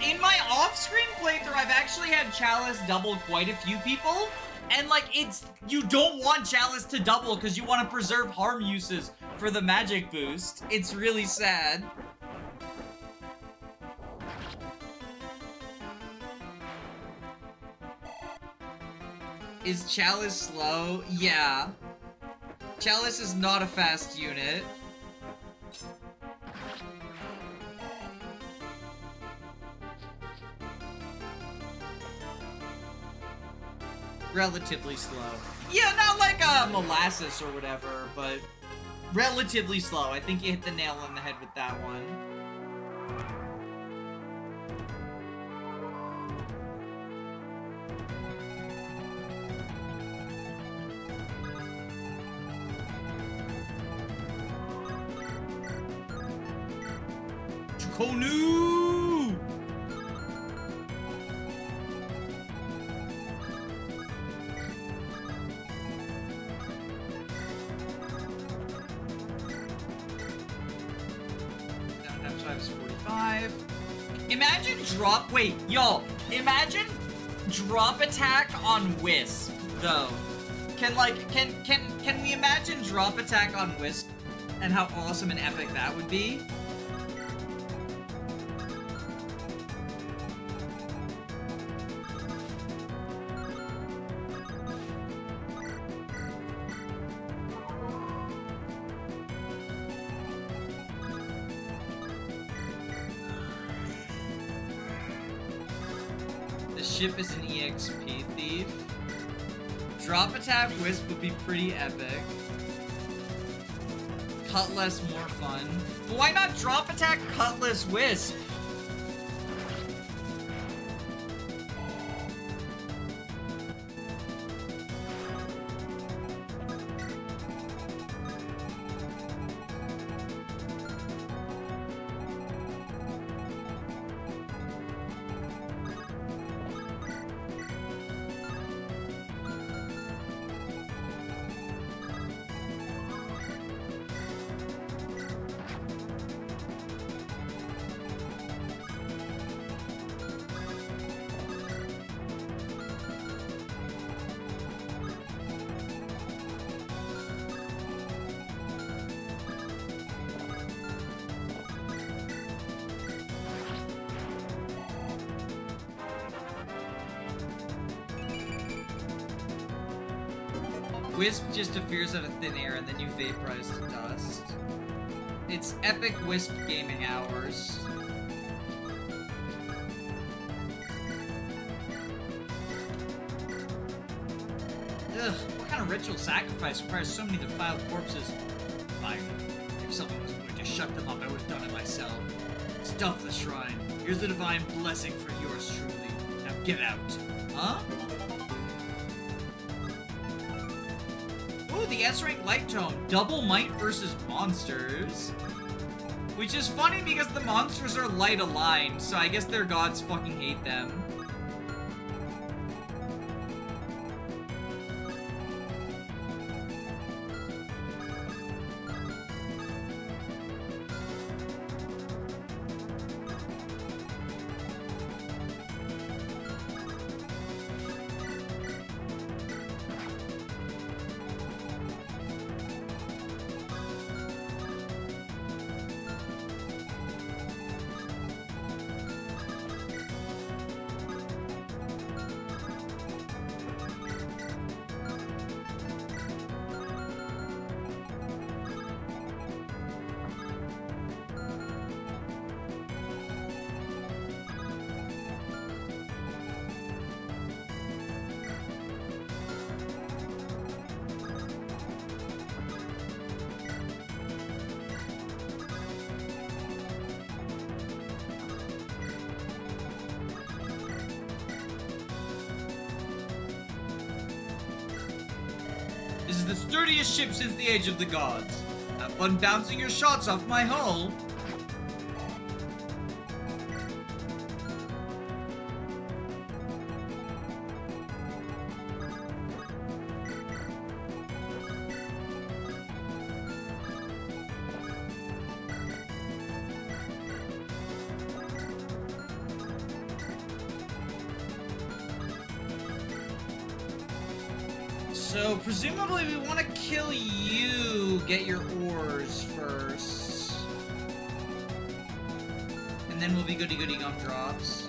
In my off-screen playthrough, I've actually had Chalice double quite a few people. And, like, you don't want Chalice to double because you want to preserve harm uses for the magic boost. It's really sad. Is Chalice slow? Yeah. Chalice is not a fast unit. Relatively slow. Yeah, not like Molasses or whatever, but relatively slow. I think you hit the nail on the head with that one. Chukonu! Imagine imagine drop attack on Wisp, though. Can we imagine drop attack on Wisp and how awesome and epic that would be? Ship is an EXP thief. Drop attack Wisp would be pretty epic. Cutlass more fun. But why not drop attack Cutlass Wisp? Wisp just appears out of thin air and then you vaporize to dust. It's epic Wisp gaming hours. Ugh, what kind of ritual sacrifice requires so many defiled corpses? Fine. If someone was going to shut them up, I would have done it myself. Stuff the shrine. Here's the divine blessing for yours truly. Now get out. Huh? Ooh, the S-rank light tome. Double might versus monsters. Which is funny because the monsters are light aligned, so I guess their gods fucking hate them. This is the sturdiest ship since the age of the gods. Have fun bouncing your shots off my hull. So, presumably we want to kill you, get your ores first. And then we'll be goody-goody gumdrops.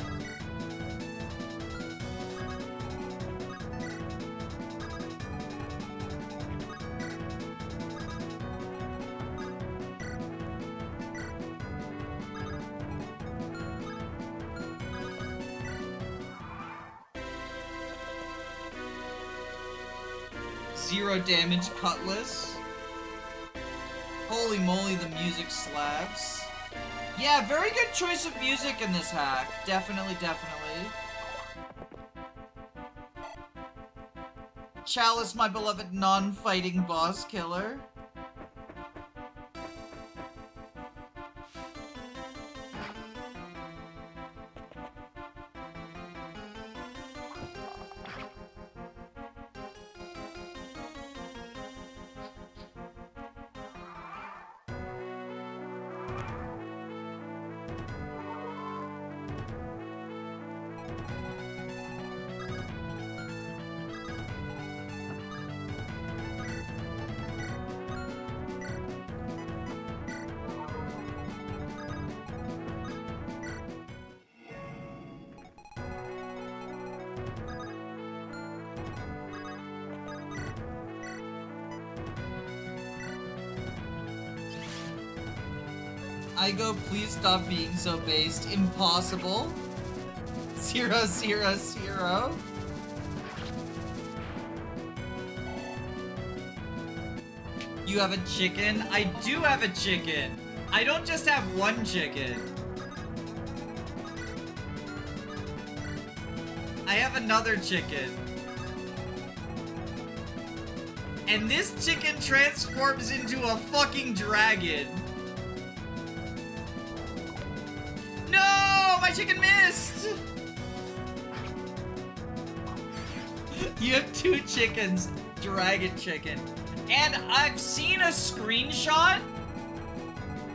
Zero damage cutlass. Holy moly, the music slaps. Yeah, very good choice of music in this hack. Definitely, definitely. Chalice, my beloved non-fighting boss killer. I go, please stop being so based. Impossible. 0, 0, 0. You have a chicken? I do have a chicken. I don't just have one chicken. I have another chicken. And this chicken transforms into a fucking dragon. No! My chicken missed! You have 2 chickens. Dragon chicken. And I've seen a screenshot.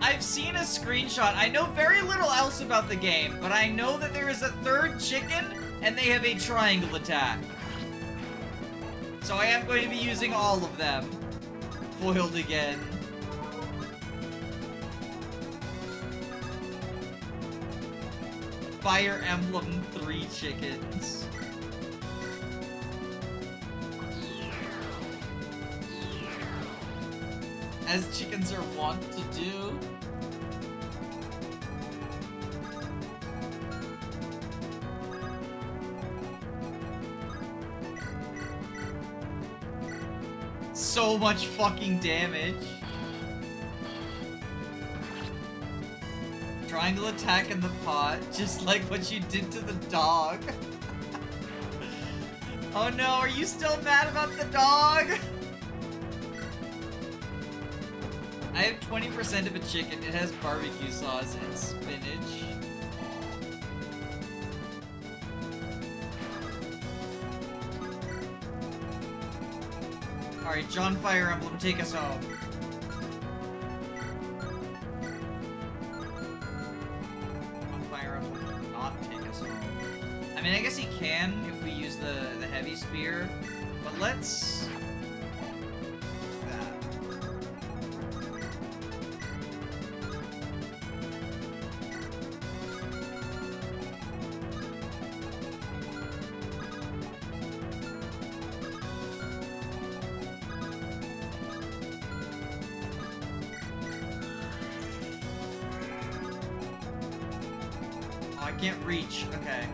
I know very little else about the game, but I know that there is a 3rd chicken, and they have a triangle attack. So I am going to be using all of them. Foiled again. Fire Emblem 3 chickens. As chickens are wont to do. So much fucking damage. Triangle attack in the pot, just like what you did to the dog. Oh no, are you still mad about the dog? I have 20% of a chicken. It has barbecue sauce and spinach. Alright, John Fire Emblem, take us home. John Fire Emblem will not take us home. I mean, I guess he can if we use the heavy spear, but let's... I can't reach. Okay.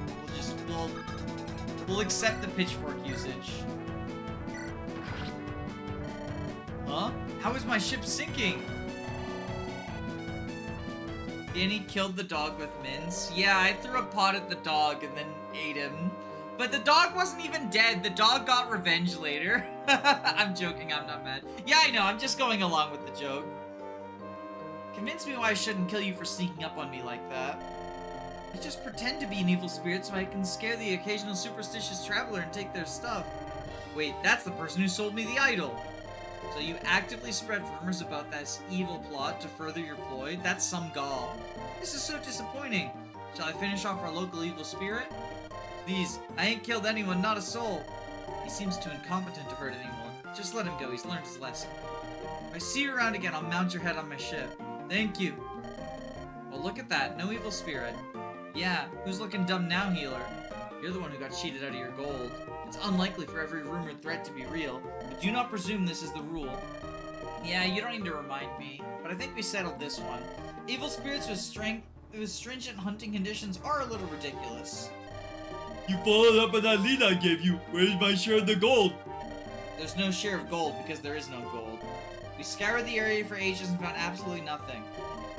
We'll accept the pitchfork usage. Huh? How is my ship sinking? Danny killed the dog with mints. Yeah, I threw a pot at the dog and then ate him. But the dog wasn't even dead. The dog got revenge later. I'm joking, I'm not mad. Yeah, I know, I'm just going along with the joke. Convince me why I shouldn't kill you for sneaking up on me like that. I just pretend to be an evil spirit so I can scare the occasional superstitious traveler and take their stuff. Wait, that's the person who sold me the idol. So you actively spread rumors about this evil plot to further your ploy? That's some gall. This is so disappointing. Shall I finish off our local evil spirit? Please, I ain't killed anyone, not a soul. He seems too incompetent to hurt anyone. Just let him go, he's learned his lesson. If I see you around again, I'll mount your head on my ship. Thank you. Well, look at that, no evil spirit. Yeah, who's looking dumb now, healer? You're the one who got cheated out of your gold. It's unlikely for every rumored threat to be real, but do not presume this is the rule. Yeah, you don't need to remind me, but I think we settled this one. Evil spirits with stringent hunting conditions are a little ridiculous. You followed up on that lead I gave you. Where's my share of the gold? There's no share of gold because there is no gold. We scoured the area for ages and found absolutely nothing.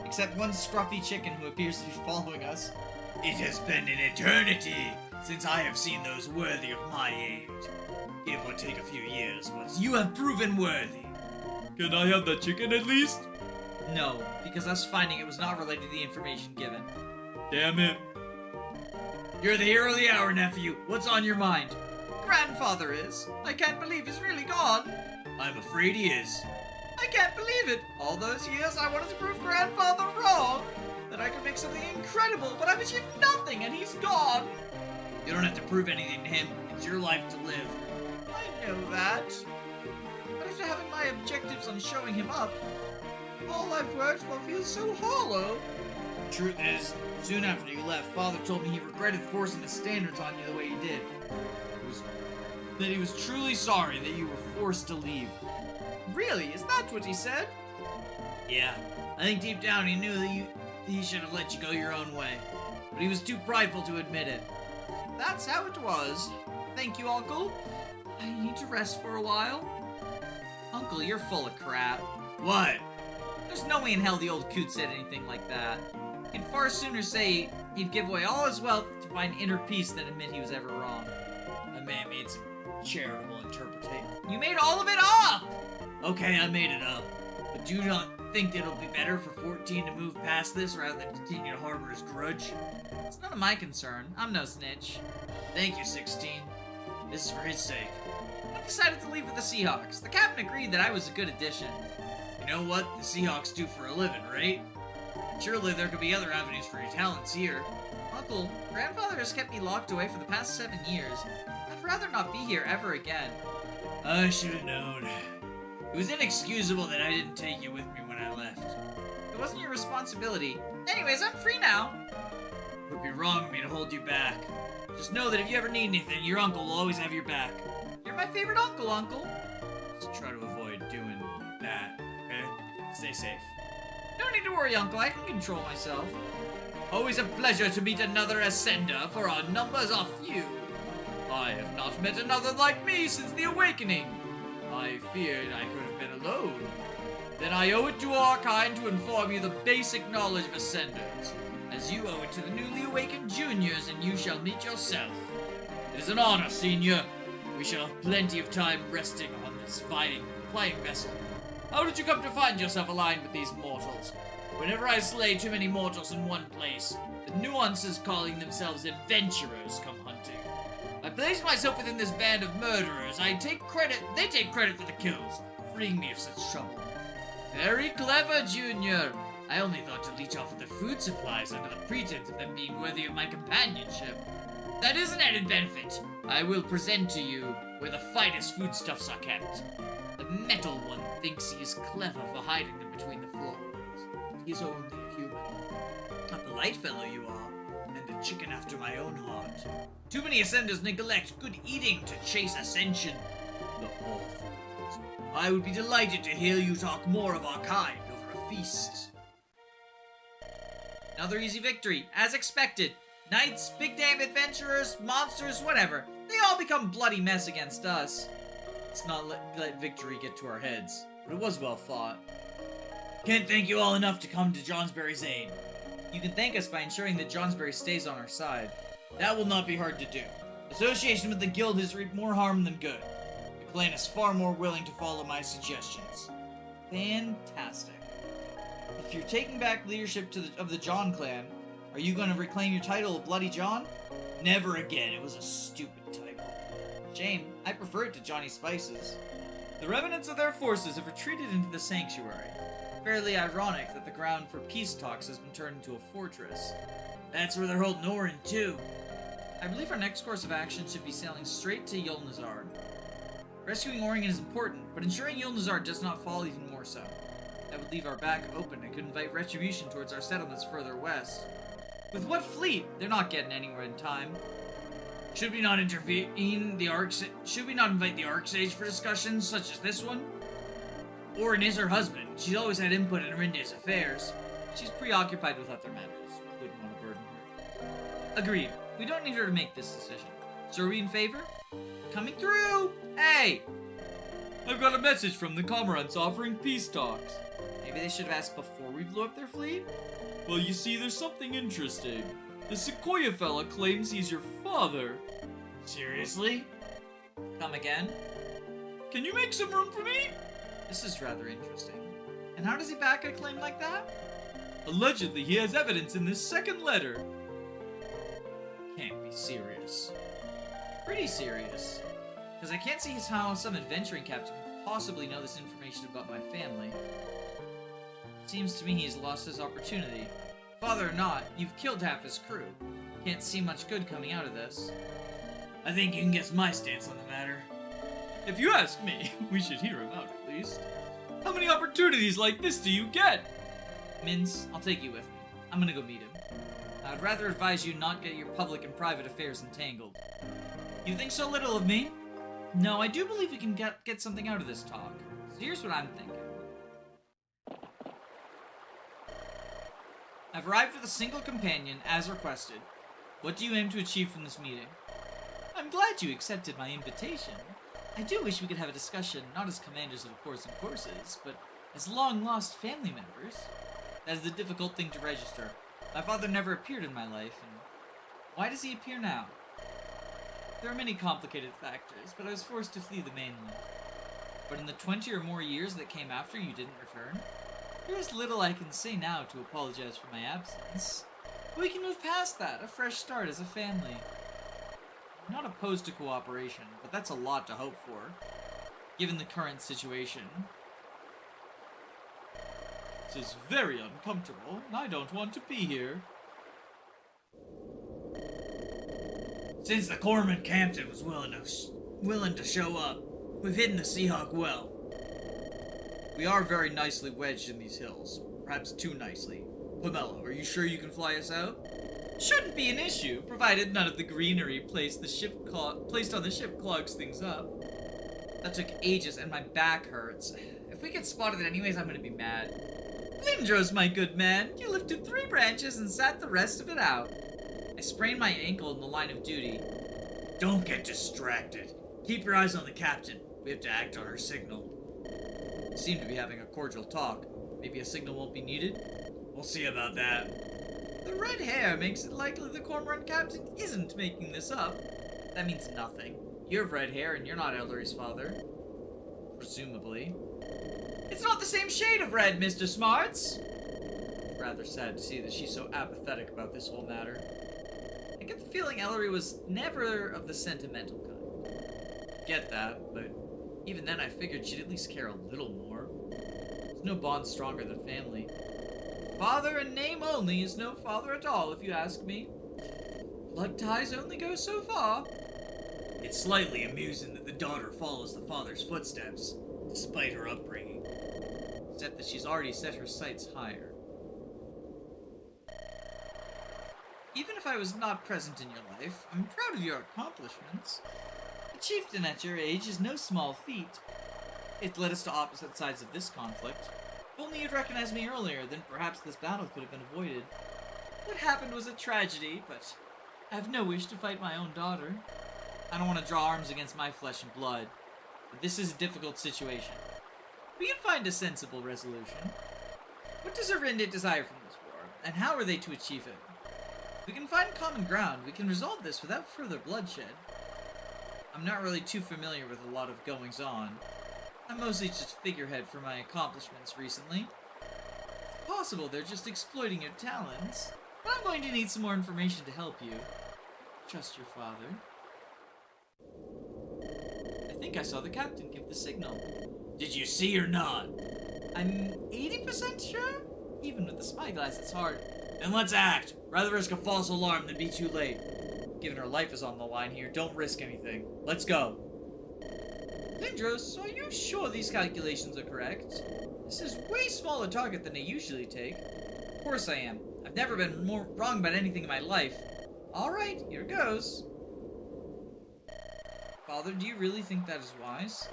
Except one scruffy chicken who appears to be following us. It has been an eternity since I have seen those worthy of my age. Give or take a few years, but you have proven worthy. Can I have the chicken at least? No, because us finding it was not related to the information given. Damn it. You're the hero of the hour, nephew. What's on your mind? Grandfather is. I can't believe he's really gone. I'm afraid he is. I can't believe it. All those years I wanted to prove Grandfather wrong. That I could make something incredible, but I've achieved nothing and he's gone. You don't have to prove anything to him. It's your life to live. I know that. But after having my objectives on showing him up, all I've worked for feels so hollow. Truth is, soon after you left, Father told me he regretted forcing the standards on you the way he did. That he was truly sorry that you were forced to leave. Really? Is that what he said? Yeah, I think deep down he knew that he should have let you go your own way. But he was too prideful to admit it. That's how it was. Thank you, Uncle. I need to rest for a while. Uncle, you're full of crap. What? There's no way in hell the old coot said anything like that. He'd far sooner say he'd give away all his wealth to find inner peace than admit he was ever wrong. A man made some charitable interpretation. You made all of it up! Okay, I made it up. But do you not think it'll be better for 14 to move past this rather than continue to harbor his grudge? It's none of my concern. I'm no snitch. Thank you, 16. This is for his sake. I decided to leave with the Seahawks. The captain agreed that I was a good addition. You know what the Seahawks do for a living, right? Surely there could be other avenues for your talents here. Uncle, Grandfather has kept me locked away for the past 7 years. I'd rather not be here ever again. I should have known. It was inexcusable that I didn't take you with me when I left. It wasn't your responsibility. Anyways, I'm free now. It would be wrong of me to hold you back. Just know that if you ever need anything, your uncle will always have your back. You're my favorite uncle. Just try to avoid doing that, okay? Stay safe. No need to worry, Uncle. I can control myself. Always a pleasure to meet another Ascender, for our numbers are few. I have not met another like me since the Awakening. I feared I could have been alone. Then I owe it to our kind to inform you the basic knowledge of Ascenders, as you owe it to the newly awakened juniors, and you shall meet yourself. It is an honor, Senior. We shall have plenty of time resting on this flying vessel. How did you come to find yourself aligned with these mortals? Whenever I slay too many mortals in one place, the nuances calling themselves adventurers come hunting. I place myself within this band of murderers. They take credit for the kills, freeing me of such trouble. Very clever, Junior. I only thought to leech off of their food supplies under the pretense of them being worthy of my companionship. That is an added benefit. I will present to you where the finest foodstuffs are kept. The metal one thinks he is clever for hiding them between the floors. He is only a human. A polite fellow you are, and a chicken after my own heart. Too many Ascenders neglect good eating to chase ascension. The awfuls. I would be delighted to hear you talk more of our kind over a feast. Another easy victory, as expected. Knights, big damn adventurers, monsters, whatever. They all become bloody mess against us. Let's not let victory get to our heads. But it was well fought. Can't thank you all enough to come to Johnsbury's aid. You can thank us by ensuring that Johnsbury stays on our side. That will not be hard to do. Association with the guild has reaped more harm than good. The clan is far more willing to follow my suggestions. Fantastic. If you're taking back leadership of the John clan, are you going to reclaim your title of Bloody John? Never again. It was a stupid title. Shame. I prefer it to Johnny Spices. The remnants of their forces have retreated into the sanctuary. Fairly ironic that the ground for peace talks has been turned into a fortress. That's where they're holding Orin, too. I believe our next course of action should be sailing straight to Yulnazar. Rescuing Oregon is important, but ensuring Yulnazar does not fall even more so. That would leave our back open and could invite retribution towards our settlements further west. With what fleet? They're not getting anywhere in time. Should we not intervene the Should we not invite the Arcsage for discussions such as this one? Orin is her husband. She's always had input in Arinde's affairs. She's preoccupied with other matters. Wouldn't want to burden her. Agreed. We don't need her to make this decision. So are we in favor? Coming through! Hey! I've got a message from the Cormorants offering peace talks. Maybe they should have asked before we blew up their fleet? Well, you see, there's something interesting. The Sequoia fella claims he's your father. Seriously? Come again? Can you make some room for me? This is rather interesting. And how does he back a claim like that? Allegedly, he has evidence in this second letter. Can't be serious. Pretty serious. Because I can't see how some adventuring captain could possibly know this information about my family. Seems to me he's lost his opportunity. Father or not, you've killed half his crew. Can't see much good coming out of this. I think you can guess my stance on the matter. If you ask me, we should hear him out at least. How many opportunities like this do you get? Mince, I'll take you with me. I'm gonna go meet him. I would rather advise you not get your public and private affairs entangled. You think so little of me? No, I do believe we can get something out of this talk. So here's what I'm thinking. I've arrived with a single companion, as requested. What do you aim to achieve from this meeting? I'm glad you accepted my invitation. I do wish we could have a discussion, not as commanders of corps and courses, but as long-lost family members. That is a difficult thing to register. My father never appeared in my life, and why does he appear now? There are many complicated factors, but I was forced to flee the mainland. But in the 20 or more years that came after you didn't return, there is little I can say now to apologize for my absence. We can move past that, a fresh start as a family. I'm not opposed to cooperation, but that's a lot to hope for, given the current situation. This is very uncomfortable, and I don't want to be here. Since the Corman captain was willing to show up, we've hidden the Seahawk well. We are very nicely wedged in these hills, perhaps too nicely. Pomelo, are you sure you can fly us out? Shouldn't be an issue, provided none of the greenery placed on the ship clogs things up. That took ages, and my back hurts. If we get spotted anyways, I'm gonna be mad. Lindros, my good man, you lifted 3 branches and sat the rest of it out. I sprained my ankle in the line of duty. Don't get distracted. Keep your eyes on the captain. We have to act on her signal. We seem to be having a cordial talk. Maybe a signal won't be needed? We'll see about that. The red hair makes it likely the Cormorant captain isn't making this up. That means nothing. You have red hair and you're not Ellery's father. Presumably. It's not the same shade of red, Mr. Smarts! Rather sad to see that she's so apathetic about this whole matter. I get the feeling Ellery was never of the sentimental kind. Get that, but even then I figured she'd at least care a little more. There's no bond stronger than family. Father in name only is no father at all, if you ask me. Blood ties only go so far. It's slightly amusing that the daughter follows the father's footsteps, despite her upbringing. Except that she's already set her sights higher. Even if I was not present in your life, I'm proud of your accomplishments. A chieftain at your age is no small feat. It led us to opposite sides of this conflict. If only you'd recognized me earlier, then perhaps this battle could have been avoided. What happened was a tragedy, but I have no wish to fight my own daughter. I don't want to draw arms against my flesh and blood, but this is a difficult situation. We can find a sensible resolution. What does Arinde desire from this war, and how are they to achieve it? If we can find common ground, we can resolve this without further bloodshed. I'm not really too familiar with a lot of goings-on. I'm mostly just figurehead for my accomplishments recently. It's possible they're just exploiting your talents, but I'm going to need some more information to help you. Trust your father. I think I saw the captain give the signal. Did you see or not? I'm 80% sure? Even with the spyglass, it's hard. Then let's act. Rather risk a false alarm than be too late. Given her life is on the line here, don't risk anything. Let's go. Lindros, are you sure these calculations are correct? This is way smaller target than I usually take. Of course I am. I've never been more wrong about anything in my life. Alright, here goes. Father, do you really think that is wise?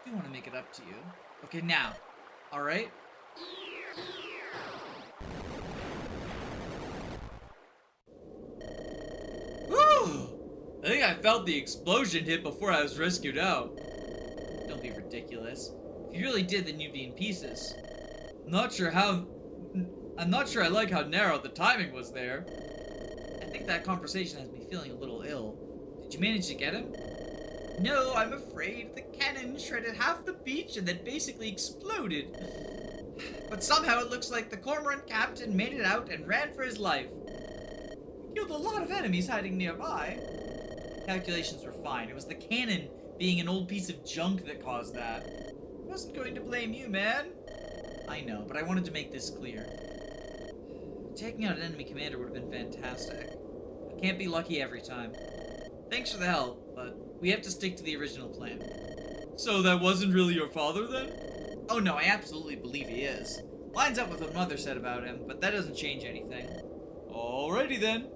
I do want to make it up to you. Okay, now. Alright? I think I felt the explosion hit before I was rescued out. Don't be ridiculous. If you really did, then you'd be in pieces. I'm not sure I like how narrow the timing was there. I think that conversation has me feeling a little ill. Did you manage to get him? No, I'm afraid the cannon shredded half the beach and then basically exploded. But somehow it looks like the cormorant captain made it out and ran for his life. He killed a lot of enemies hiding nearby. Calculations were fine. It was the cannon being an old piece of junk that caused that. I wasn't going to blame you, man. I know, but I wanted to make this clear. Taking out an enemy commander would have been fantastic. I can't be lucky every time. Thanks for the help, but we have to stick to the original plan. So that wasn't really your father then? Oh no, I absolutely believe he is. Lines up with what Mother said about him, but that doesn't change anything. Alrighty then.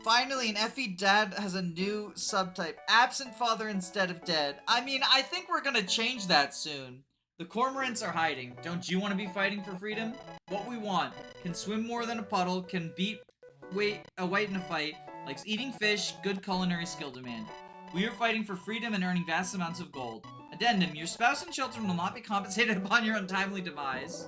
Finally, an Effie dad has a new subtype. Absent father instead of dead. I mean, I think we're gonna change that soon. The cormorants are hiding. Don't you want to be fighting for freedom? What we want. Can swim more than a puddle, can beat a white in a fight, likes eating fish, good culinary skill demand. We are fighting for freedom and earning vast amounts of gold. Addendum, your spouse and children will not be compensated upon your untimely demise.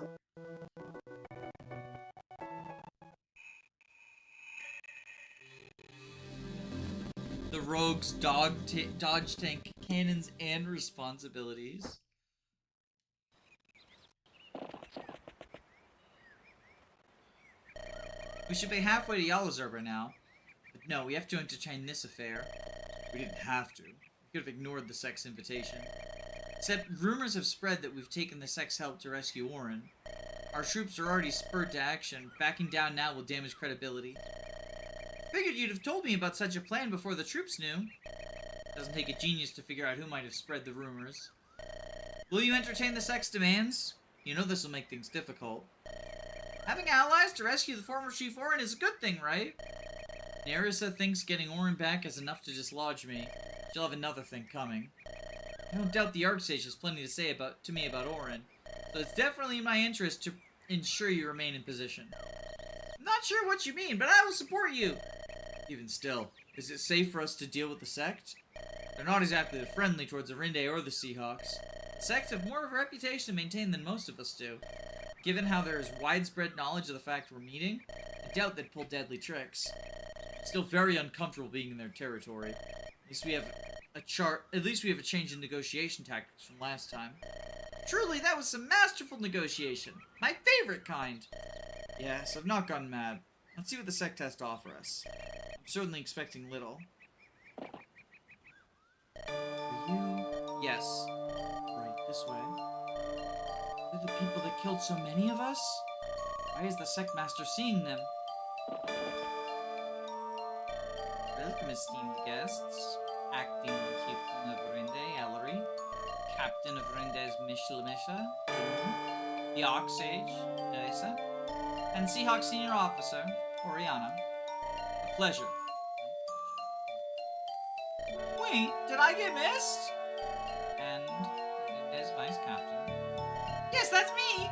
The rogues dodge tank cannons and responsibilities. We should be halfway to Yalazur by now. But no, we have to entertain this affair. We didn't have to. We could have ignored the Sex invitation. Except, rumors have spread that we've taken the Sex help to rescue Orin. Our troops are already spurred to action. Backing down now will damage credibility. Figured you'd have told me about such a plan before the troops knew. Doesn't take a genius to figure out who might have spread the rumors. Will you entertain the Sex demands? You know this will make things difficult. Having allies to rescue the former Chief Orin is a good thing, right? Nerissa thinks getting Orin back is enough to dislodge me. She'll have another thing coming. I don't doubt the Archsage has plenty to say to me about Orin, so it's definitely in my interest to ensure you remain in position. I'm not sure what you mean, but I will support you! Even still, is it safe for us to deal with the Sect? They're not exactly friendly towards Arinde or the Seahawks. The Sect have more of a reputation to maintain than most of us do. Given how there is widespread knowledge of the fact we're meeting, I doubt they'd pull deadly tricks. Still very uncomfortable being in their territory. At least we have a change in negotiation tactics from last time. Truly, that was some masterful negotiation. My favorite kind. Yes, I've not gone mad. Let's see what the Sect has to offer us. I'm certainly expecting little. Are you? Yes. Right, this way. They're the people that killed so many of us? Why is the Sect Master seeing them? Welcome, esteemed guests. Acting Chieftain of Rinde, Ellery. Captain of Rinde's Mishlemisha, the Archsage, Nerissa, and Seahawk Senior Officer, Oriana. A pleasure. Wait, did I get missed? And Rinde's Vice Captain. Yes, that's me!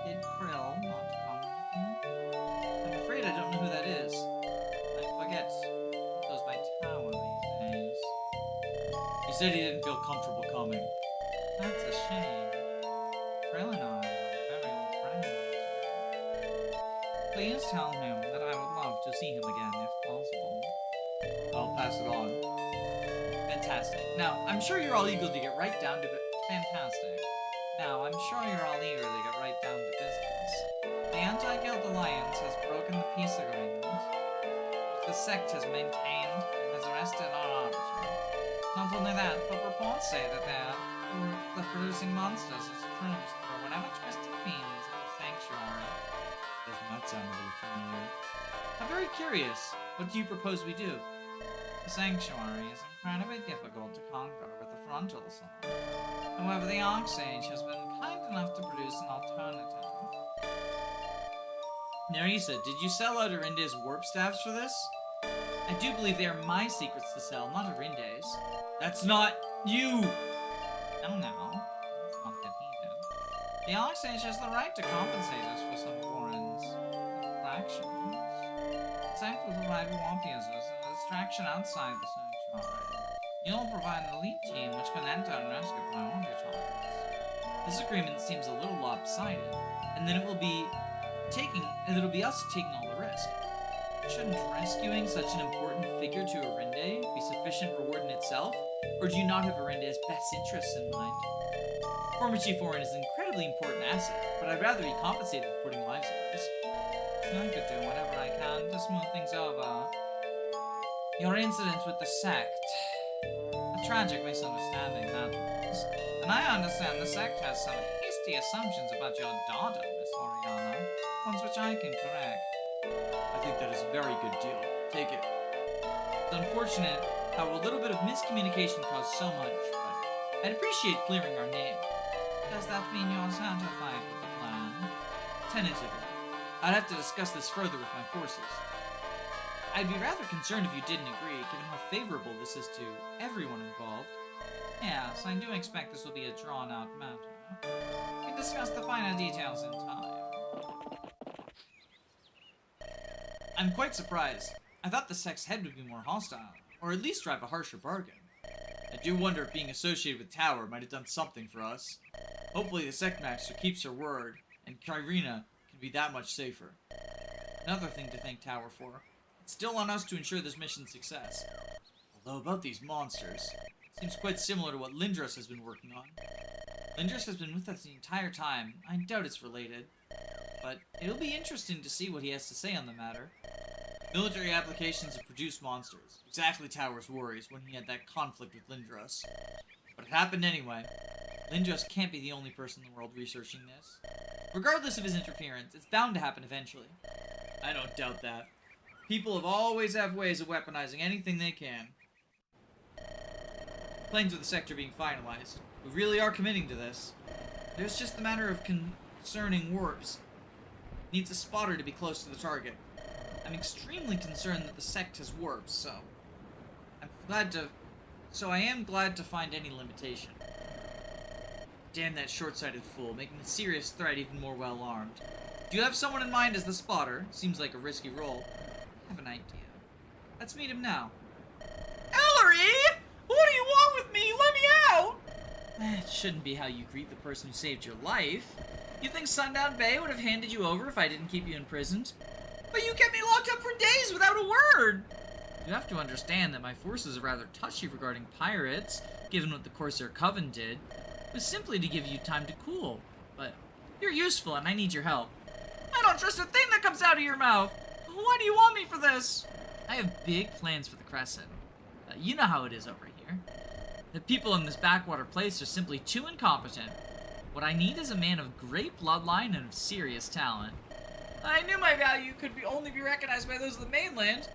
Did Krill not come with me? I'm afraid I don't know who that is. I forget. He goes by Tower these days. He said he didn't feel comfortable coming. That's a shame. Krill and I are very old friends. tell him that I would love to see him again if possible. I'll pass it on. Fantastic. Now, I'm sure you're all eager to get right down to it. Fantastic. Now, I'm sure you're all eager to get right down to business. The Anti-Guild Alliance has broken the peace agreement, which the sect has maintained and has arrested our arbiter. Not only that, but reports say that the producing monsters as troops for whatever twisted means in the sanctuary. Does not sound a little familiar. I'm very curious. What do you propose we do? The sanctuary is incredibly difficult to conquer with the frontal assault. However, the Archsage has been kind enough to produce an alternative. Nerissa, did you sell out Arinde's warp staffs for this? I do believe they are my secrets to sell, not Arinde's. That's not you! No, it's not that he did. The Archsage has the right to compensate us for some foreign's infractions. The sect will provide warp users a distraction outside the sanctuary. You'll provide an elite team which can enter and rescue priority targets. This agreement seems a little lopsided, and then it'll be us taking all the risk. Shouldn't rescuing such an important figure to Arinde be sufficient reward in itself, or do you not have Arinde's best interests in mind? Former Chief Orin is an incredibly important asset, but I'd rather be compensated for putting lives at risk. I could do whatever I can to smooth things over. Your incident with the sect. A tragic misunderstanding, that was. And I understand the sect has some hasty assumptions about your daughter, Miss Oriana. Ones which I can correct. I think that is a very good deal. Take it. It's unfortunate how a little bit of miscommunication caused so much, but I'd appreciate clearing our name. Does that mean you're satisfied with the plan? Tentatively. I'd have to discuss this further with my forces. I'd be rather concerned if you didn't agree, given how favorable this is to everyone involved. Yes, I do expect this will be a drawn-out matter. We can discuss the finer details in time. I'm quite surprised. I thought the sect's head would be more hostile, or at least drive a harsher bargain. I do wonder if being associated with Tower might have done something for us. Hopefully the sect master keeps her word, and Kyrina can be that much safer. Another thing to thank Tower for. It's still on us to ensure this mission's success. Although about these monsters, it seems quite similar to what Lindros has been working on. Lindros has been with us the entire time. I doubt it's related. But it'll be interesting to see what he has to say on the matter. Military applications have produced monsters. Exactly Tower's worries when he had that conflict with Lindros. But it happened anyway. Lindros can't be the only person in the world researching this. Regardless of his interference, it's bound to happen eventually. I don't doubt that. People always have ways of weaponizing anything they can. Plans with the sector being finalized. We really are committing to this. There's just the matter of concerning warps. Needs a spotter to be close to the target. I'm extremely concerned that the sect has warps, so I am glad to find any limitation. Damn that short-sighted fool, making the serious threat even more well-armed. Do you have someone in mind as the spotter? Seems like a risky role. I have an idea. Let's meet him now. Ellery! What do you want with me? Let me out! It shouldn't be how you greet the person who saved your life. You think Sundown Bay would have handed you over if I didn't keep you imprisoned? But you kept me locked up for days without a word! You have to understand that my forces are rather touchy regarding pirates, given what the Corsair Coven did. It was simply to give you time to cool. But you're useful and I need your help. I don't trust a thing that comes out of your mouth! Why do you want me for this? I have big plans for the Crescent. You know how it is over here. The people in this backwater place are simply too incompetent. What I need is a man of great bloodline and of serious talent. I knew my value could only be recognized by those of the mainland.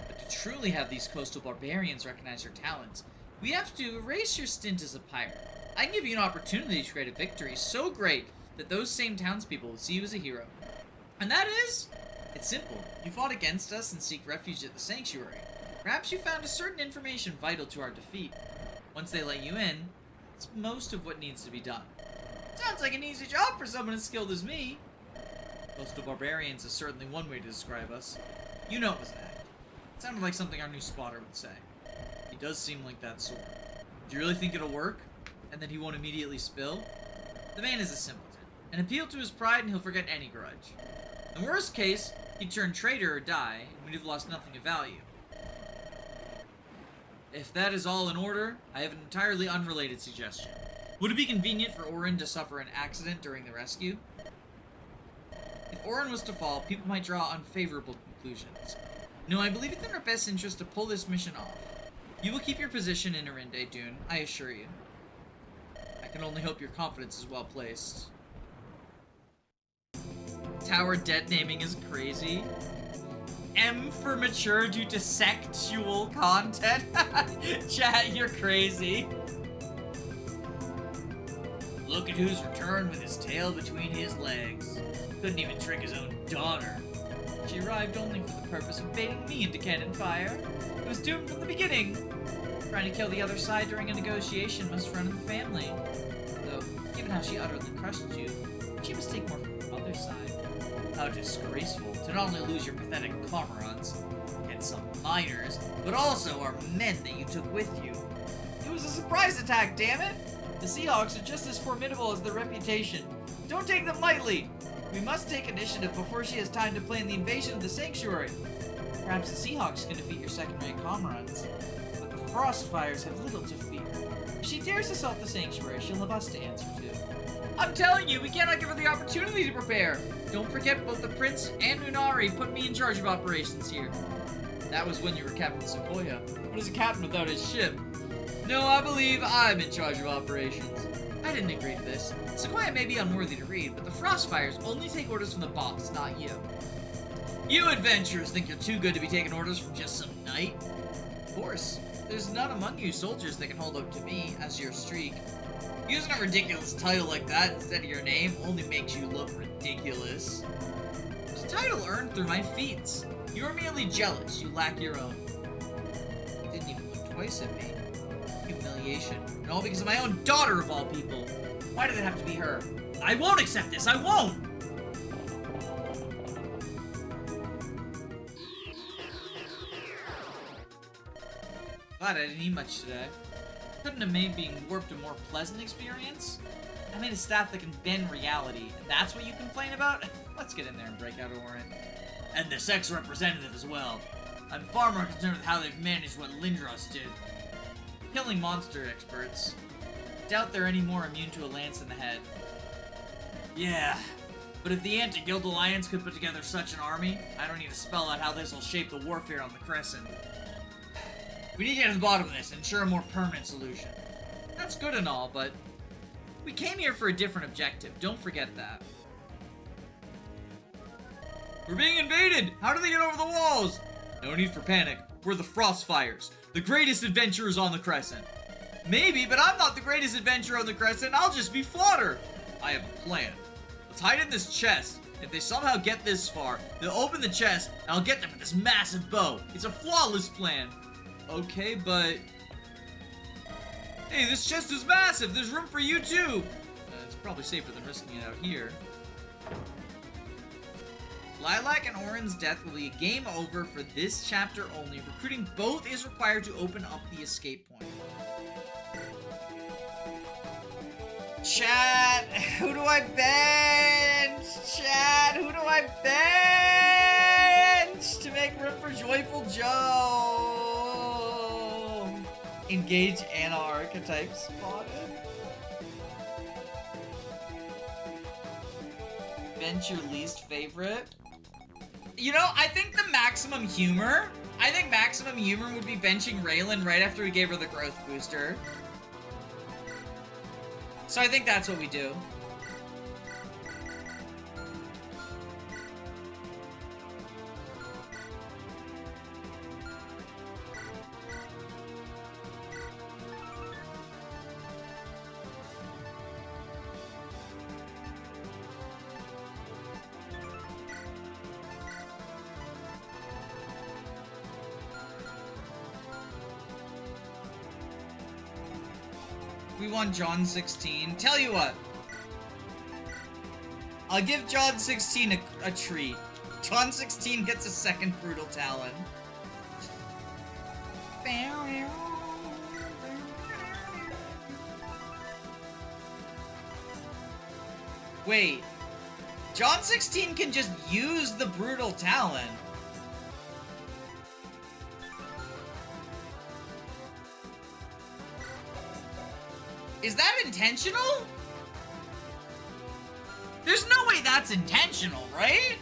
But to truly have these coastal barbarians recognize your talents, we have to erase your stint as a pirate. I can give you an opportunity to create a victory so great that those same townspeople will see you as a hero. And that is... It's simple. You fought against us and seek refuge at the Sanctuary. Perhaps you found a certain information vital to our defeat. Once they let you in, it's most of what needs to be done. Sounds like an easy job for someone as skilled as me. Coastal barbarians is certainly one way to describe us. You know it was an act. It sounded like something our new spotter would say. He does seem like that sort. Do you really think it'll work? And that he won't immediately spill? The man is a simpleton. An appeal to his pride and he'll forget any grudge. In the worst case, He'd turn traitor or die, and we'd have lost nothing of value. If that is all in order, I have an entirely unrelated suggestion. Would it be convenient for Orin to suffer an accident during the rescue? If Orin was to fall, people might draw unfavorable conclusions. No, I believe it's in our best interest to pull this mission off. You will keep your position in Arinde, Dune, I assure you. I can only hope your confidence is well placed. Tower debt naming is crazy. M for mature due to sexual content. Chat, you're crazy. Look at who's returned with his tail between his legs. Couldn't even trick his own daughter. She arrived only for the purpose of baiting me into cannon fire. It was doomed from the beginning. Trying to kill the other side during a negotiation must run in the family. Though, given how she utterly crushed you, she must take more from her mother's side. How disgraceful to not only lose your pathetic comrades and some miners, but also our men that you took with you. It was a surprise attack, damn it! The Seahawks are just as formidable as their reputation. Don't take them lightly! We must take initiative before she has time to plan the invasion of the Sanctuary. Perhaps the Seahawks can defeat your second-rate comrades, but the Frostfires have little to fear. If she dares assault the Sanctuary, she'll have us to answer to. I'm telling you, we cannot give her the opportunity to prepare. Don't forget, both the Prince and Unari put me in charge of operations here. That was when you were Captain Sequoia. What is a captain without his ship? No, I believe I'm in charge of operations. I didn't agree to this. Sequoia may be unworthy to read, but the Frostfires only take orders from the boss, not you. You adventurers think you're too good to be taking orders from just some knight? Of course. There's none among you soldiers that can hold up to me as your streak. Using a ridiculous title like that instead of your name only makes you look ridiculous. It's a title earned through my feats. You're merely jealous, you lack your own. You didn't even look twice at me. Humiliation. And all because of my own daughter of all people. Why did it have to be her? I won't accept this, I won't! Glad I didn't eat much today. Couldn't have made being warped a more pleasant experience? I made a staff that can bend reality, and that's what you complain about? Let's get in there and break out Orin. And the sex representative as well. I'm far more concerned with how they've managed what Lindros did. Killing monster experts. Doubt they're any more immune to a lance in the head. Yeah, but if the Anti-Guild Alliance could put together such an army, I don't need to spell out how this will shape the warfare on the Crescent. We need to get to the bottom of this and ensure a more permanent solution. That's good and all, but we came here for a different objective. Don't forget that. We're being invaded! How do they get over the walls? No need for panic. We're the Frostfires, the greatest adventurers on the Crescent. Maybe, but I'm not the greatest adventurer on the Crescent. I'll just be fodder. I have a plan. Let's hide in this chest. If they somehow get this far, they'll open the chest, and I'll get them with this massive bow. It's a flawless plan. Okay, but... Hey, this chest is massive! There's room for you, too! It's probably safer than risking it out here. Lilac and Orin's death will be a game over for this chapter only. Recruiting both is required to open up the escape point. Chat! Who do I bench? Chat! Who do I bench? To make room for Joyful Joe! Engage Anna archetype spotted. Bench your least favorite. You know, I think the maximum humor would be benching Raylan right after we gave her the growth booster. So I think that's what we do. We won John 16. Tell you what. I'll give John 16 a treat. John 16 gets a second Brutal Talon. Wait. John 16 can just use the brutal talent. Is that intentional? There's no way that's intentional, right?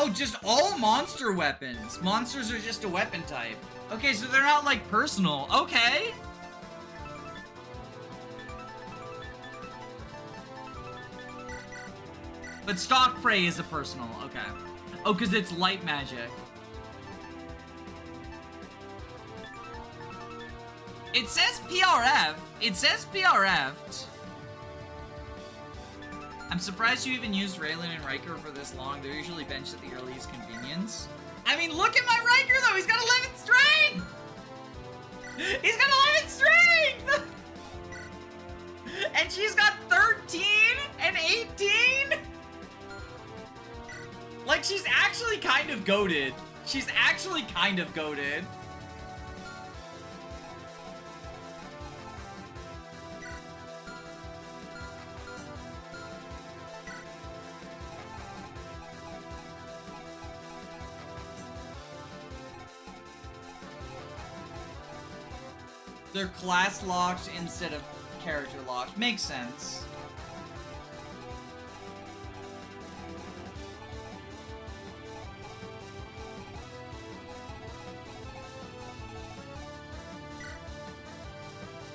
Oh, just all monster weapons. Monsters are just a weapon type. Okay, so they're not, like, personal. Okay. But stock prey is a personal. Okay. Oh, because it's light magic. It says PRF. It says PRF. I'm surprised you even used Raylan and Riker for this long. They're usually benched at the earliest convenience. I mean, look at my Riker, though! He's got 11th strength! He's got 11th strength! And she's got 13 and 18? Like, she's actually kind of goated. She's actually kind of goated. They're class locked instead of character locked. Makes sense.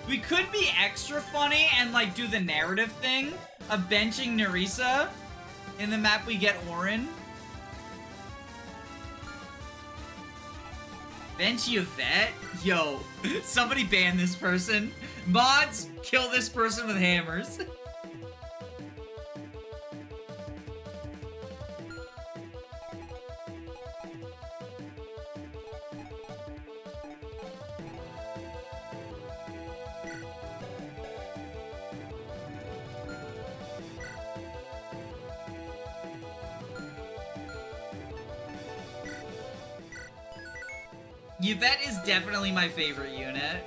We could be extra funny and like do the narrative thing of benching Nerissa in the map we get Orin. Bench Yvette? Yo, somebody ban this person. Mods, kill this person with hammers. Yvette is definitely my favorite unit.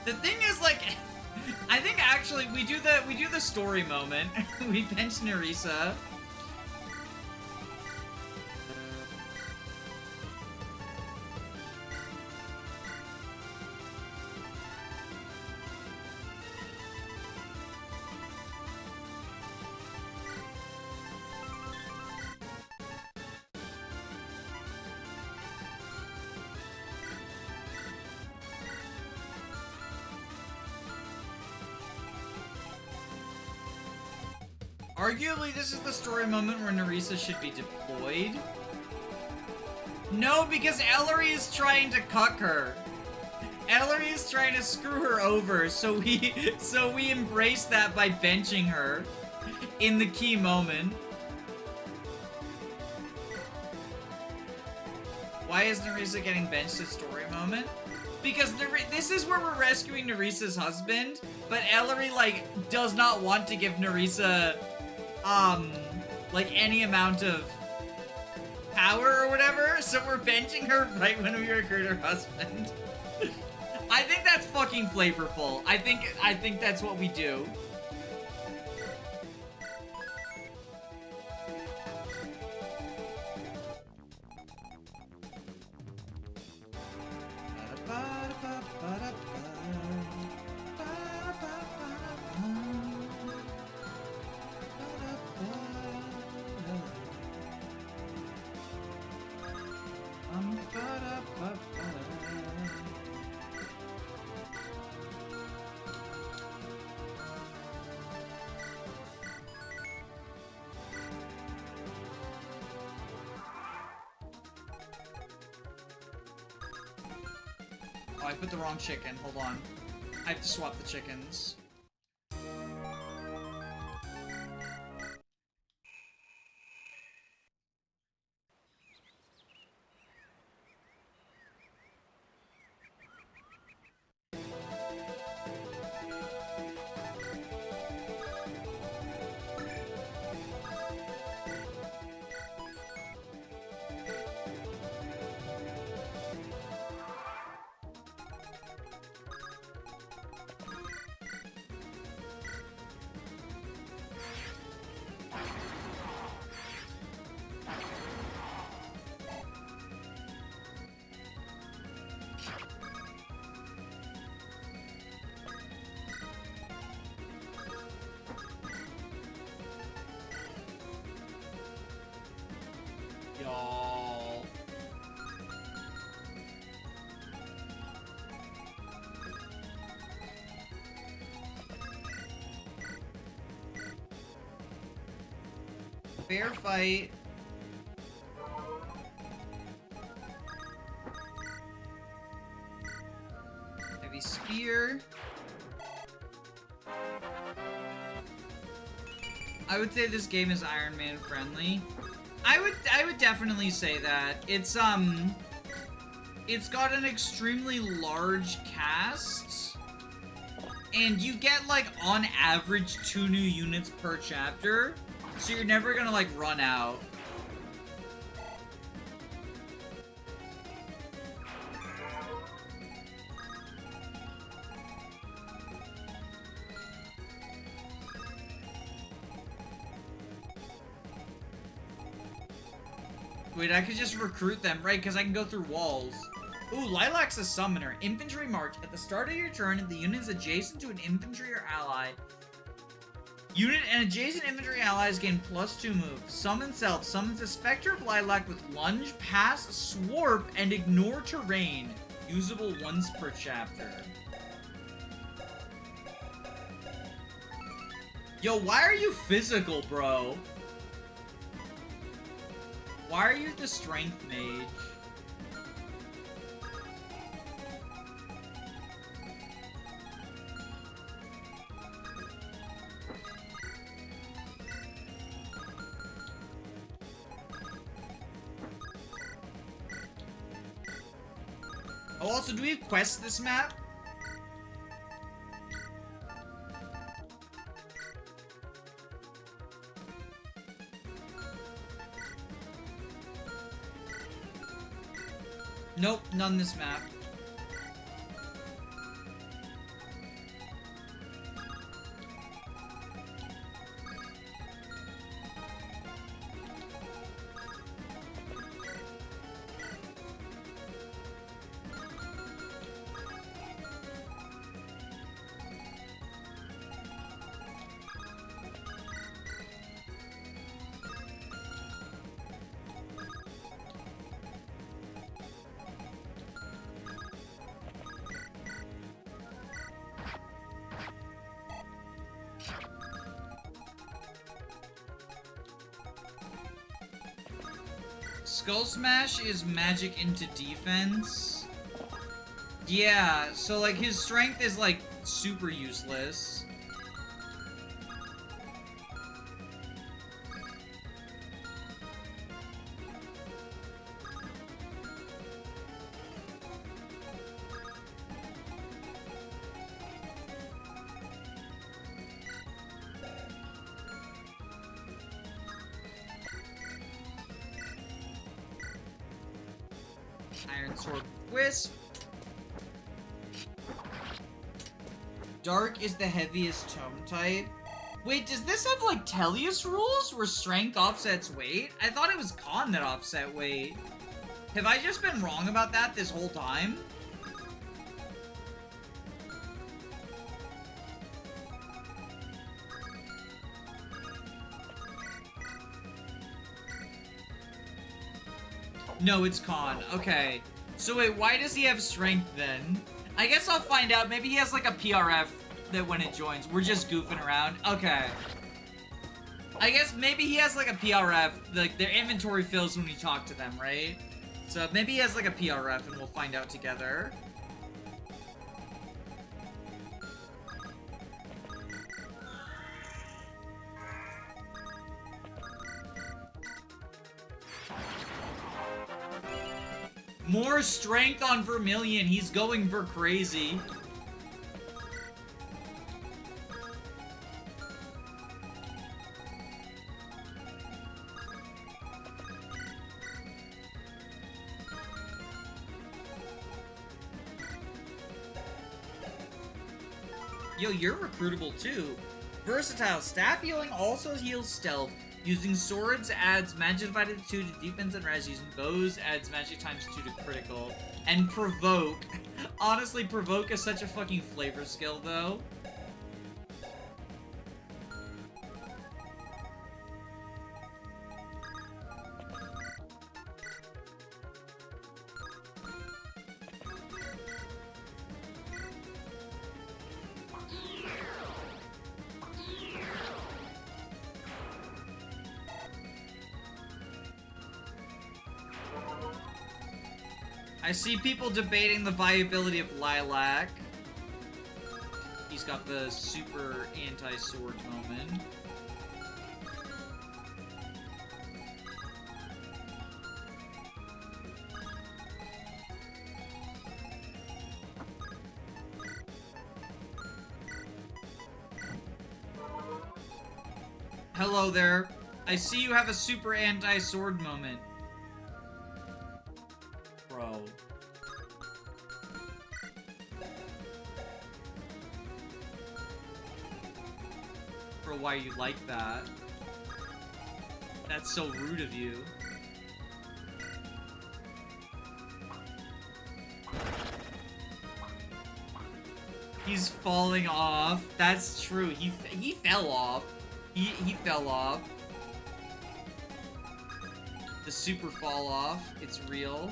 The thing is, like, I think actually we do the story moment. We bench Nerissa. Arguably, this is the story moment where Nerissa should be deployed. No, because Ellery is trying to cuck her. Ellery is trying to screw her over, so we embrace that by benching her in the key moment. Why is Nerissa getting benched at story moment? Because this is where we're rescuing Nerissa's husband, but Ellery, like, does not want to give Nerissa like any amount of power or whatever, so we're benching her right when we recruit her husband. I think that's fucking flavorful. I think that's what we do. Oh, I put the wrong chicken. Hold on. I have to swap the chickens. Y'all. Fair fight. Heavy spear. I would say this game is Iron Man friendly. I would definitely say that. It's got an extremely large cast, and you get like on average 2 new units per chapter, so you're never gonna like run out. Wait, I could just recruit them, right? Because I can go through walls. Ooh, Lilac's a summoner. Infantry march. At the start of your turn, the unit is adjacent to an infantry or ally. Unit and adjacent infantry allies gain +2 moves. Summon self. Summons a Spectre of Lilac with lunge, pass, swarp, and ignore terrain. Usable once per chapter. Yo, why are you physical, bro? Why are you the strength mage? Oh, also, do we have quests this map? Nope, none this map. Skull Smash is magic into defense. Yeah, so like his strength is like super useless. Iron Sword Wisp. Dark is the heaviest tome type. Wait, does this have like Tellius rules where strength offsets weight? I thought it was con that offset weight. Have I just been wrong about that this whole time? No, it's con. Okay. So wait, why does he have strength then? I guess I'll find out. Maybe he has like a PRF that when it joins, we're just goofing around. Okay. I guess maybe he has like a PRF, like their inventory fills when we talk to them, right? So maybe he has like a PRF and we'll find out together. More strength on Vermilion. He's going for crazy. Yo, you're recruitable too. Versatile. Staff healing also heals stealth. Using swords adds magic divided 2 to defense and res. Using bows adds magic times 2 to critical. And provoke. Honestly, provoke is such a fucking flavor skill though. I see people debating the viability of Lilac. He's got the super anti-sword moment. Hello there. I see you have a super anti-sword moment. Bro. For why you like that. That's so rude of you. He's falling off. That's true. He fell off. He fell off. The super fall off. It's real.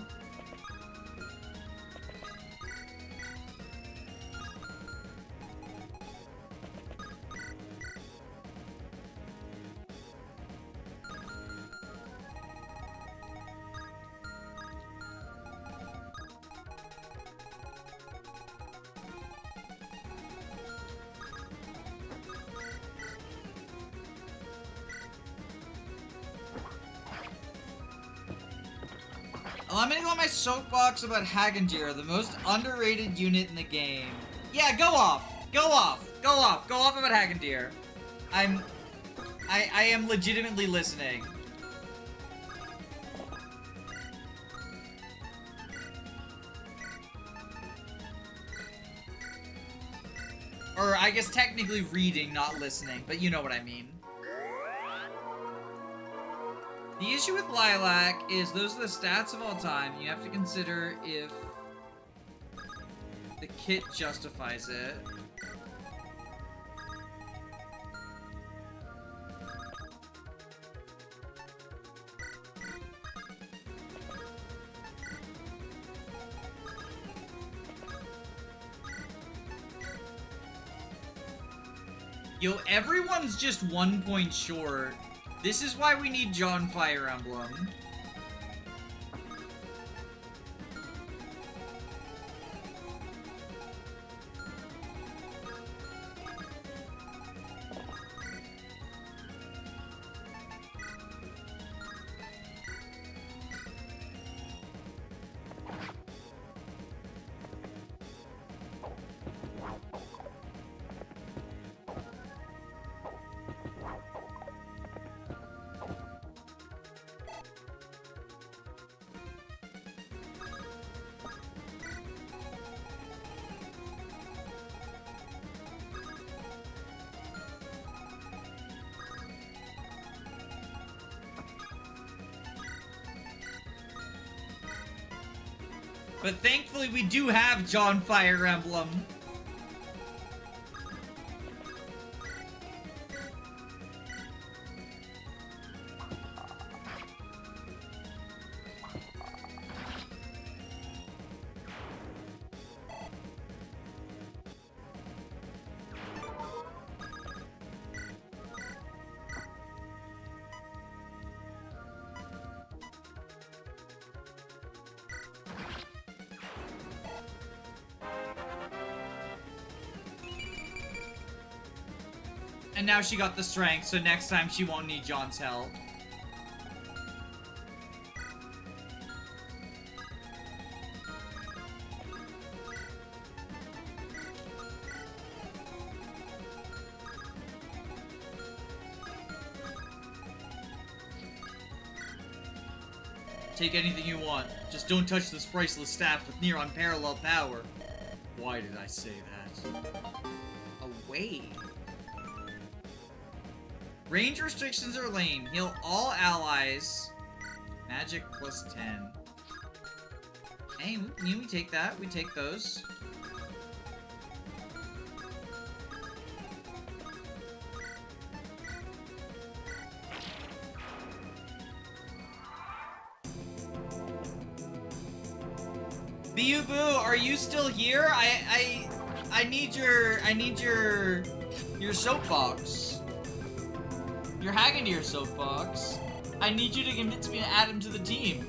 I'm gonna go on my soapbox about Hagendir, the most underrated unit in the game. Yeah, go off! Go off! Go off! Go off about Hagendir. I am legitimately listening. Or I guess technically reading, not listening, but you know what I mean. The issue with Lilac is those are the stats of all time. You have to consider if the kit justifies it. Yo, everyone's just 1 point short. This is why we need John Fire Emblem. But thankfully we do have John Fire Emblem. And now she got the strength, so next time she won't need John's help. Take anything you want. Just don't touch this priceless staff with near unparalleled power. Why did I say that? Away. Range restrictions are lame. Heal all allies. Magic plus 10. Hey, we take that. We take those. Boo, are you still here? I need your soapbox. You're hacking to your soapbox. I need you to convince me to add him to the team.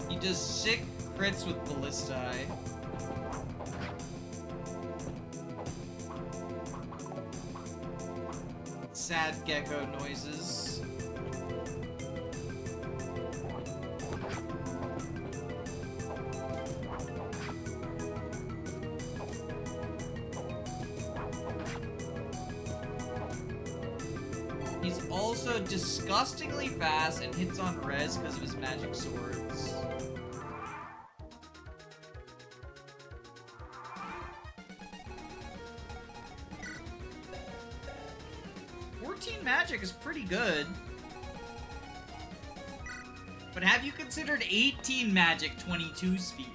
He does sick crits with Ballistae. Sad gecko noises. He's also disgustingly fast and hits on res because of his magic swords. Magic is pretty good. But have you considered 18 magic 22 speed?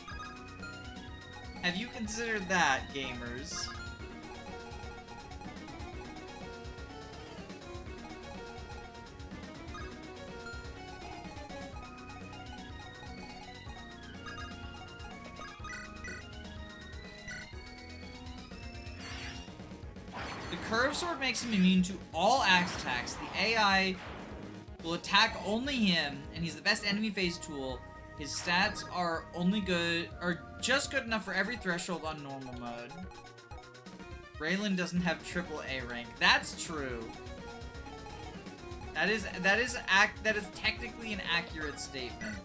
Have you considered that, gamers? Curve Sword makes him immune to all axe attacks. The AI will attack only him, and he's the best enemy phase tool. His stats are just good enough for every threshold on normal mode. Raylan doesn't have AAA rank. That's true. That is technically an accurate statement.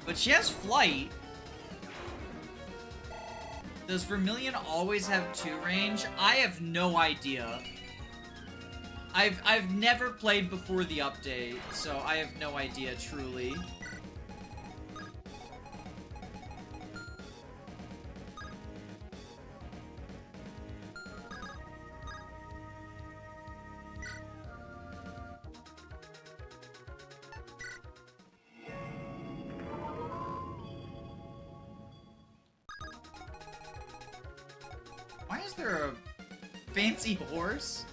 But she has flight. Does Vermilion always have 2 range? I have no idea. I've never played before the update, so I have no idea truly. Why is there a fancy horse?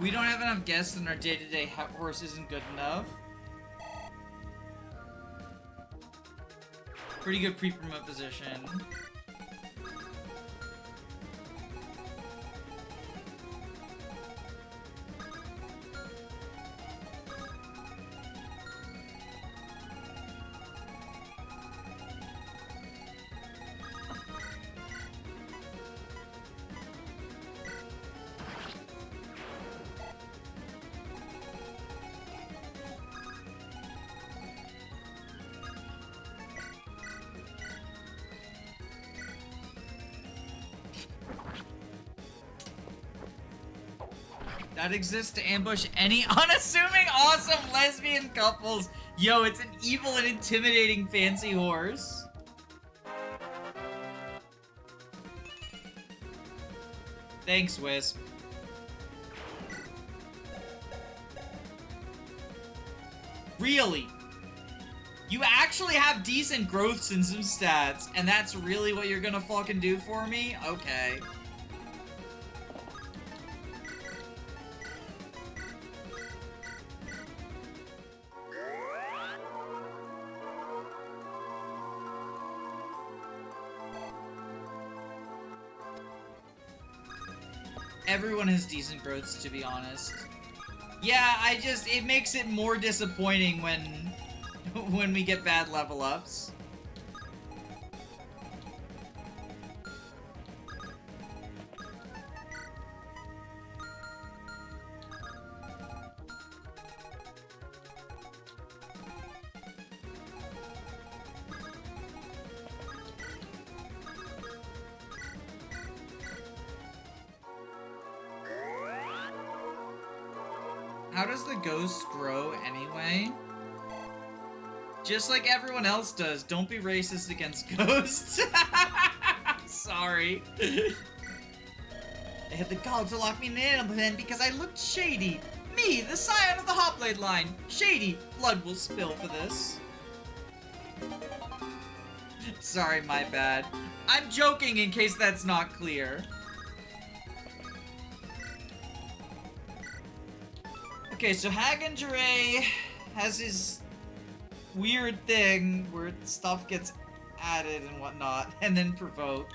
We don't have enough guests and our day-to-day horse isn't good enough. Pretty good pre-promote position. that exists to ambush any unassuming, awesome lesbian couples. Yo, it's an evil and intimidating fancy horse. Thanks, Wisp. Really? You actually have decent growths and some stats, and that's really what you're gonna fucking do for me? Okay. Everyone has decent growths, to be honest. Yeah, it makes it more disappointing when we get bad level ups. How does the ghost grow anyway? Just like everyone else does. Don't be racist against ghosts. Sorry. They had the gall to lock me in an animal pen because I looked shady. Me, the scion of the Hopblade line. Shady. Blood will spill for this. Sorry, my bad. I'm joking in case that's not clear. Okay, so Hagen Jure has his weird thing where stuff gets added and whatnot, and then provoke.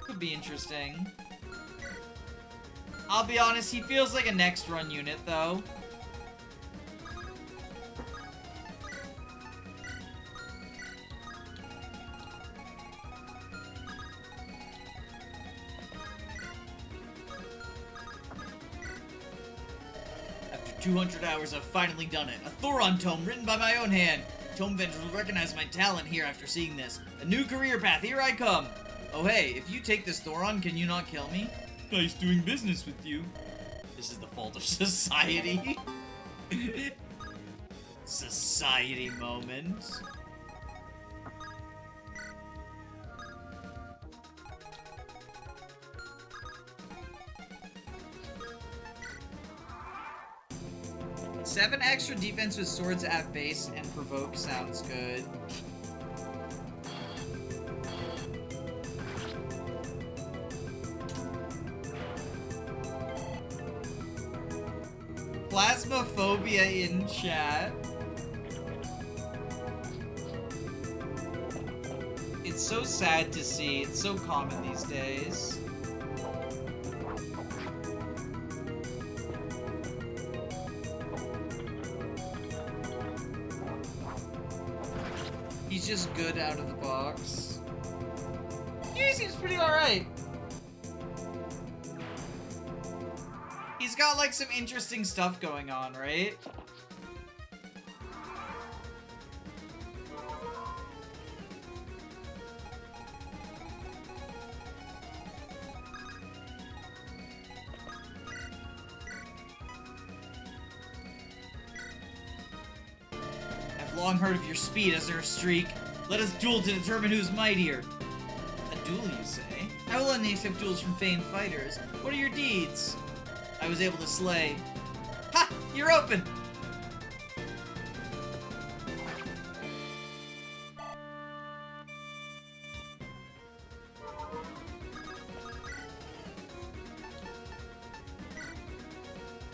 Could be interesting. I'll be honest, he feels like a next run unit, though. After 200 hours, I've finally done it. A Thoron tome written by my own hand. Tome vendors will recognize my talent here after seeing this. A new career path, here I come. Oh hey, if you take this Thoron, can you not kill me? Nice doing business with you. This is the fault of society. Society moment. Seven extra defense with swords at base and provoke sounds good. Plasmophobia in chat. It's so sad to see. It's so common these days. He's just good out of the box. He seems pretty alright. He's got like some interesting stuff going on, right? I've long heard of your speed, Azure Streak. Let us duel to determine who's mightier. A duel, you say? I will only accept duels from famed fighters. What are your deeds? I was able to slay. Ha! You're open!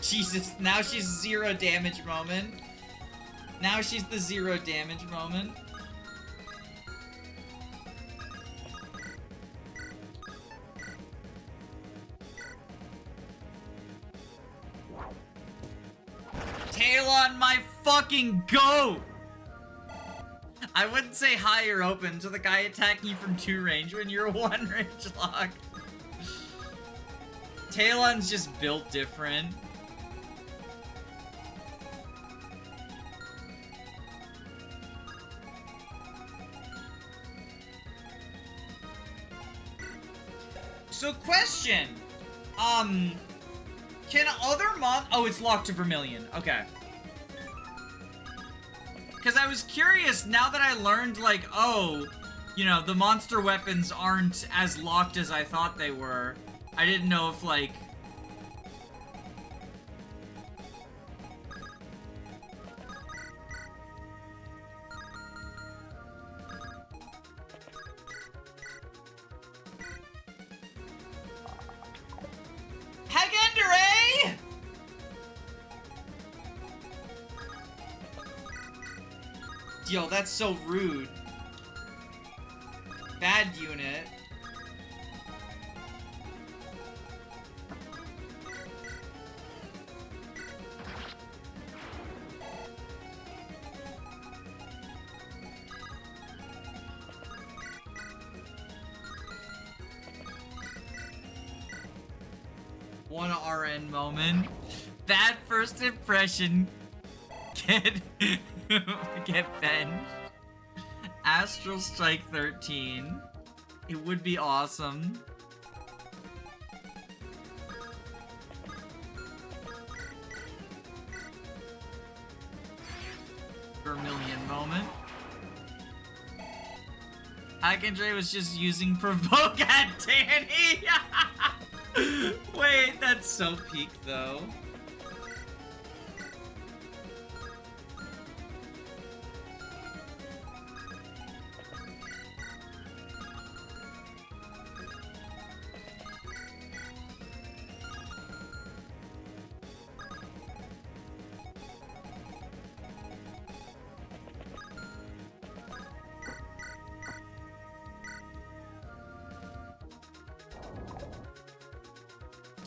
Jesus, now she's 0 damage moment. Now she's the 0 damage moment. Tail on my fucking goat! I wouldn't say hi or open to the guy attacking you from 2 range when you're 1 range lock. Talon's just built different. So question. Can other oh, it's locked to Vermilion. Okay. Because I was curious, now that I learned, like, oh, you know, the monster weapons aren't as locked as I thought they were. I didn't know if, like... Hagendere! Yo, that's so rude. Bad unit. One RN moment. Bad first impression. Get benched. Astral Strike 13. It would be awesome. Vermilion moment. Hackandre was just using Provoke at Danny! Wait, that's so peak though.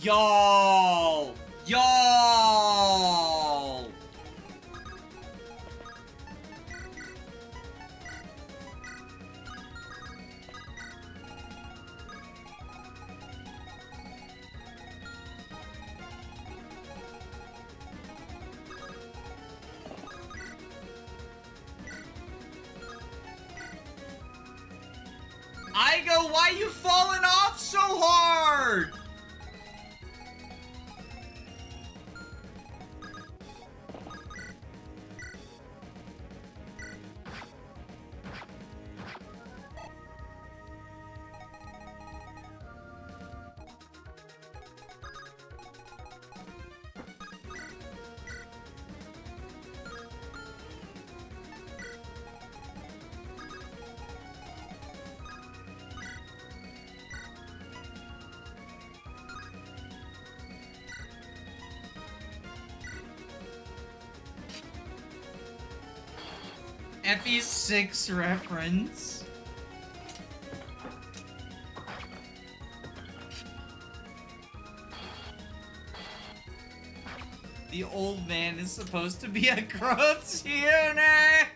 Y'all! Y'all! Igo, why you falling off so hard? FE6 reference. The old man is supposed to be a growth unit.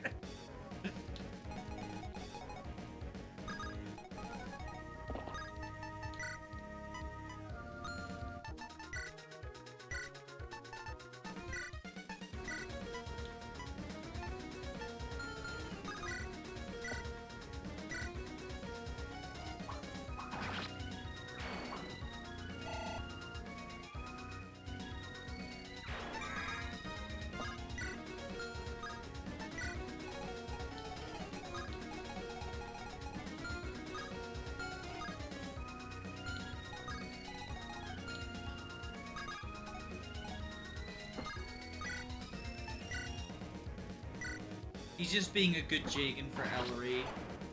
He's just being a good Jagan for Ellery.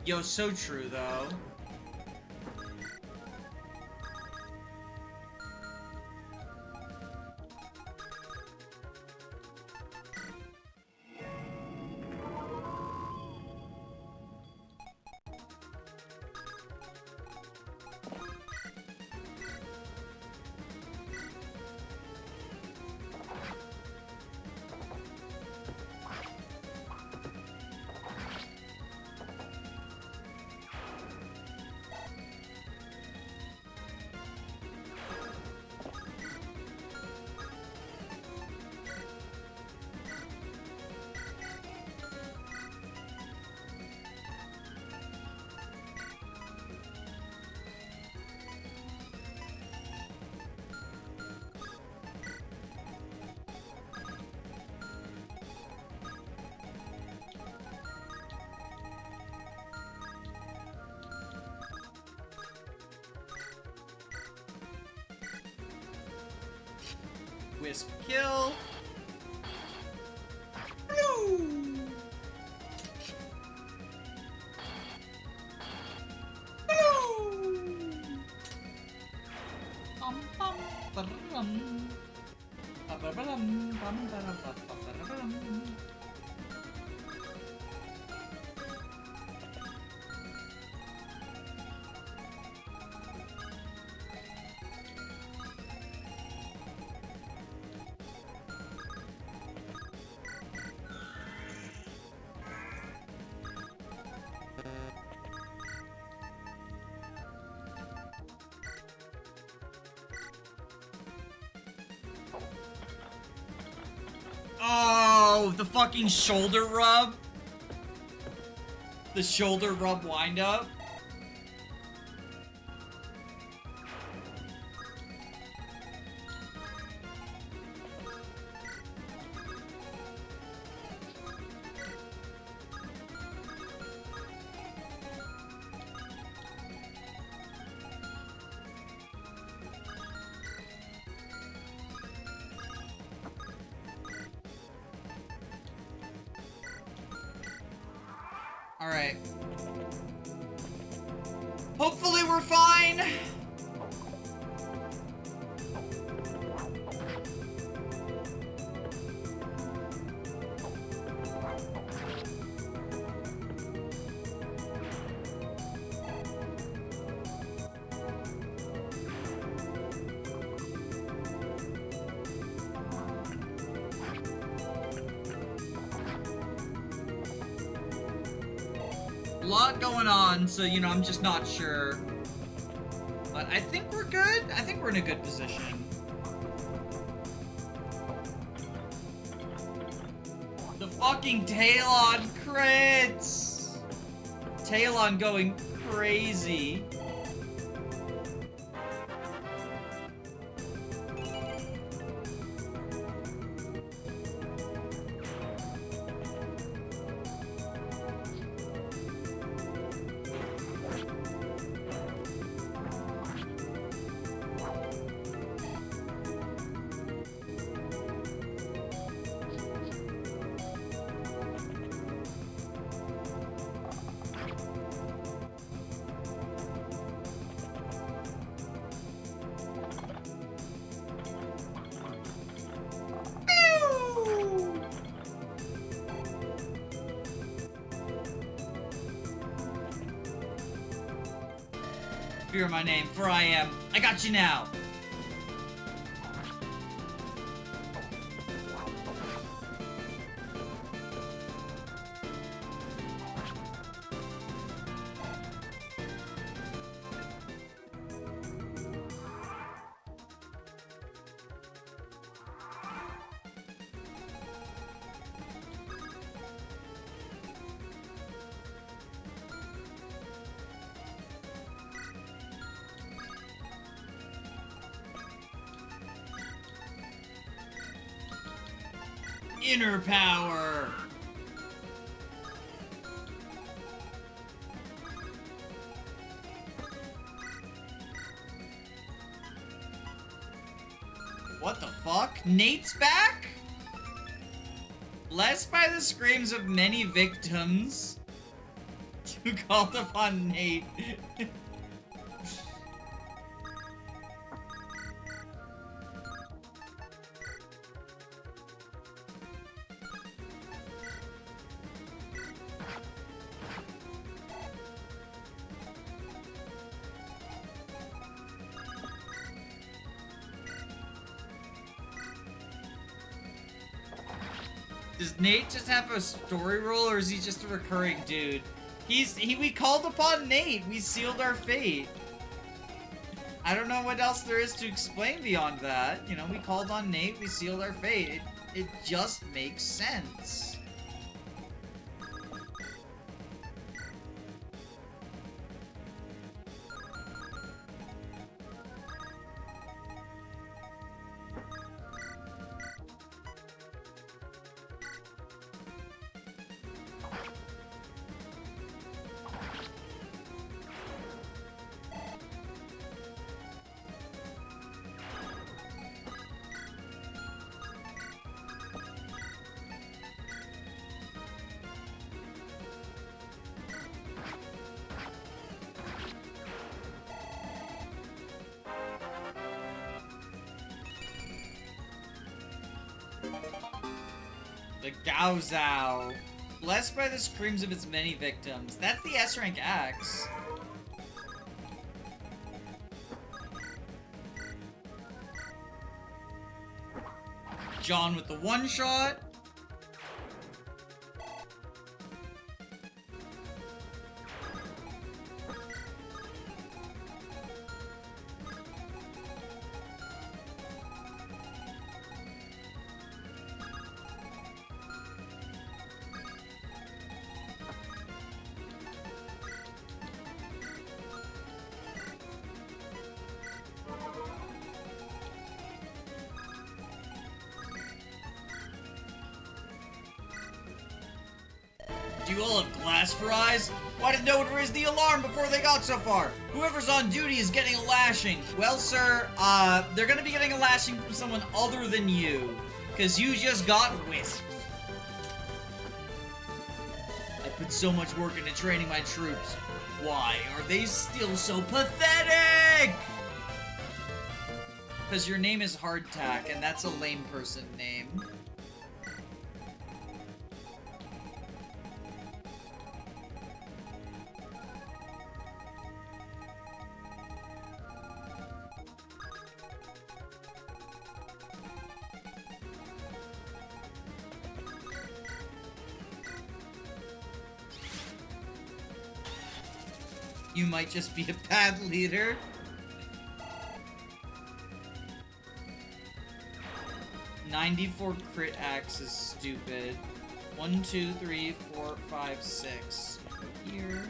Yo, so true though. Wisp kill. Blue. Blue. Bum, bum, ba-da-dum. Ba-ba-ba-dum, bum, ba-da-ba-ba-ba-da-dum. Oh, the fucking shoulder rub. The shoulder rub wind up. Alright. Hopefully we're fine. Lot going on, so you know, I'm just not sure. But I think we're good. I think we're in a good position. The fucking Talon crits! Talon going crazy. Fear my name, for I am. I got you now. Inner power. What the fuck? Nate's back? Blessed by the screams of many victims who called upon Nate. Does Nate just have a story role, or is he just a recurring dude? We called upon Nate. We sealed our fate. I don't know what else there is to explain beyond that. You know, we called on Nate. We sealed our fate. It just makes sense. The Gaozao. Blessed by the screams of its many victims. That's the S-rank axe. John with the one-shot. Do you all have glass for eyes? Why did no one raise the alarm before they got so far? Whoever's on duty is getting a lashing. Well, sir, they're gonna be getting a lashing from someone other than you. Cause you just got whisked. I put so much work into training my troops. Why are they still so pathetic? Cause your name is Hardtack, and that's a lame person name. You might just be a bad leader. "94 crit axe is stupid. 1, 2, 3, 4, 5, 6. Here.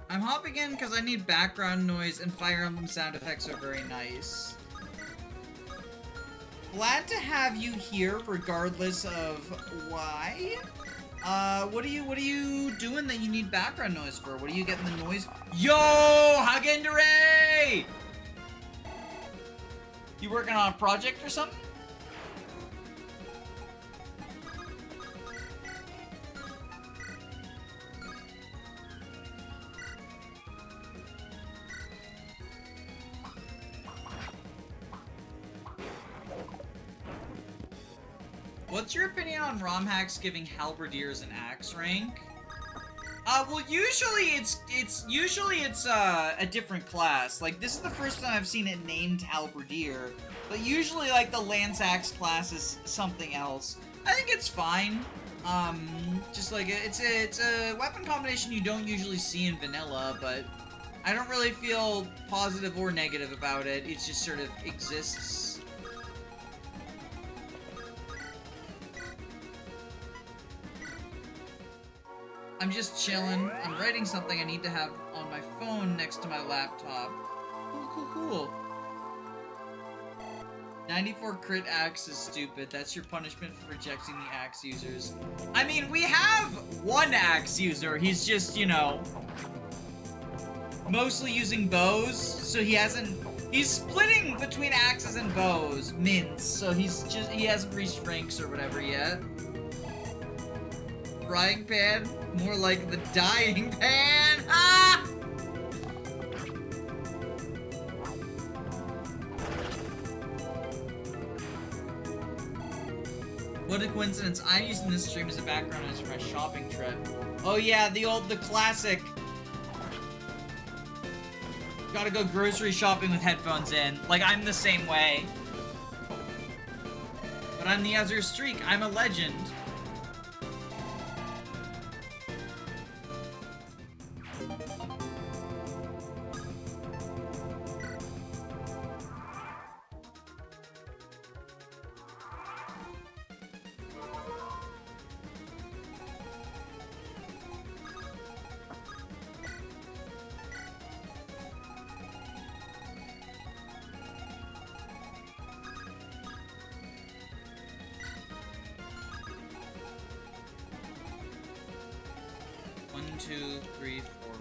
I'm hopping in because I need background noise, and Fire Emblem sound effects are very nice. Glad to have you here regardless of why. What are you doing that you need background noise for? What are you getting the noise? Yo, Hagendere! You working on a project or something? What's your opinion on ROM hacks giving halberdiers an axe rank? Well, usually it's a different class. Like, this is the first time I've seen it named halberdier, but usually, like, the lance axe class is something else. I think it's fine. Just like, it's a weapon combination you don't usually see in vanilla, but I don't really feel positive or negative about it. It just sort of exists. I'm just chilling. I'm writing something I need to have on my phone next to my laptop. Cool. 94 crit axe is stupid. That's your punishment for rejecting the axe users. I mean, we have one axe user. He's just, you know, mostly using bows, so he's splitting between axes and bows, mints, so he hasn't reached ranks or whatever yet. Frying pan? More like the dying pan! Ah! What a coincidence. I'm using this stream as a background noise for my shopping trip. Oh yeah, the classic. Gotta go grocery shopping with headphones in. Like, I'm the same way. But I'm the Azure Streak. I'm a legend. One, two, three, four.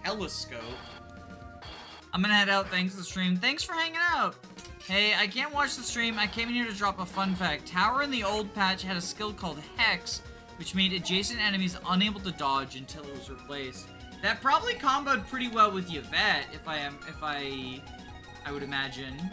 Telescope. I'm gonna head out. Thanks for the stream. Thanks for hanging out. Hey, I can't watch the stream. I came in here to drop a fun fact. Tower in the old patch had a skill called Hex, which made adjacent enemies unable to dodge until it was replaced. That probably comboed pretty well with Yvette, I would imagine.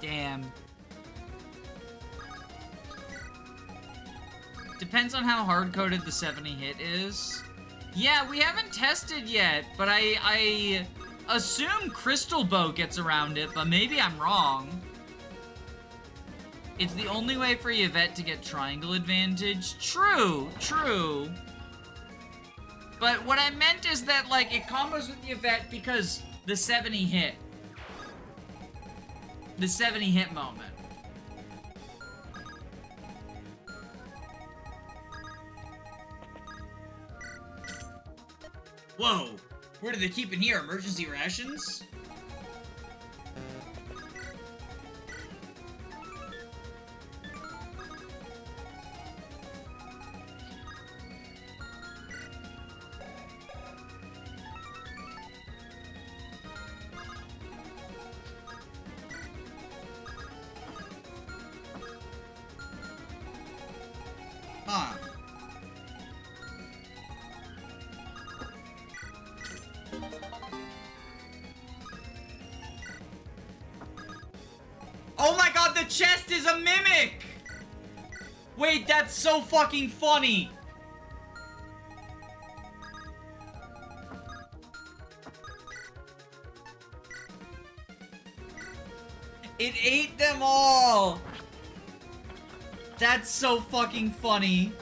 Damn. Depends on how hard-coded the 70 hit is. Yeah, we haven't tested yet, but I assume Crystal Bow gets around it, but maybe I'm wrong. It's the only way for Yvette to get triangle advantage. True, true. But what I meant is that, like, it combos with Yvette because the 70 hit. The 70 hit moment. Whoa! What do they keep in here? Emergency rations? Huh. Oh my god, the chest is a mimic! Wait, that's so fucking funny! It ate them all! That's so fucking funny.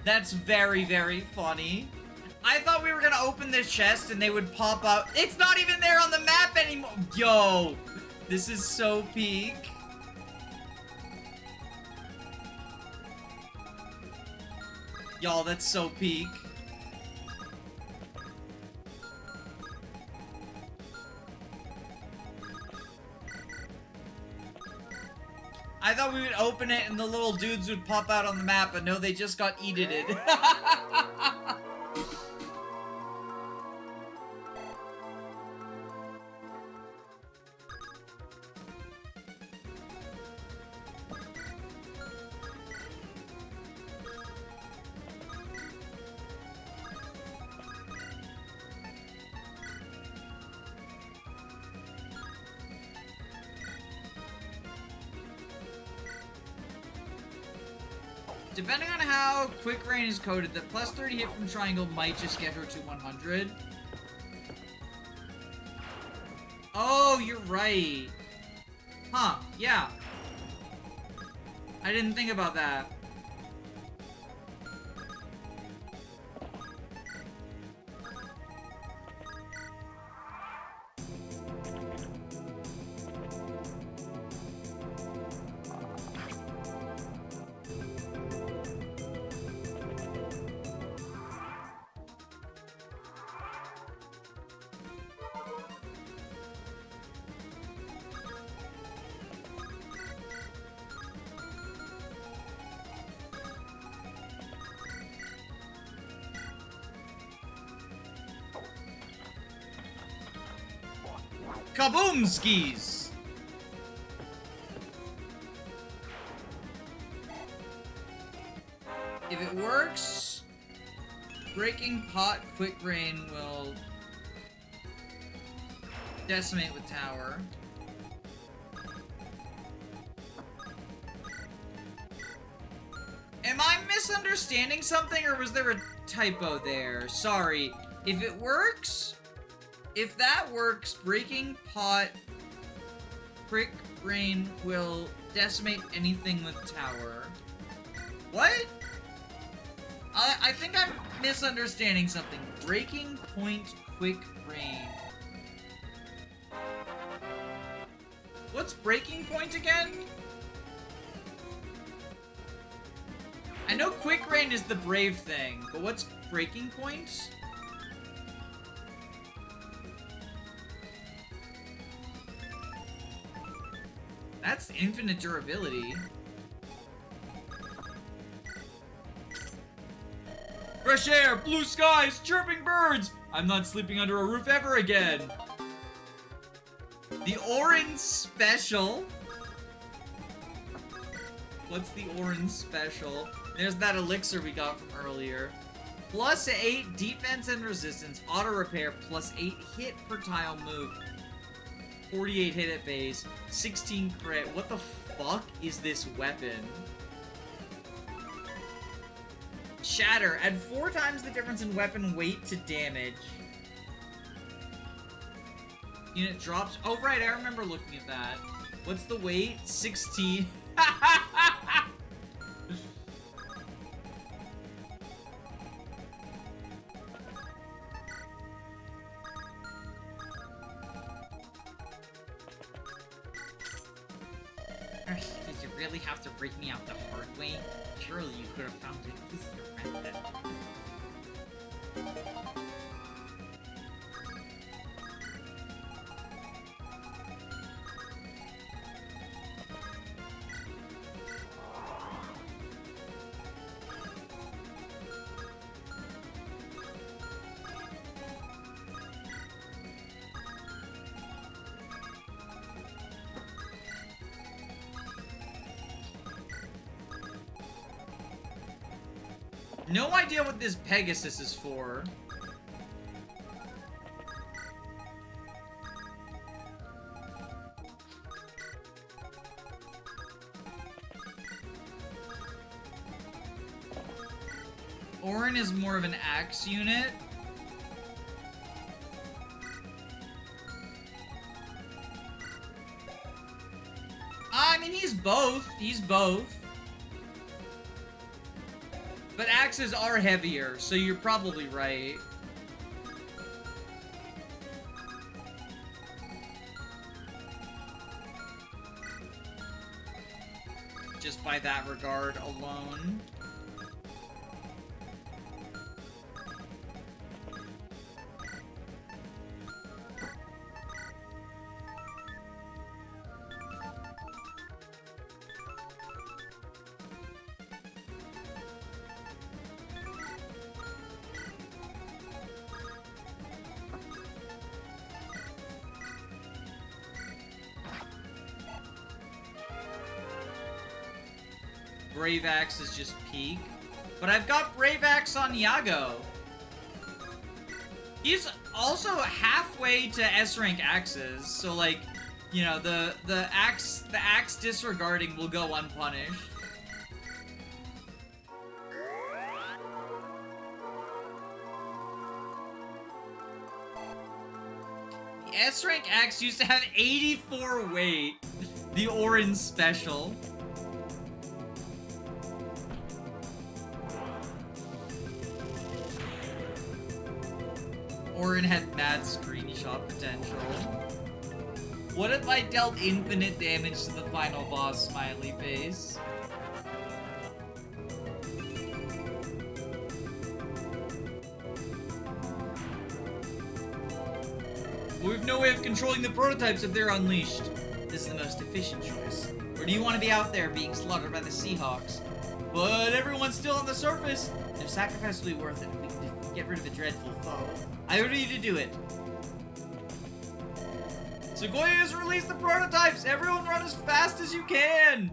That's very, very funny. I thought we were gonna open this chest and they would pop out. It's not even there on the map anymore. Yo, this is so peak. Y'all, that's so peak. I thought we would open it and the little dudes would pop out on the map, but no, they just got eated. Depending on how Quick Rain is coded, the plus 30 hit from Triangle might just get her to 100. Oh, you're right. Huh, yeah. I didn't think about that. Kaboomskis! If it works, Breaking Pot Quick Rain will decimate with tower. Am I misunderstanding something, or was there a typo there? Sorry. If it works, if that works, Breaking Pot Quick Rain will decimate anything with tower. What? I think I'm misunderstanding something. Breaking Point Quick Rain. What's Breaking Point again? I know Quick Rain is the brave thing, but what's Breaking Point? That's infinite durability. Fresh air, blue skies, chirping birds! I'm not sleeping under a roof ever again! The Orange Special? What's the Orange Special? There's that elixir we got from earlier. Plus 8 defense and resistance, auto repair, plus 8 hit per tile move. 48 hit at base, 16 crit. What the fuck is this weapon? Shatter. Add 4 times the difference in weapon weight to damage. Unit drops. Oh, right. I remember looking at that. What's the weight? 16. Did you really have to break me out the hard way? Surely you could have found it easier method. No idea what this Pegasus is for. Orin is more of an axe unit. I mean, he's both. He's both. But axes are heavier, so you're probably right. Just by that regard alone. Brave Axe is just peak. But I've got Brave Axe on Yago. He's also halfway to S-rank axes, so like, you know, the axe disregarding will go unpunished. The S-rank axe used to have 84 weight. The Orange Special. Orin had mad screenshot potential. What if I dealt infinite damage to the final boss, smiley face? We have no way of controlling the prototypes if they're unleashed. This is the most efficient choice. Or do you want to be out there being slaughtered by the Seahawks? But everyone's still on the surface. Their sacrifice will be worth it if we can get rid of a dreadful foe. I order you to do it. Sequoia has released the prototypes! Everyone run as fast as you can!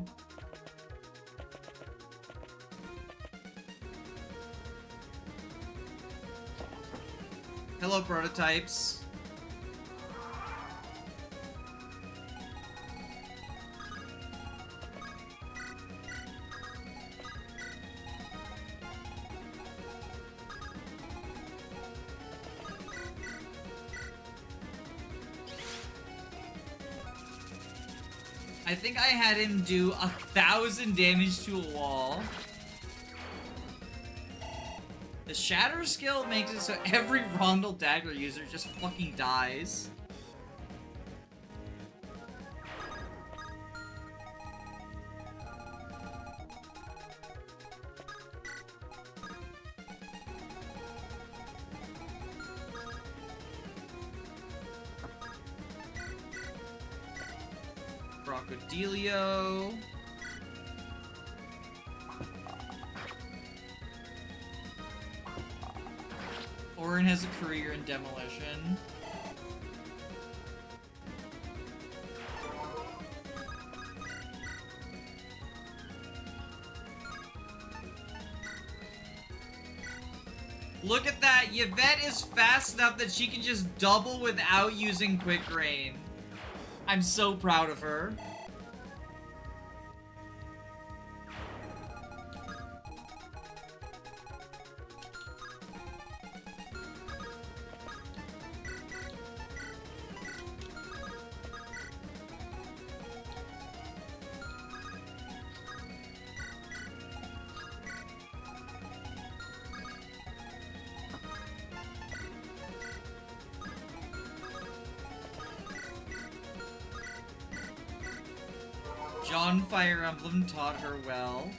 Hello, prototypes. I think I had him do 1,000 damage to a wall. The Shatter skill makes it so every Rondel Dagger user just fucking dies. Crocodilio. Orin has a career in demolition. Look at that! Yvette is fast enough that she can just double without using Quick Rain. I'm so proud of her. John Fire Emblem taught her well.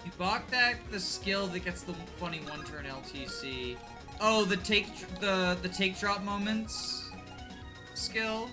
You bought that the skill that gets the funny one-turn LTC. Oh, the take drop moments skill.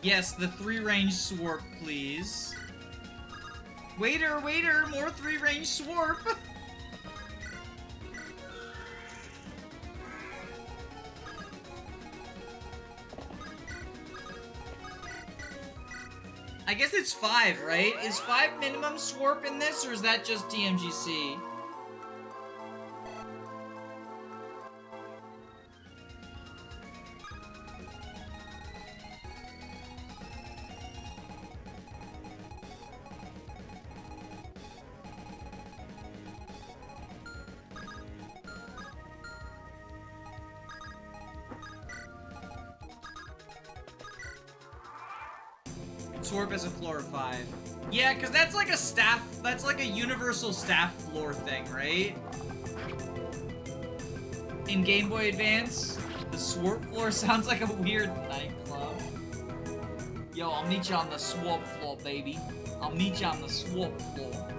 Yes, the 3-range swarp, please. Waiter, waiter, more 3-range swarp! I guess it's 5, right? Is 5 minimum swarp in this, or is that just TMGC? Swarp as a floor of 5. Yeah, because that's like a staff, that's like a universal staff floor thing, right? In Game Boy Advance, the Swarp floor sounds like a weird nightclub. Yo, I'll meet you on the Swarp floor, baby. I'll meet you on the Swarp floor.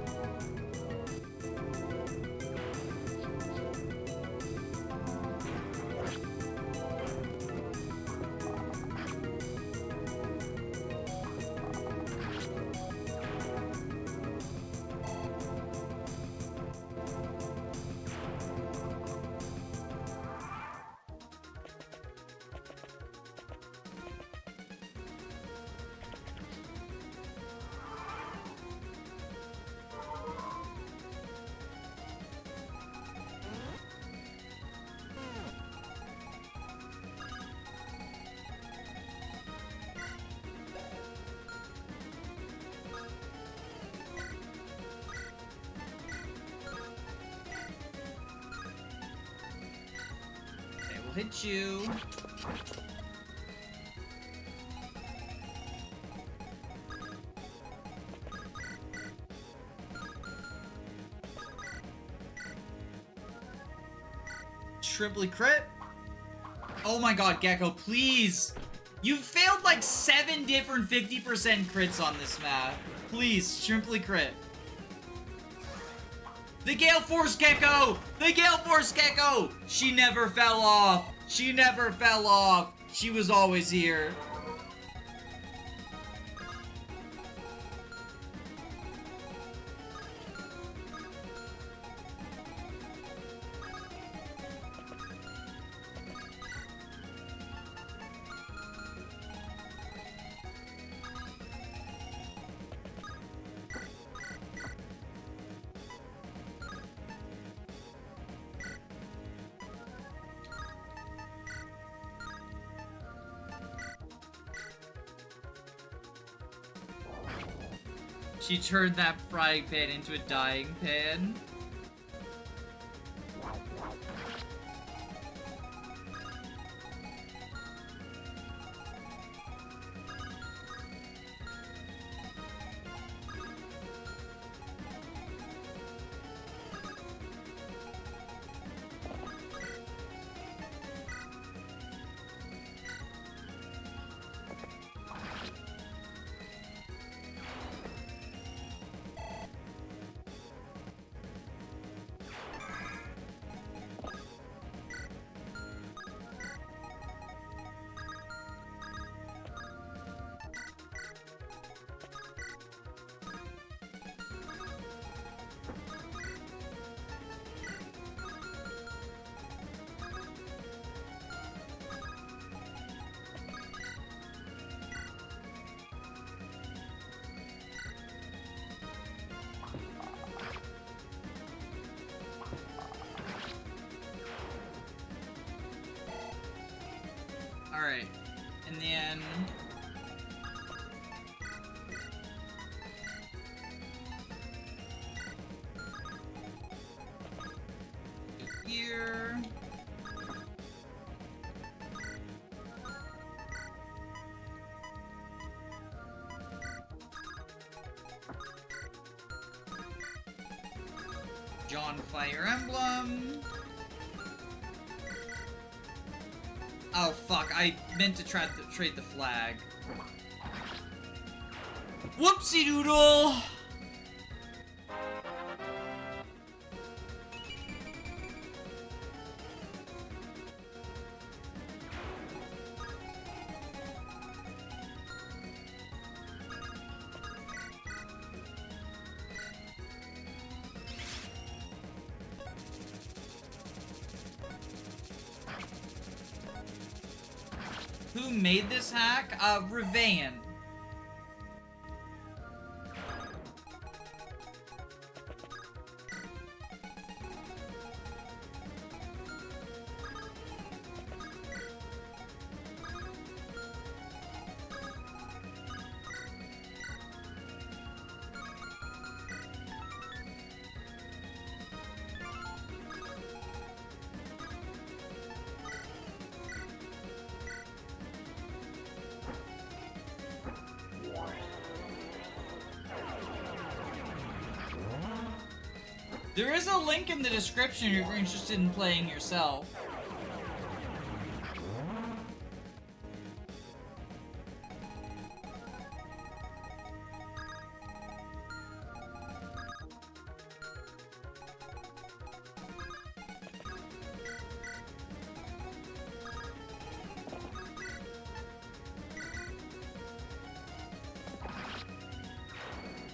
Hit you. Triply crit. Oh my god, Gecko, please. You've failed like 7 different 50% crits on this map. Please, triply crit. The Gale Force Gecko! The Gale Force Gecko! She never fell off. She never fell off. She was always here. She turned that frying pan into a dying pan. Alright, and then... here... John Fire Emblem... Oh fuck, I meant to trade the flag. Whoopsie doodle! Who made this hack? Revan. There is a link in the description if you're interested in playing yourself.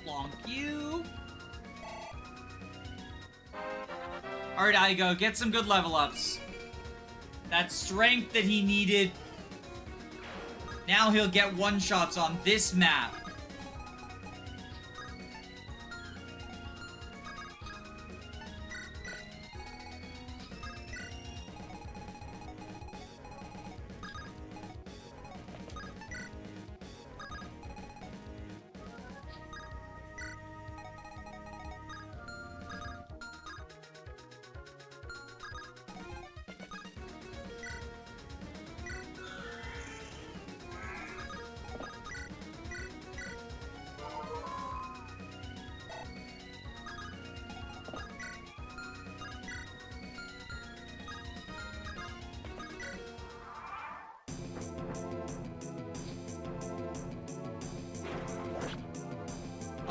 Lonk you. Alright, Igo, get some good level ups. That strength that he needed. Now he'll get one-shots on this map.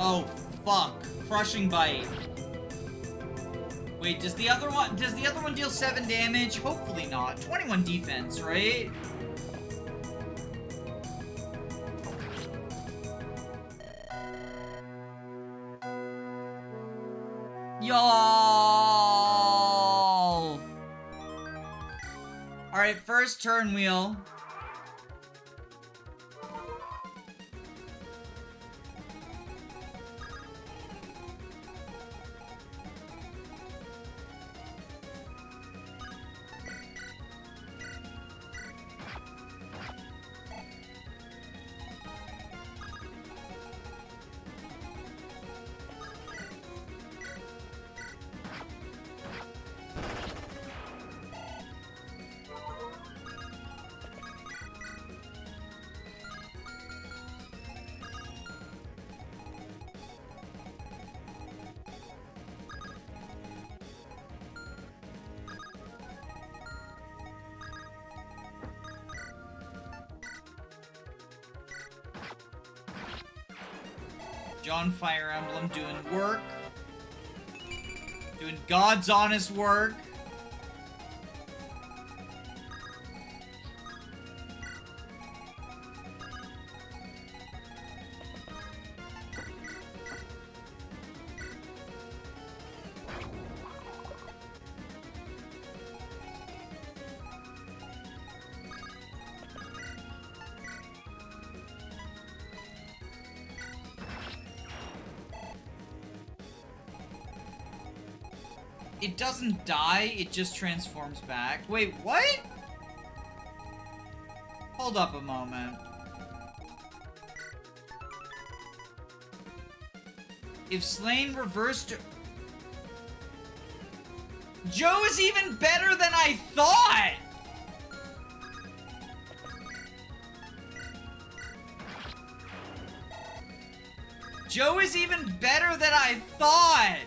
Oh, fuck. Crushing Bite. Wait, does the other one deal 7 damage? Hopefully not. 21 defense, right? Y'all. Alright, first turn wheel. John Fire Emblem doing work. Doing God's honest work. It doesn't die, it just transforms back. Wait, what? Hold up a moment. If slain reversed... Joe is even better than I thought! Joe is even better than I thought!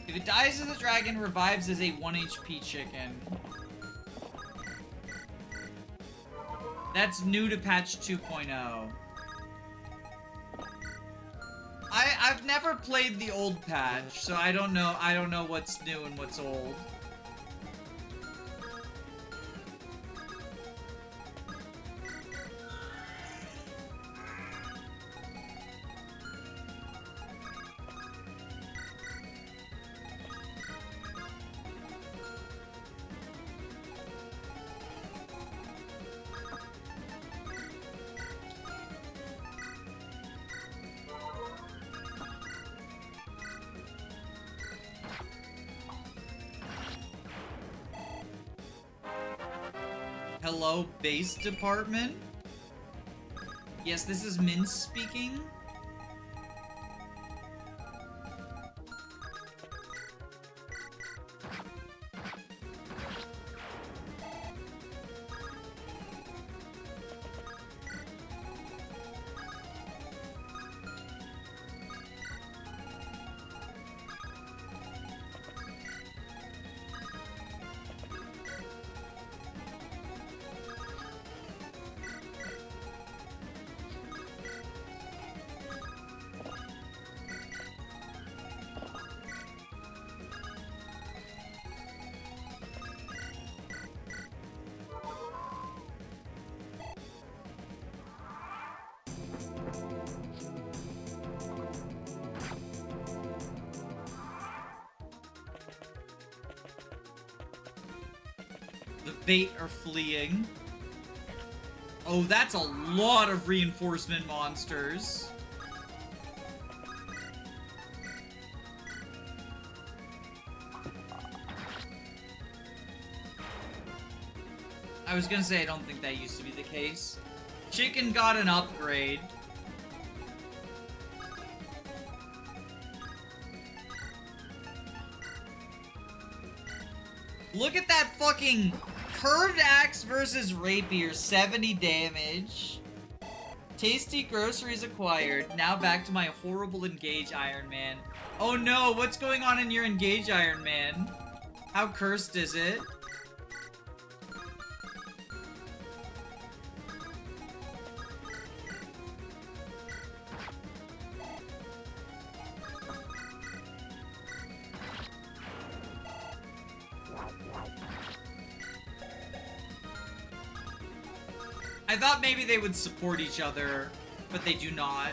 If it dies as a dragon, revives as a 1 HP chicken. That's new to patch 2.0. I've never played the old patch, so I don't know what's new and what's old. Hello, base department? Yes, this is Mince speaking. The bait are fleeing. Oh, that's a lot of reinforcement monsters. I was gonna say I don't think that used to be the case. Chicken got an upgrade. Look at that fucking curved axe versus rapier, 70 damage. Tasty groceries acquired. Now back to my horrible Engage Iron Man. Oh no, what's going on in your Engage Iron Man? How cursed is it? I thought maybe they would support each other, but they do not.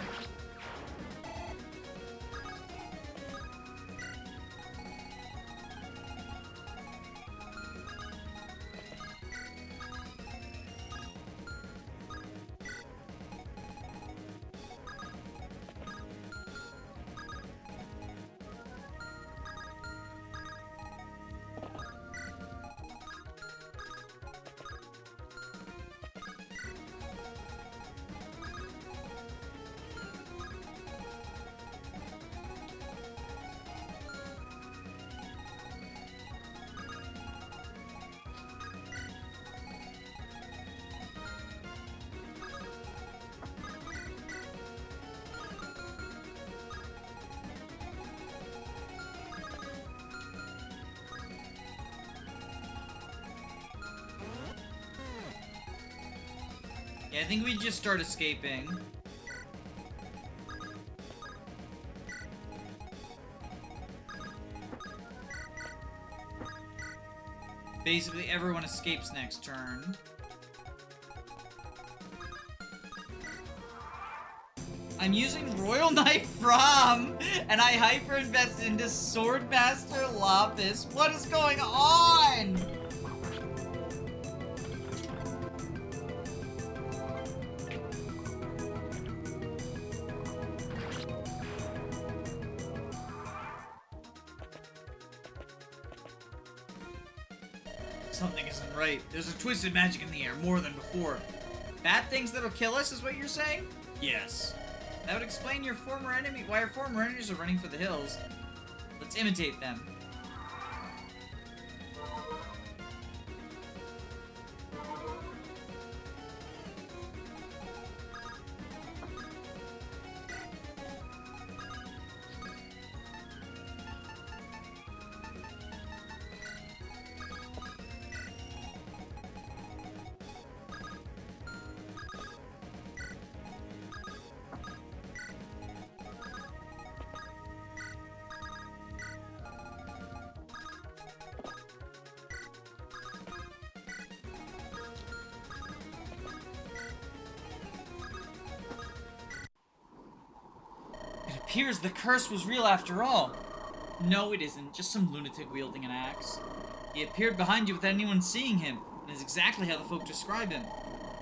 Yeah, I think we just start escaping. Basically, everyone escapes next turn. I'm using Royal Knife from, and I hyper invested into Swordmaster Lapis. What is going on? Something isn't right. There's a twisted magic in the air, more than before. Bad things that'll kill us is what you're saying? Yes. That would explain your former enemy, why your former enemies are running for the hills. Let's imitate them. It appears the curse was real after all. No, it isn't. Just some lunatic wielding an axe. He appeared behind you without anyone seeing him, and is exactly how the folk describe him.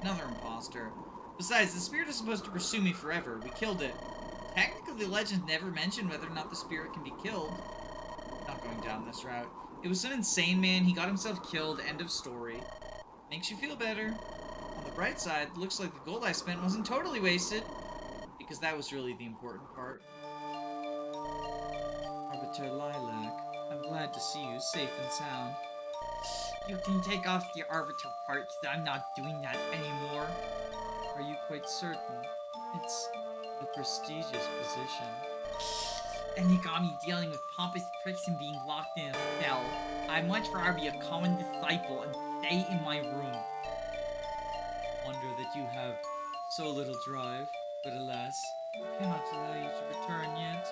Another imposter. Besides, the spirit is supposed to pursue me forever. We killed it. Technically, the legends never mention whether or not the spirit can be killed. Not going down this route. It was some insane man. He got himself killed. End of story. Makes you feel better. On the bright side, it looks like the gold I spent wasn't totally wasted. Because that was really the important part. Arbiter Lilac, I'm glad to see you safe and sound. You can take off the Arbiter part, I'm not doing that anymore. Are you quite certain? It's the prestigious position. And you got me dealing with pompous pricks and being locked in a cell. I'd much rather be a common disciple and stay in my room. Wonder that you have so little drive. But alas, I cannot allow you to return yet.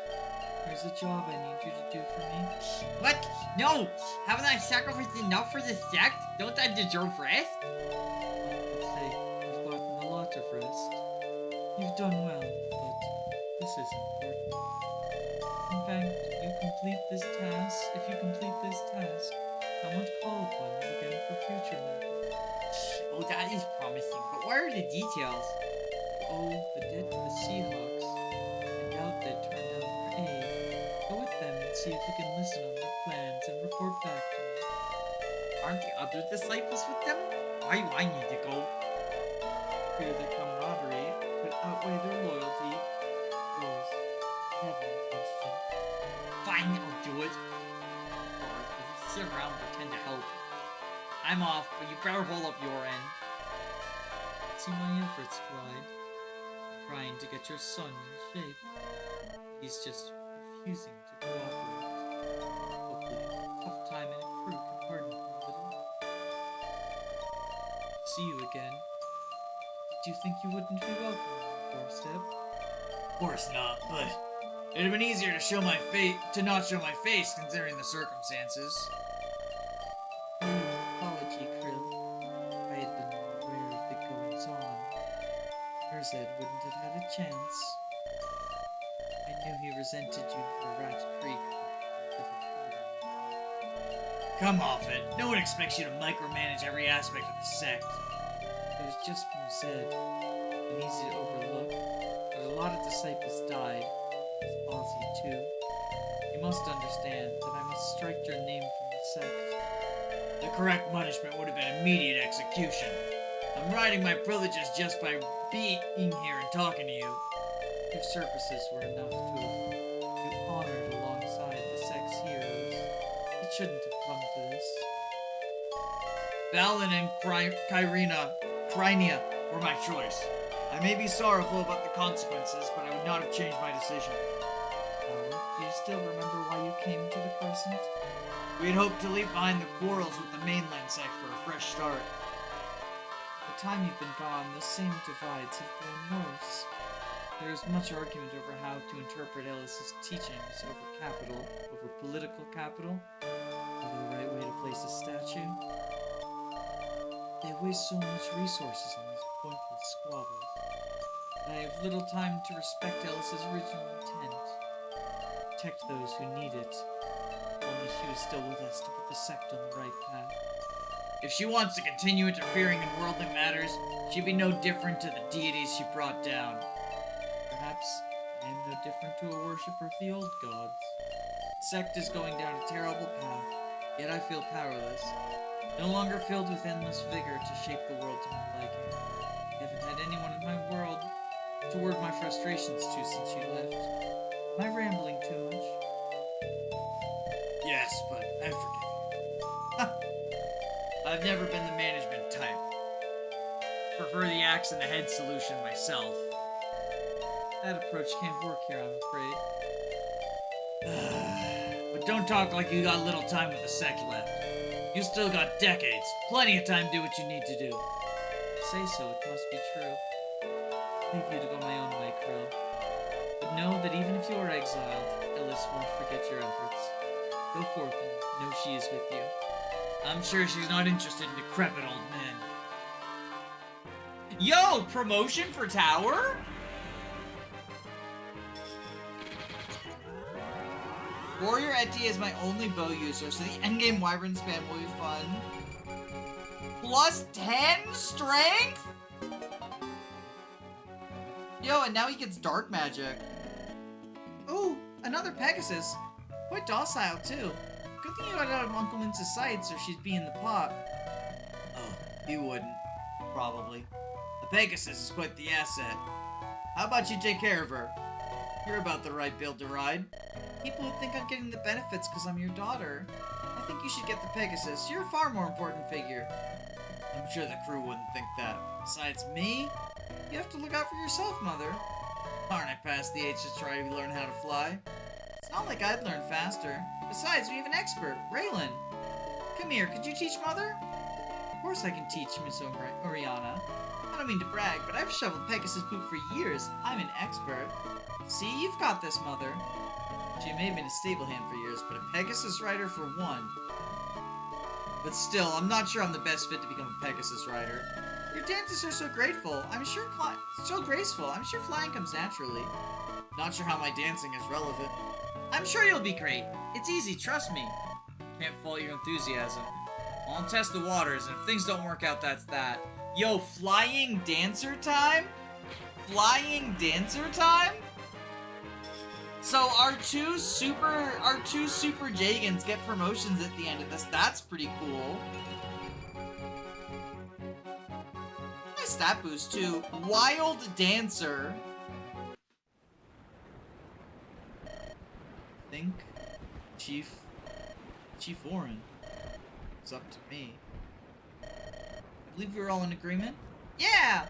There's a job I need you to do for me. What? No! Haven't I sacrificed enough for this sect? Don't I deserve rest? Let's say you've gotten a lot of rest. You've done well, but this is important. In fact, if you complete this task, I won't call upon you again for future matters. details. Oh, the debt to the Seahawks. I doubt they'd turn down our aid. Go with them and see if you can listen on their plans and report back to me. Aren't the other disciples with them? Why do I need to go? Fear their camaraderie could outweigh their loyalty. Yours. Never question. Fine, I'll do it. Or if you sit around and pretend to help. I'm off, but you better hold up your end. See my efforts, Clyde. I'm trying to get your son in shape. He's just refusing to cooperate. Hopefully, a tough time in a crew can harden him a little. See you again. Did you think you wouldn't be welcome on the doorstep? Of course not, but it'd have been easier to show my face to not show my face considering the circumstances. Oh, apology, Krill. If I had been more aware of the goings on, Herzed wouldn't have had a chance. I knew he resented you for Rat Creek. Come off it. No one expects you to micromanage every aspect of the sect. It was just Muzed, and easy to overlook, but a lot of disciples died. Ozzy too. You must understand that I must strike your name from the sect. The correct punishment would have been immediate execution. I'm riding my privileges just by being here and talking to you. Your services were enough to have you honored alongside the sect's heroes. It shouldn't have come to this. Balin and Crynia were my choice. I may be sorrowful about the consequences, but I would not have changed my decision. Do you still remember why you came to the Crescent? We had hoped to leave behind the quarrels with the mainland sect for a fresh start. The time you've been gone, the same divides have grown worse. There is much argument over how to interpret Ellis's teachings over capital, over political capital, over the right way to place a statue. They waste so much resources on these pointless squabbles. And I have little time to respect Ellis's original intent. Protect those who need it. Only she was still with us to put the sect on the right path. If she wants to continue interfering in worldly matters, she'd be no different to the deities she brought down. Perhaps I am no different to a worshipper of the old gods. The sect is going down a terrible path, yet I feel powerless. No longer filled with endless vigor to shape the world to my liking. I haven't had anyone in my world to word my frustrations to since you left. Am I rambling too much? Yes, but I forgive you. I've never been the management type. Prefer the axe in the head solution myself. That approach can't work here, I'm afraid. But don't talk like you got little time with the sect left. You still got decades. Plenty of time to do what you need to do. Say so, it must be true. Leave you to go my own way, Krill. But know that even if you are exiled, Ellis won't forget your efforts. Go forth and know she is with you. I'm sure she's not interested in decrepit old men. Yo, promotion for Tower? Warrior Eti is my only bow user, so the endgame Wyvern spam will be fun. Plus 10 strength? Yo, and now he gets dark magic. Oh, another Pegasus. Quite docile, too. Good thing you got out of Uncle Mince's sights, or she'd be in the pot. Oh, he wouldn't. Probably. The Pegasus is quite the asset. How about you take care of her? You're about the right build to ride. People would think I'm getting the benefits because I'm your daughter. I think you should get the Pegasus. You're a far more important figure. I'm sure the crew wouldn't think that. Besides me, You have to look out for yourself, Mother. aren't I past the age to try to learn how to fly? It's not like I'd learn faster. Besides, we have an expert, Raylan. Come here, could you teach Mother? Of course I can teach, Miss Oriana. I don't mean to brag, but I've shoveled Pegasus poop for years. I'm an expert. See, you've got this, Mother. She may have been a stable hand for years, but a Pegasus rider for one. But still, I'm not sure I'm the best fit to become a Pegasus rider. Your dances are so grateful. So graceful. I'm sure flying comes naturally. Not sure how my dancing is relevant. I'm sure you'll be great. It's easy, trust me. Can't fault your enthusiasm. I'll test the waters, and if things don't work out, that's that. Yo, flying dancer time? Flying dancer time? So our two super Jagans get promotions at the end of this. That's pretty cool. Nice stat boost too. Wild dancer. Think, Chief Orin. It's up to me. I believe we were all in agreement? Yeah!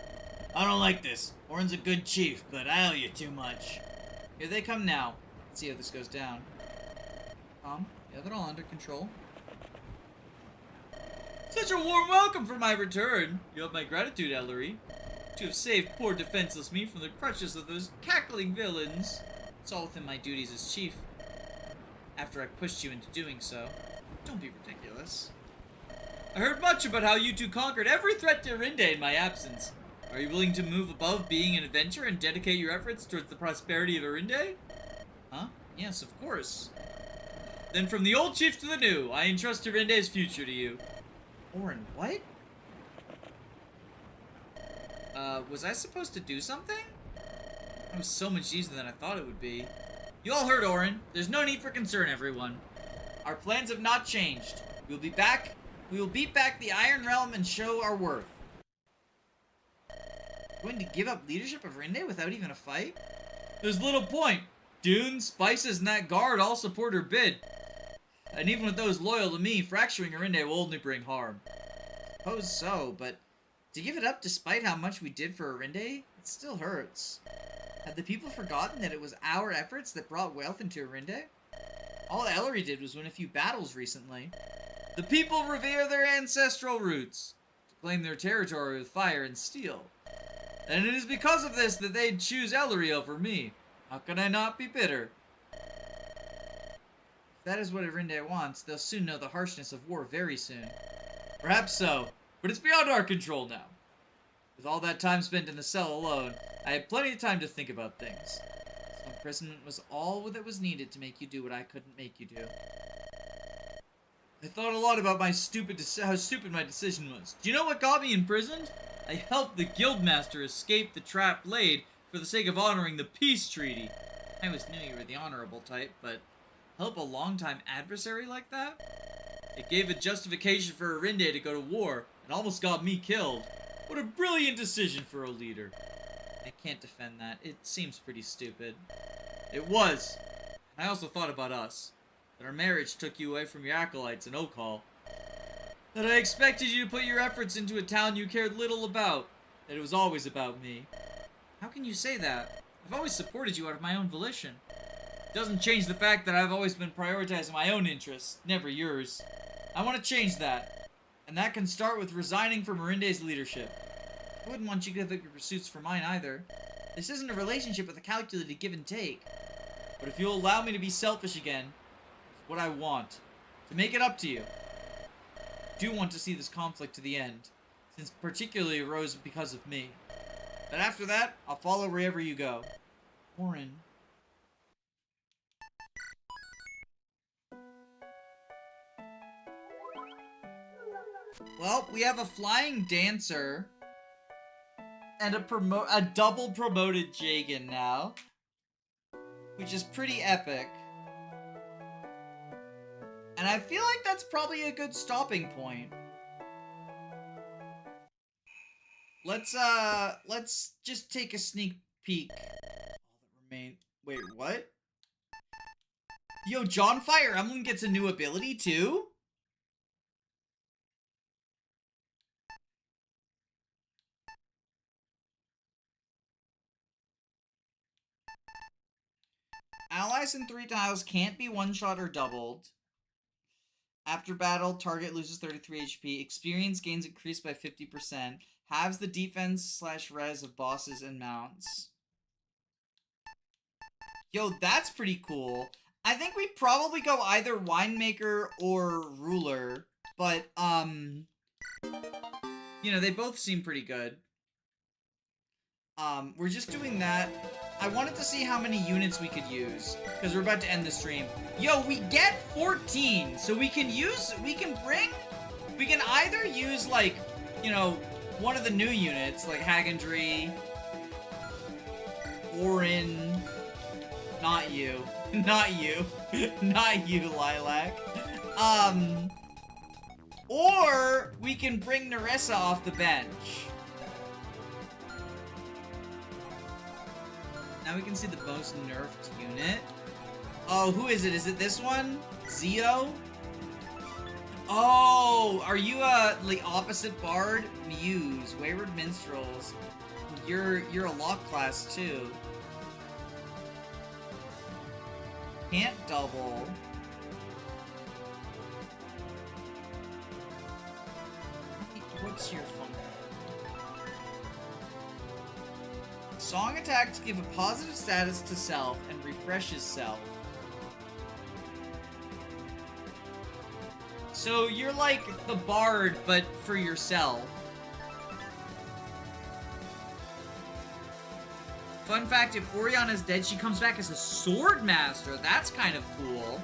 I don't like this. Orin's a good chief, but I owe you too much. Here they come now. Let's see how this goes down. Yeah, they're all under control. Such a warm welcome for my return. You have my gratitude, Ellery. To have saved poor defenseless me from the clutches of those cackling villains. It's all within my duties as chief. After I pushed you into doing so. Don't be ridiculous. I heard much about how you two conquered every threat to Arinde in my absence. Are you willing to move above being an adventurer and dedicate your efforts towards the prosperity of Arinde? Huh? Yes, of course. Then from the old chief to the new, I entrust Arinde's future to you. Orin, what? Was I supposed to do something? It was so much easier than I thought it would be. You all heard, Orin. There's no need for concern, everyone. Our plans have not changed. We'll be back. We will beat back the Iron Realm and show our worth. Going to give up leadership of Arinde without even a fight? There's little point. Dune, Spices, and that guard all support her bid. And even with those loyal to me, fracturing Arinde will only bring harm. Suppose so, but to give it up despite how much we did for Arinde, it still hurts. Had the people forgotten that it was our efforts that brought wealth into Arinde? All Ellery did was win a few battles recently. The people revere their ancestral roots, to claim their territory with fire and steel. And it is because of this that they'd choose Ellery over me. How can I not be bitter? If that is what Arinde wants, they'll soon know the harshness of war very soon. Perhaps so, but it's beyond our control now. With all that time spent in the cell alone, I had plenty of time to think about things. So imprisonment was all that was needed to make you do what I couldn't make you do. I thought a lot about how stupid my decision was. Do you know what got me imprisoned? I helped the guildmaster escape the trap laid for the sake of honoring the peace treaty. I always knew you were the honorable type, but help a longtime adversary like that? It gave a justification for Arinde to go to war, and almost got me killed. What a brilliant decision for a leader. I can't defend that. It seems pretty stupid. It was. I also thought about us. That our marriage took you away from your acolytes in Oakhall. That I expected you to put your efforts into a town you cared little about. That it was always about me. How can you say that? I've always supported you out of my own volition. It doesn't change the fact that I've always been prioritizing my own interests, never yours. I want to change that. And that can start with resigning from Arinde's leadership. I wouldn't want you to give up your pursuits for mine either. This isn't a relationship with a calculated give and take. But if you'll allow me to be selfish again, it's what I want. To make it up to you. I do want to see this conflict to the end, since particularly arose because of me. But after that, I'll follow wherever you go. Orin. Well, we have a flying dancer and a double promoted Jagan now, which is pretty epic. And I feel like that's probably a good stopping point. Let's just take a sneak peek. Wait, what? Yo, John Fire Emblem gets a new ability too? Allies in 3 tiles can't be one-shot or doubled. After battle, target loses 33 HP. Experience gains increased by 50%. Halves the defense/res of bosses and mounts. Yo, that's pretty cool. I think we probably go either Winemaker or Ruler. But, you know, they both seem pretty good. We're just doing that. I wanted to see how many units we could use, because we're about to end the stream. Yo, we get 14, so we can either use, like, you know, one of the new units, like Hagendry, Orin, not you, not you, not you, Lilac. Or we can bring Nerissa off the bench. Now we can see the most nerfed unit. Oh, who is it? Is it this one? Zeo? Oh, are you the opposite bard? Muse, Wayward Minstrels. You're a lock class too. Can't double. What's your fun? Song attacks give a positive status to self and refreshes self. So you're like the bard, but for yourself. Fun fact, if Oriana's dead, she comes back as a sword master. That's kind of cool.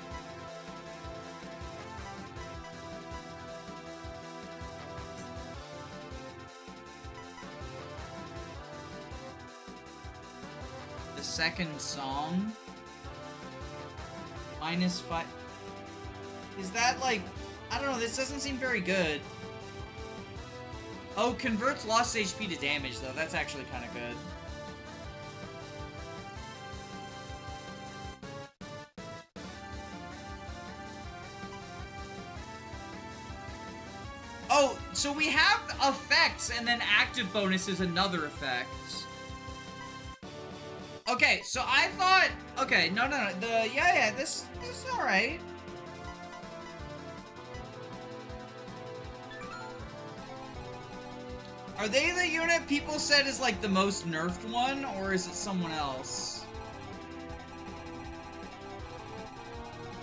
The second song. -5. Is that like... I don't know, this doesn't seem very good. Oh, converts lost HP to damage, though. That's actually kind of good. Oh, so we have effects, and then active bonus is another effect. Okay, so I thought... Okay, no. This is alright. Are they the unit people said is like the most nerfed one, or is it someone else?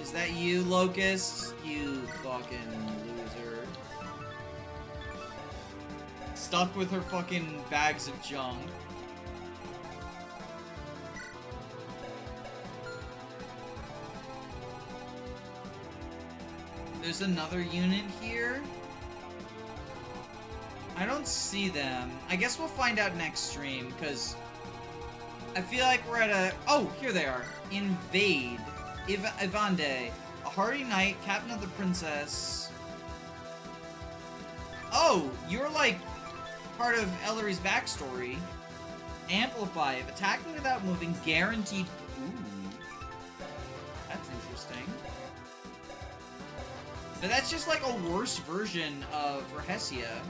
Is that you, Locust? You fucking loser. Stuck with her fucking bags of junk. There's another unit here. I don't see them. I guess we'll find out next stream, because I feel like we're at a... Oh, here they are. Invade. Ivande. A hardy knight, captain of the princess. Oh, you're like part of Ellery's backstory. Amplify. If attacking without moving, guaranteed... Ooh. That's interesting. But that's just like a worse version of Rahesia.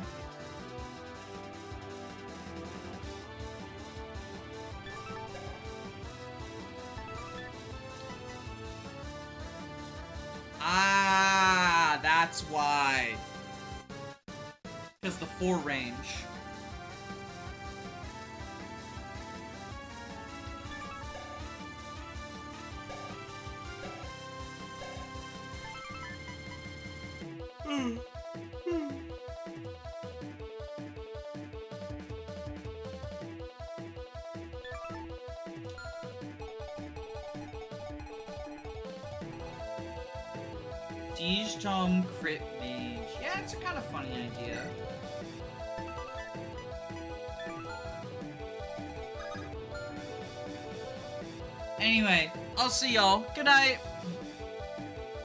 Ah, that's why. Because the 4 range. Siege Tome Crit Mage. Yeah, it's a kind of funny idea. Anyway, I'll see y'all. Good night.